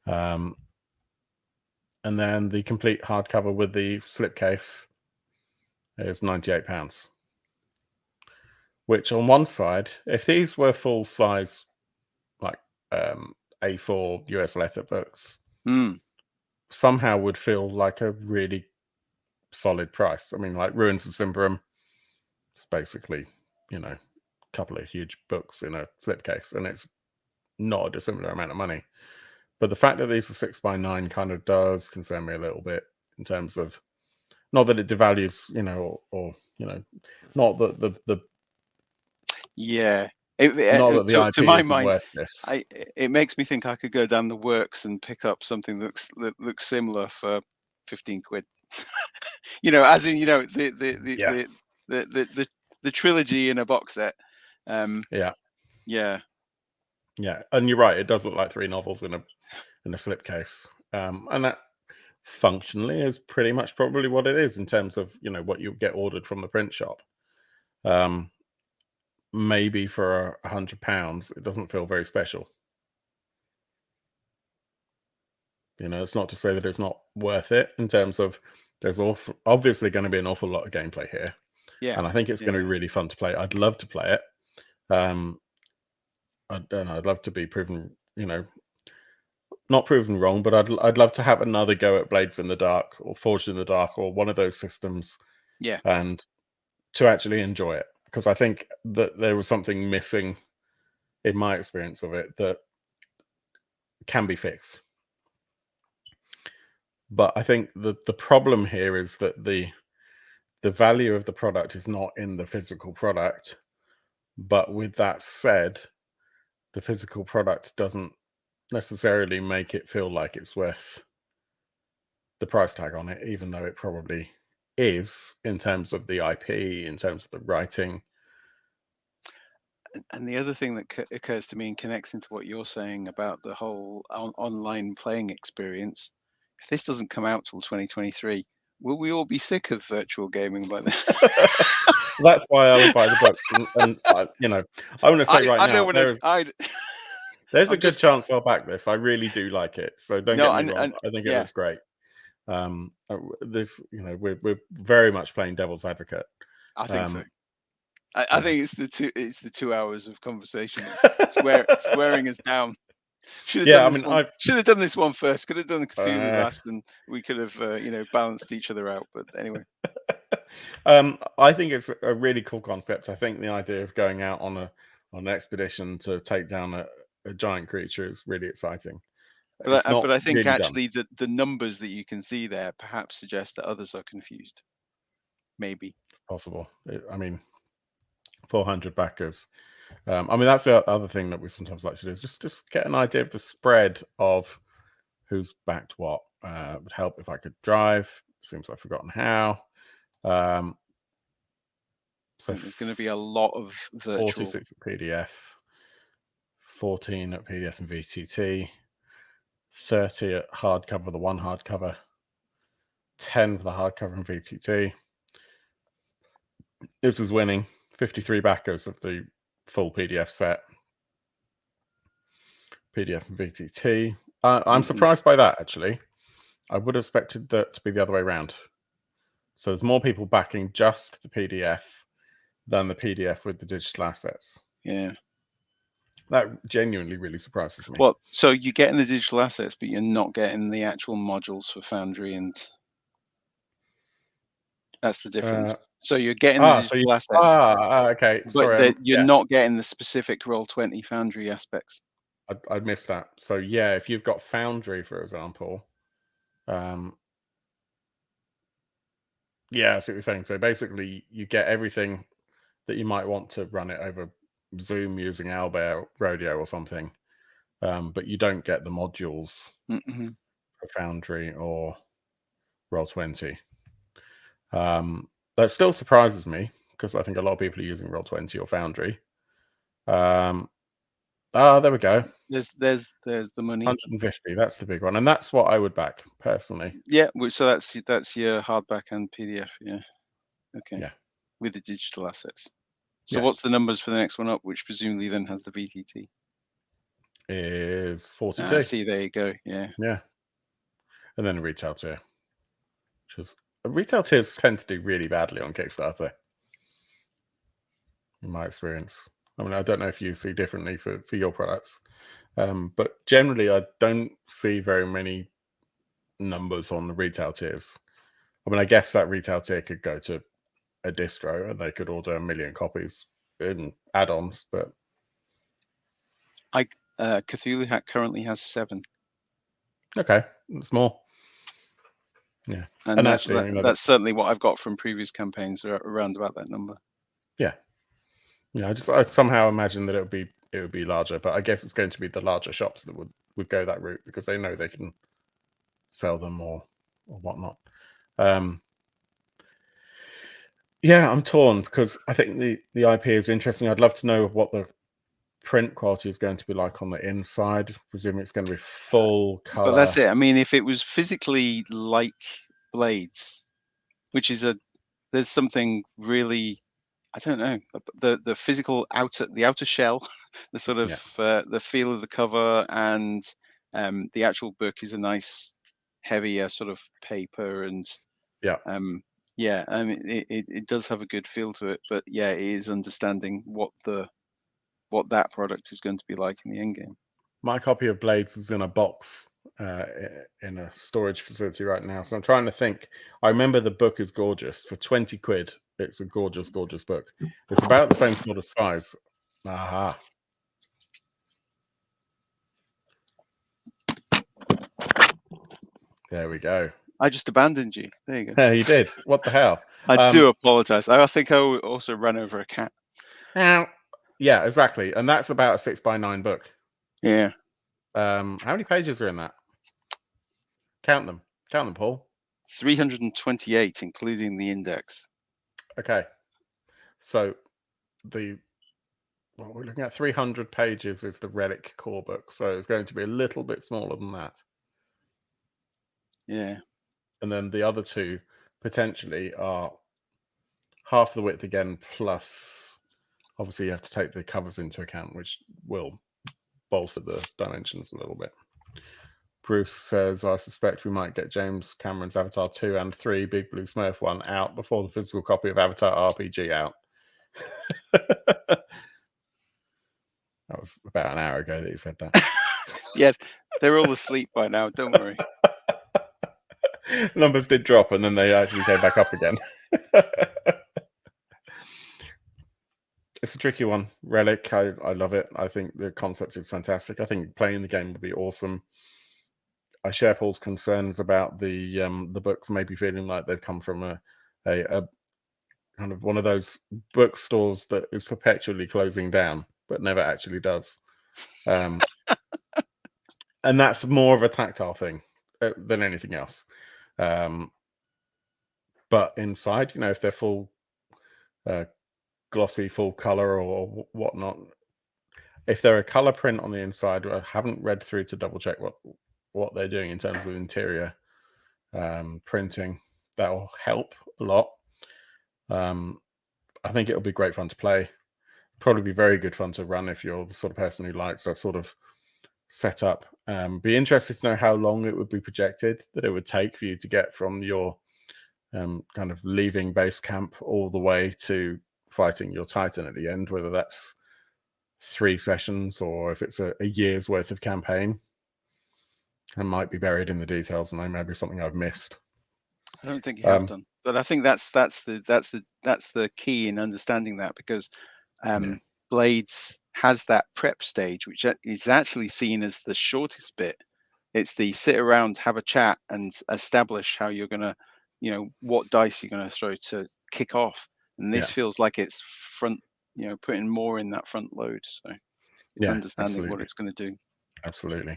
And then the complete hardcover with the slipcase is £98. Which on one side, if these were full size, like A4 US letter books, somehow would feel like a really solid price. I mean, like Ruins of Symbaroum, it's basically, a couple of huge books in a slipcase, and it's not a dissimilar amount of money. But the fact that these are 6x9 kind of does concern me a little bit in terms of, not that it devalues, or not that the yeah. not that the IP to my isn't mind, worth this. it makes me think I could go down the works and pick up something that looks similar for 15 quid. As in, the trilogy in a box set. Yeah. Yeah, And you're right. It does look like 3 novels in a slipcase, and that functionally is pretty much probably what it is in terms of what you get ordered from the print shop. Maybe for £100, it doesn't feel very special. It's not to say that it's not worth it in terms of there's obviously going to be an awful lot of gameplay here. Yeah, and I think it's going to be really fun to play. I'd love to play it. I'd love to be proven, not proven wrong, but I'd love to have another go at Blades in the Dark or Forged in the Dark or one of those systems. Yeah, and to actually enjoy it, because I think that there was something missing in my experience of it that can be fixed. But I think the problem here is that the value of the product is not in the physical product. But with that said, the physical product doesn't necessarily make it feel like it's worth the price tag on it, even though it probably is in terms of the IP, in terms of the writing. And the other thing that occurs to me and connects into what you're saying about the whole online playing experience, if this doesn't come out till 2023, Will we all be sick of virtual gaming by then? That's why I would buy the book. And you know, I want to say right I now, don't want to. there's a I'm good just chance I'll back this. I really do like it. So don't no, get me wrong. I think it yeah, looks great. This, you know, we're very much playing devil's advocate. I think so. Um, I yeah. think it's the 2 hours of conversation. It's wearing us down. Should have Yeah, done I this mean, one. Should have done this one first. Could have done the Cthulhu Uh, last, and we could have balanced each other out. But anyway, I think it's a really cool concept. I think the idea of going out on an expedition to take down a giant creature is really exciting. It's not but I think really done. actually the numbers that you can see there perhaps suggest that others are confused. Maybe. It's possible. I mean, 400 backers. I mean, that's the other thing that we sometimes like to do is just get an idea of the spread of who's backed what. It would help if I could drive. Seems I've forgotten how. So There's going to be a lot of virtual. 46 at PDF, 14 at PDF and VTT, 30 at hardcover, the one hardcover, 10 for the hardcover and VTT. This is winning. 53 backers of the full PDF set. PDF and VTT. I'm surprised by that, actually. I would have expected that to be the other way around. So there's more people backing just the PDF than the PDF with the digital assets. Yeah. That genuinely really surprises me. Well, so you're getting the digital assets, but you're not getting the actual modules for Foundry, and that's the difference. So you're getting the digital assets. Okay. But Sorry, you're not getting the specific Roll20 Foundry aspects. I missed that. So yeah, if you've got Foundry, for example, yeah, I see what you're saying. So basically, you get everything that you might want to run it over Zoom using Owlbear Rodeo or something, but you don't get the modules for Foundry or Roll20. That still surprises me because I think a lot of people are using Roll20 or Foundry. There we go. There's the money. 150. That's the big one, and that's what I would back personally. Yeah, so that's your hardback and PDF. Yeah. Okay. Yeah. With the digital assets. So what's the numbers for the next one up, which presumably then has the VTT? Is 42. See, there you go. Yeah. Yeah. And then a retail tier. Retail tiers tend to do really badly on Kickstarter, in my experience. I mean, I don't know if you see differently for your products, but generally I don't see very many numbers on the retail tiers. I mean, I guess that retail tier could go to a distro and they could order 1 million copies in add-ons, but Cthulhu Hack currently has 7. Okay, it's more. Yeah, and actually, that's certainly what I've got from previous campaigns around about that number. Yeah, yeah. I somehow imagine that it would be larger, but I guess it's going to be the larger shops that would go that route because they know they can sell them or whatnot. Yeah, I'm torn because I think the IP is interesting. I'd love to know what the print quality is going to be like on the inside. Presuming it's going to be full color. But that's it. I mean, if it was physically like Blades, which is there's something really, I don't know, the physical the outer shell, the sort of the feel of the cover, and the actual book is a nice heavier sort of paper, and yeah, I mean, it does have a good feel to it, but yeah, it is understanding what that product is going to be like in the end game. My copy of Blades is in a box in a storage facility right now, so I'm trying to think. I remember the book is gorgeous. For 20 quid, it's a gorgeous, gorgeous book. It's about the same sort of size. Aha. There we go. I just abandoned you. There you go. Yeah, you did. What the hell? I do apologize. I think I also ran over a cat. Yeah, exactly. And that's about a 6x9 book. Yeah. How many pages are in that? Count them. Count them, Paul. 328, including the index. Okay. So we're looking at 300 pages is the Relic core book. So it's going to be a little bit smaller than that. Yeah. And then the other two potentially are half the width again, plus obviously you have to take the covers into account, which will bolster the dimensions a little bit. Bruce says, I suspect we might get James Cameron's Avatar 2 and 3 Big Blue Smurf 1 out before the physical copy of Avatar RPG out. That was about an hour ago that you said that. Yes, they're all asleep by now, don't worry. Numbers did drop and then they actually came back up again. It's a tricky one. Relic, I love it. I think the concept is fantastic. I think playing the game would be awesome. I share Paul's concerns about the books maybe feeling like they've come from a kind of one of those bookstores that is perpetually closing down, but never actually does. And that's more of a tactile thing than anything else. But inside, if they're full glossy, full color or whatnot, if they're a color print on the inside, I haven't read through to double check what they're doing in terms of interior printing. That will help a lot. I think it'll be great fun to play. Probably be very good fun to run if you're the sort of person who likes that sort of setup. Be interested to know how long it would be projected that it would take for you to get from your kind of leaving base camp all the way to fighting your Titan at the end, whether that's 3 sessions or if it's a year's worth of campaign. It might be buried in the details, and maybe something I've missed. I don't think you have done, but I think that's the key in understanding that, because Blades has that prep stage, which is actually seen as the shortest bit. It's the sit around, have a chat, and establish how you're gonna, what dice you're gonna throw to kick off. And this feels like it's front, putting more in that front load. So it's understanding what it's going to do. Absolutely.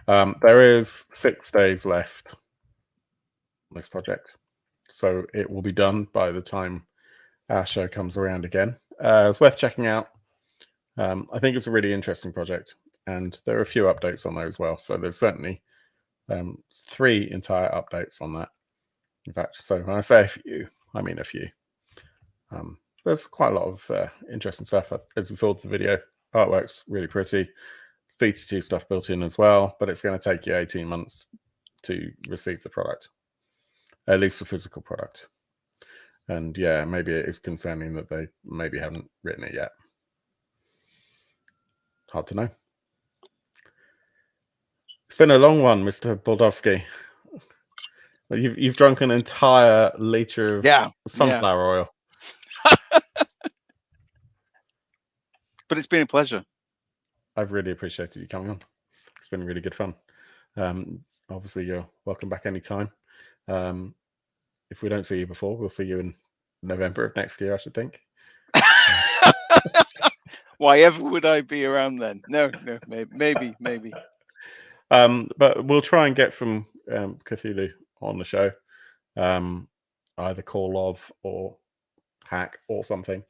There is 6 days left on this project, so it will be done by the time our show comes around again. It's worth checking out. I think it's a really interesting project, and there are a few updates on there as well. So there's certainly 3 entire updates on that. In fact, so when I say a few, I mean a few. There's quite a lot of interesting stuff. As you saw the video, artwork's really pretty. Beta 2 stuff built in as well, but it's going to take you 18 months to receive the product, at least the physical product. And yeah, maybe it is concerning that they maybe haven't written it yet. Hard to know. It's been a long one, Mr. Baldowski. You've drunk an entire liter of sunflower oil. But it's been a pleasure. I've really appreciated you coming on. It's been really good fun. Obviously, you're welcome back anytime. If we don't see you before, we'll see you in November of next year, I should think. Why ever would I be around then? No, maybe. But we'll try and get some Cthulhu on the show, either Call of or Hack or something.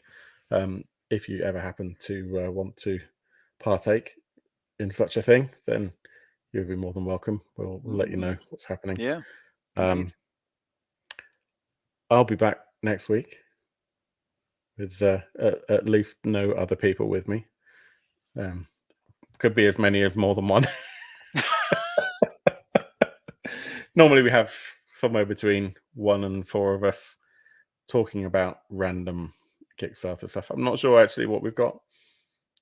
If you ever happen to want to partake in such a thing, then you'll be more than welcome. We'll let you know what's happening. Yeah. I'll be back next week with at least no other people with me. Could be as many as more than one. Normally we have somewhere between 1 and 4 of us talking about random Kickstarter stuff. I'm not sure actually what we've got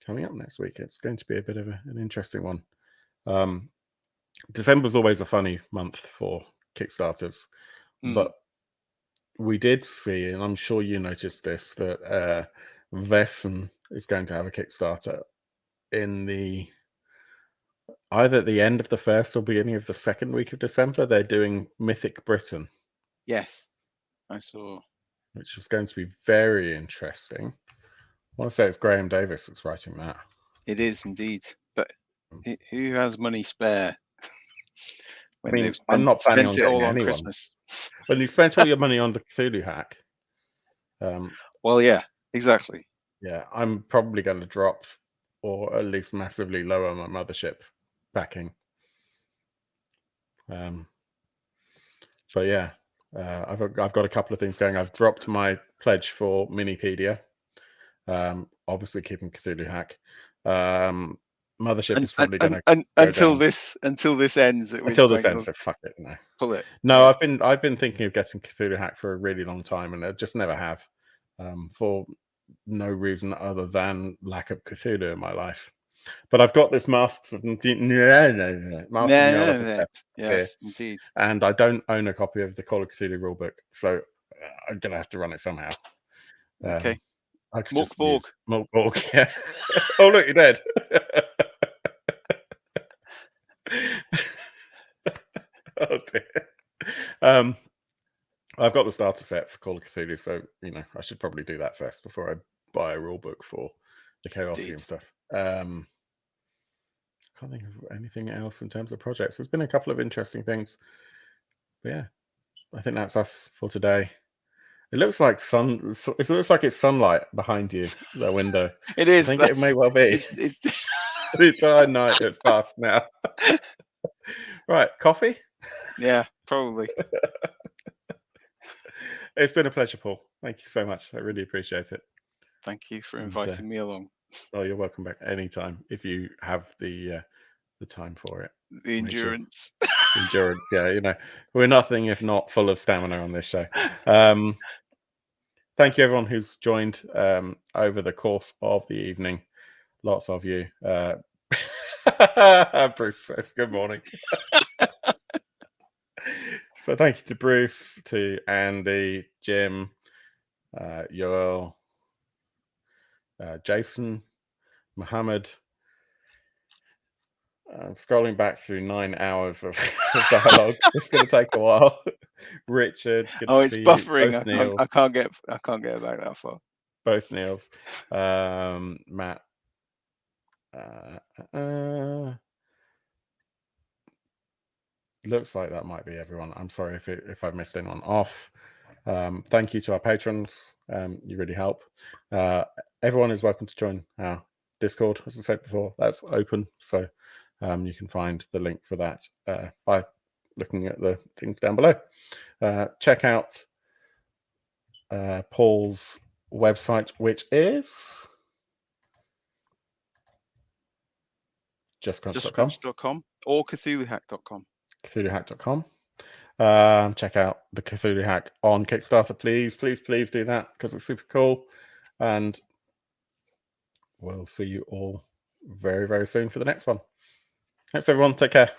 coming up next week. It's going to be a bit of an interesting one. December's always a funny month for Kickstarters, but we did see, and I'm sure you noticed this, that Vesson is going to have a Kickstarter in either at the end of the first or beginning of the second week of December. They're doing Mythic Britain. Yes, I saw. Which is going to be very interesting. I want to say it's Graham Davis that's writing that. It is indeed. But who has money spare? I'm not planning on it all getting on anyone. Christmas. When you spent all your money on the Cthulhu Hack. Well, yeah, exactly. Yeah, I'm probably going to drop or at least massively lower my mothership backing. But yeah, I've got a couple of things going. I've dropped my pledge for Minipedia. Obviously keeping Cthulhu Hack. Mothership is probably going to until this ends. Until this ends, so fuck it. No, pull it. No, yeah. I've been thinking of getting Cthulhu Hack for a really long time, and I just never have, for no reason other than lack of Cthulhu in my life. But I've got this Masks of Nyarlathotep here, indeed. And I don't own a copy of the Call of Cthulhu rulebook, so I'm gonna have to run it somehow. Okay. I could Mork just Borg. Mork Borg, yeah. Oh look, you're dead. Oh dear. I've got the starter set for Call of Cthulhu, so I should probably do that first before I buy a rule book for the Chaosium stuff. Can't think of anything else in terms of projects. There's been a couple of interesting things. But yeah, I think that's us for today. It looks like it looks like it's sunlight behind you, the window. It is. I think it may well be. It's the entire night that's passed now. Right, coffee? Yeah, probably. It's been a pleasure, Paul. Thank you so much. I really appreciate it. Thank you for inviting me along. Oh, you're welcome back anytime if you have the time for it. The endurance. Endurance, yeah. We're nothing if not full of stamina on this show. Thank you, everyone who's joined over the course of the evening. Lots of you. Bruce says good morning. So thank you to Bruce, to Andy, Jim, Yoel, Jason, Mohammed. I'm scrolling back through 9 hours of dialogue. It's going to take a while. Richard, good to it's see buffering. You. I can't get back that far. Both Neils. Matt. Looks like that might be everyone. I'm sorry if I've missed anyone off. Thank you to our patrons. You really help. Everyone is welcome to join our Discord. As I said before, that's open, so you can find the link for that by looking at the things down below. Check out Paul's website, which is justcrunch.com or cthulhuhack.com. cthulhuhack.com. Check out the Cthulhu Hack on Kickstarter, please do that, because it's super cool. And we'll see you all very, very soon for the next one. Thanks, everyone. Take care.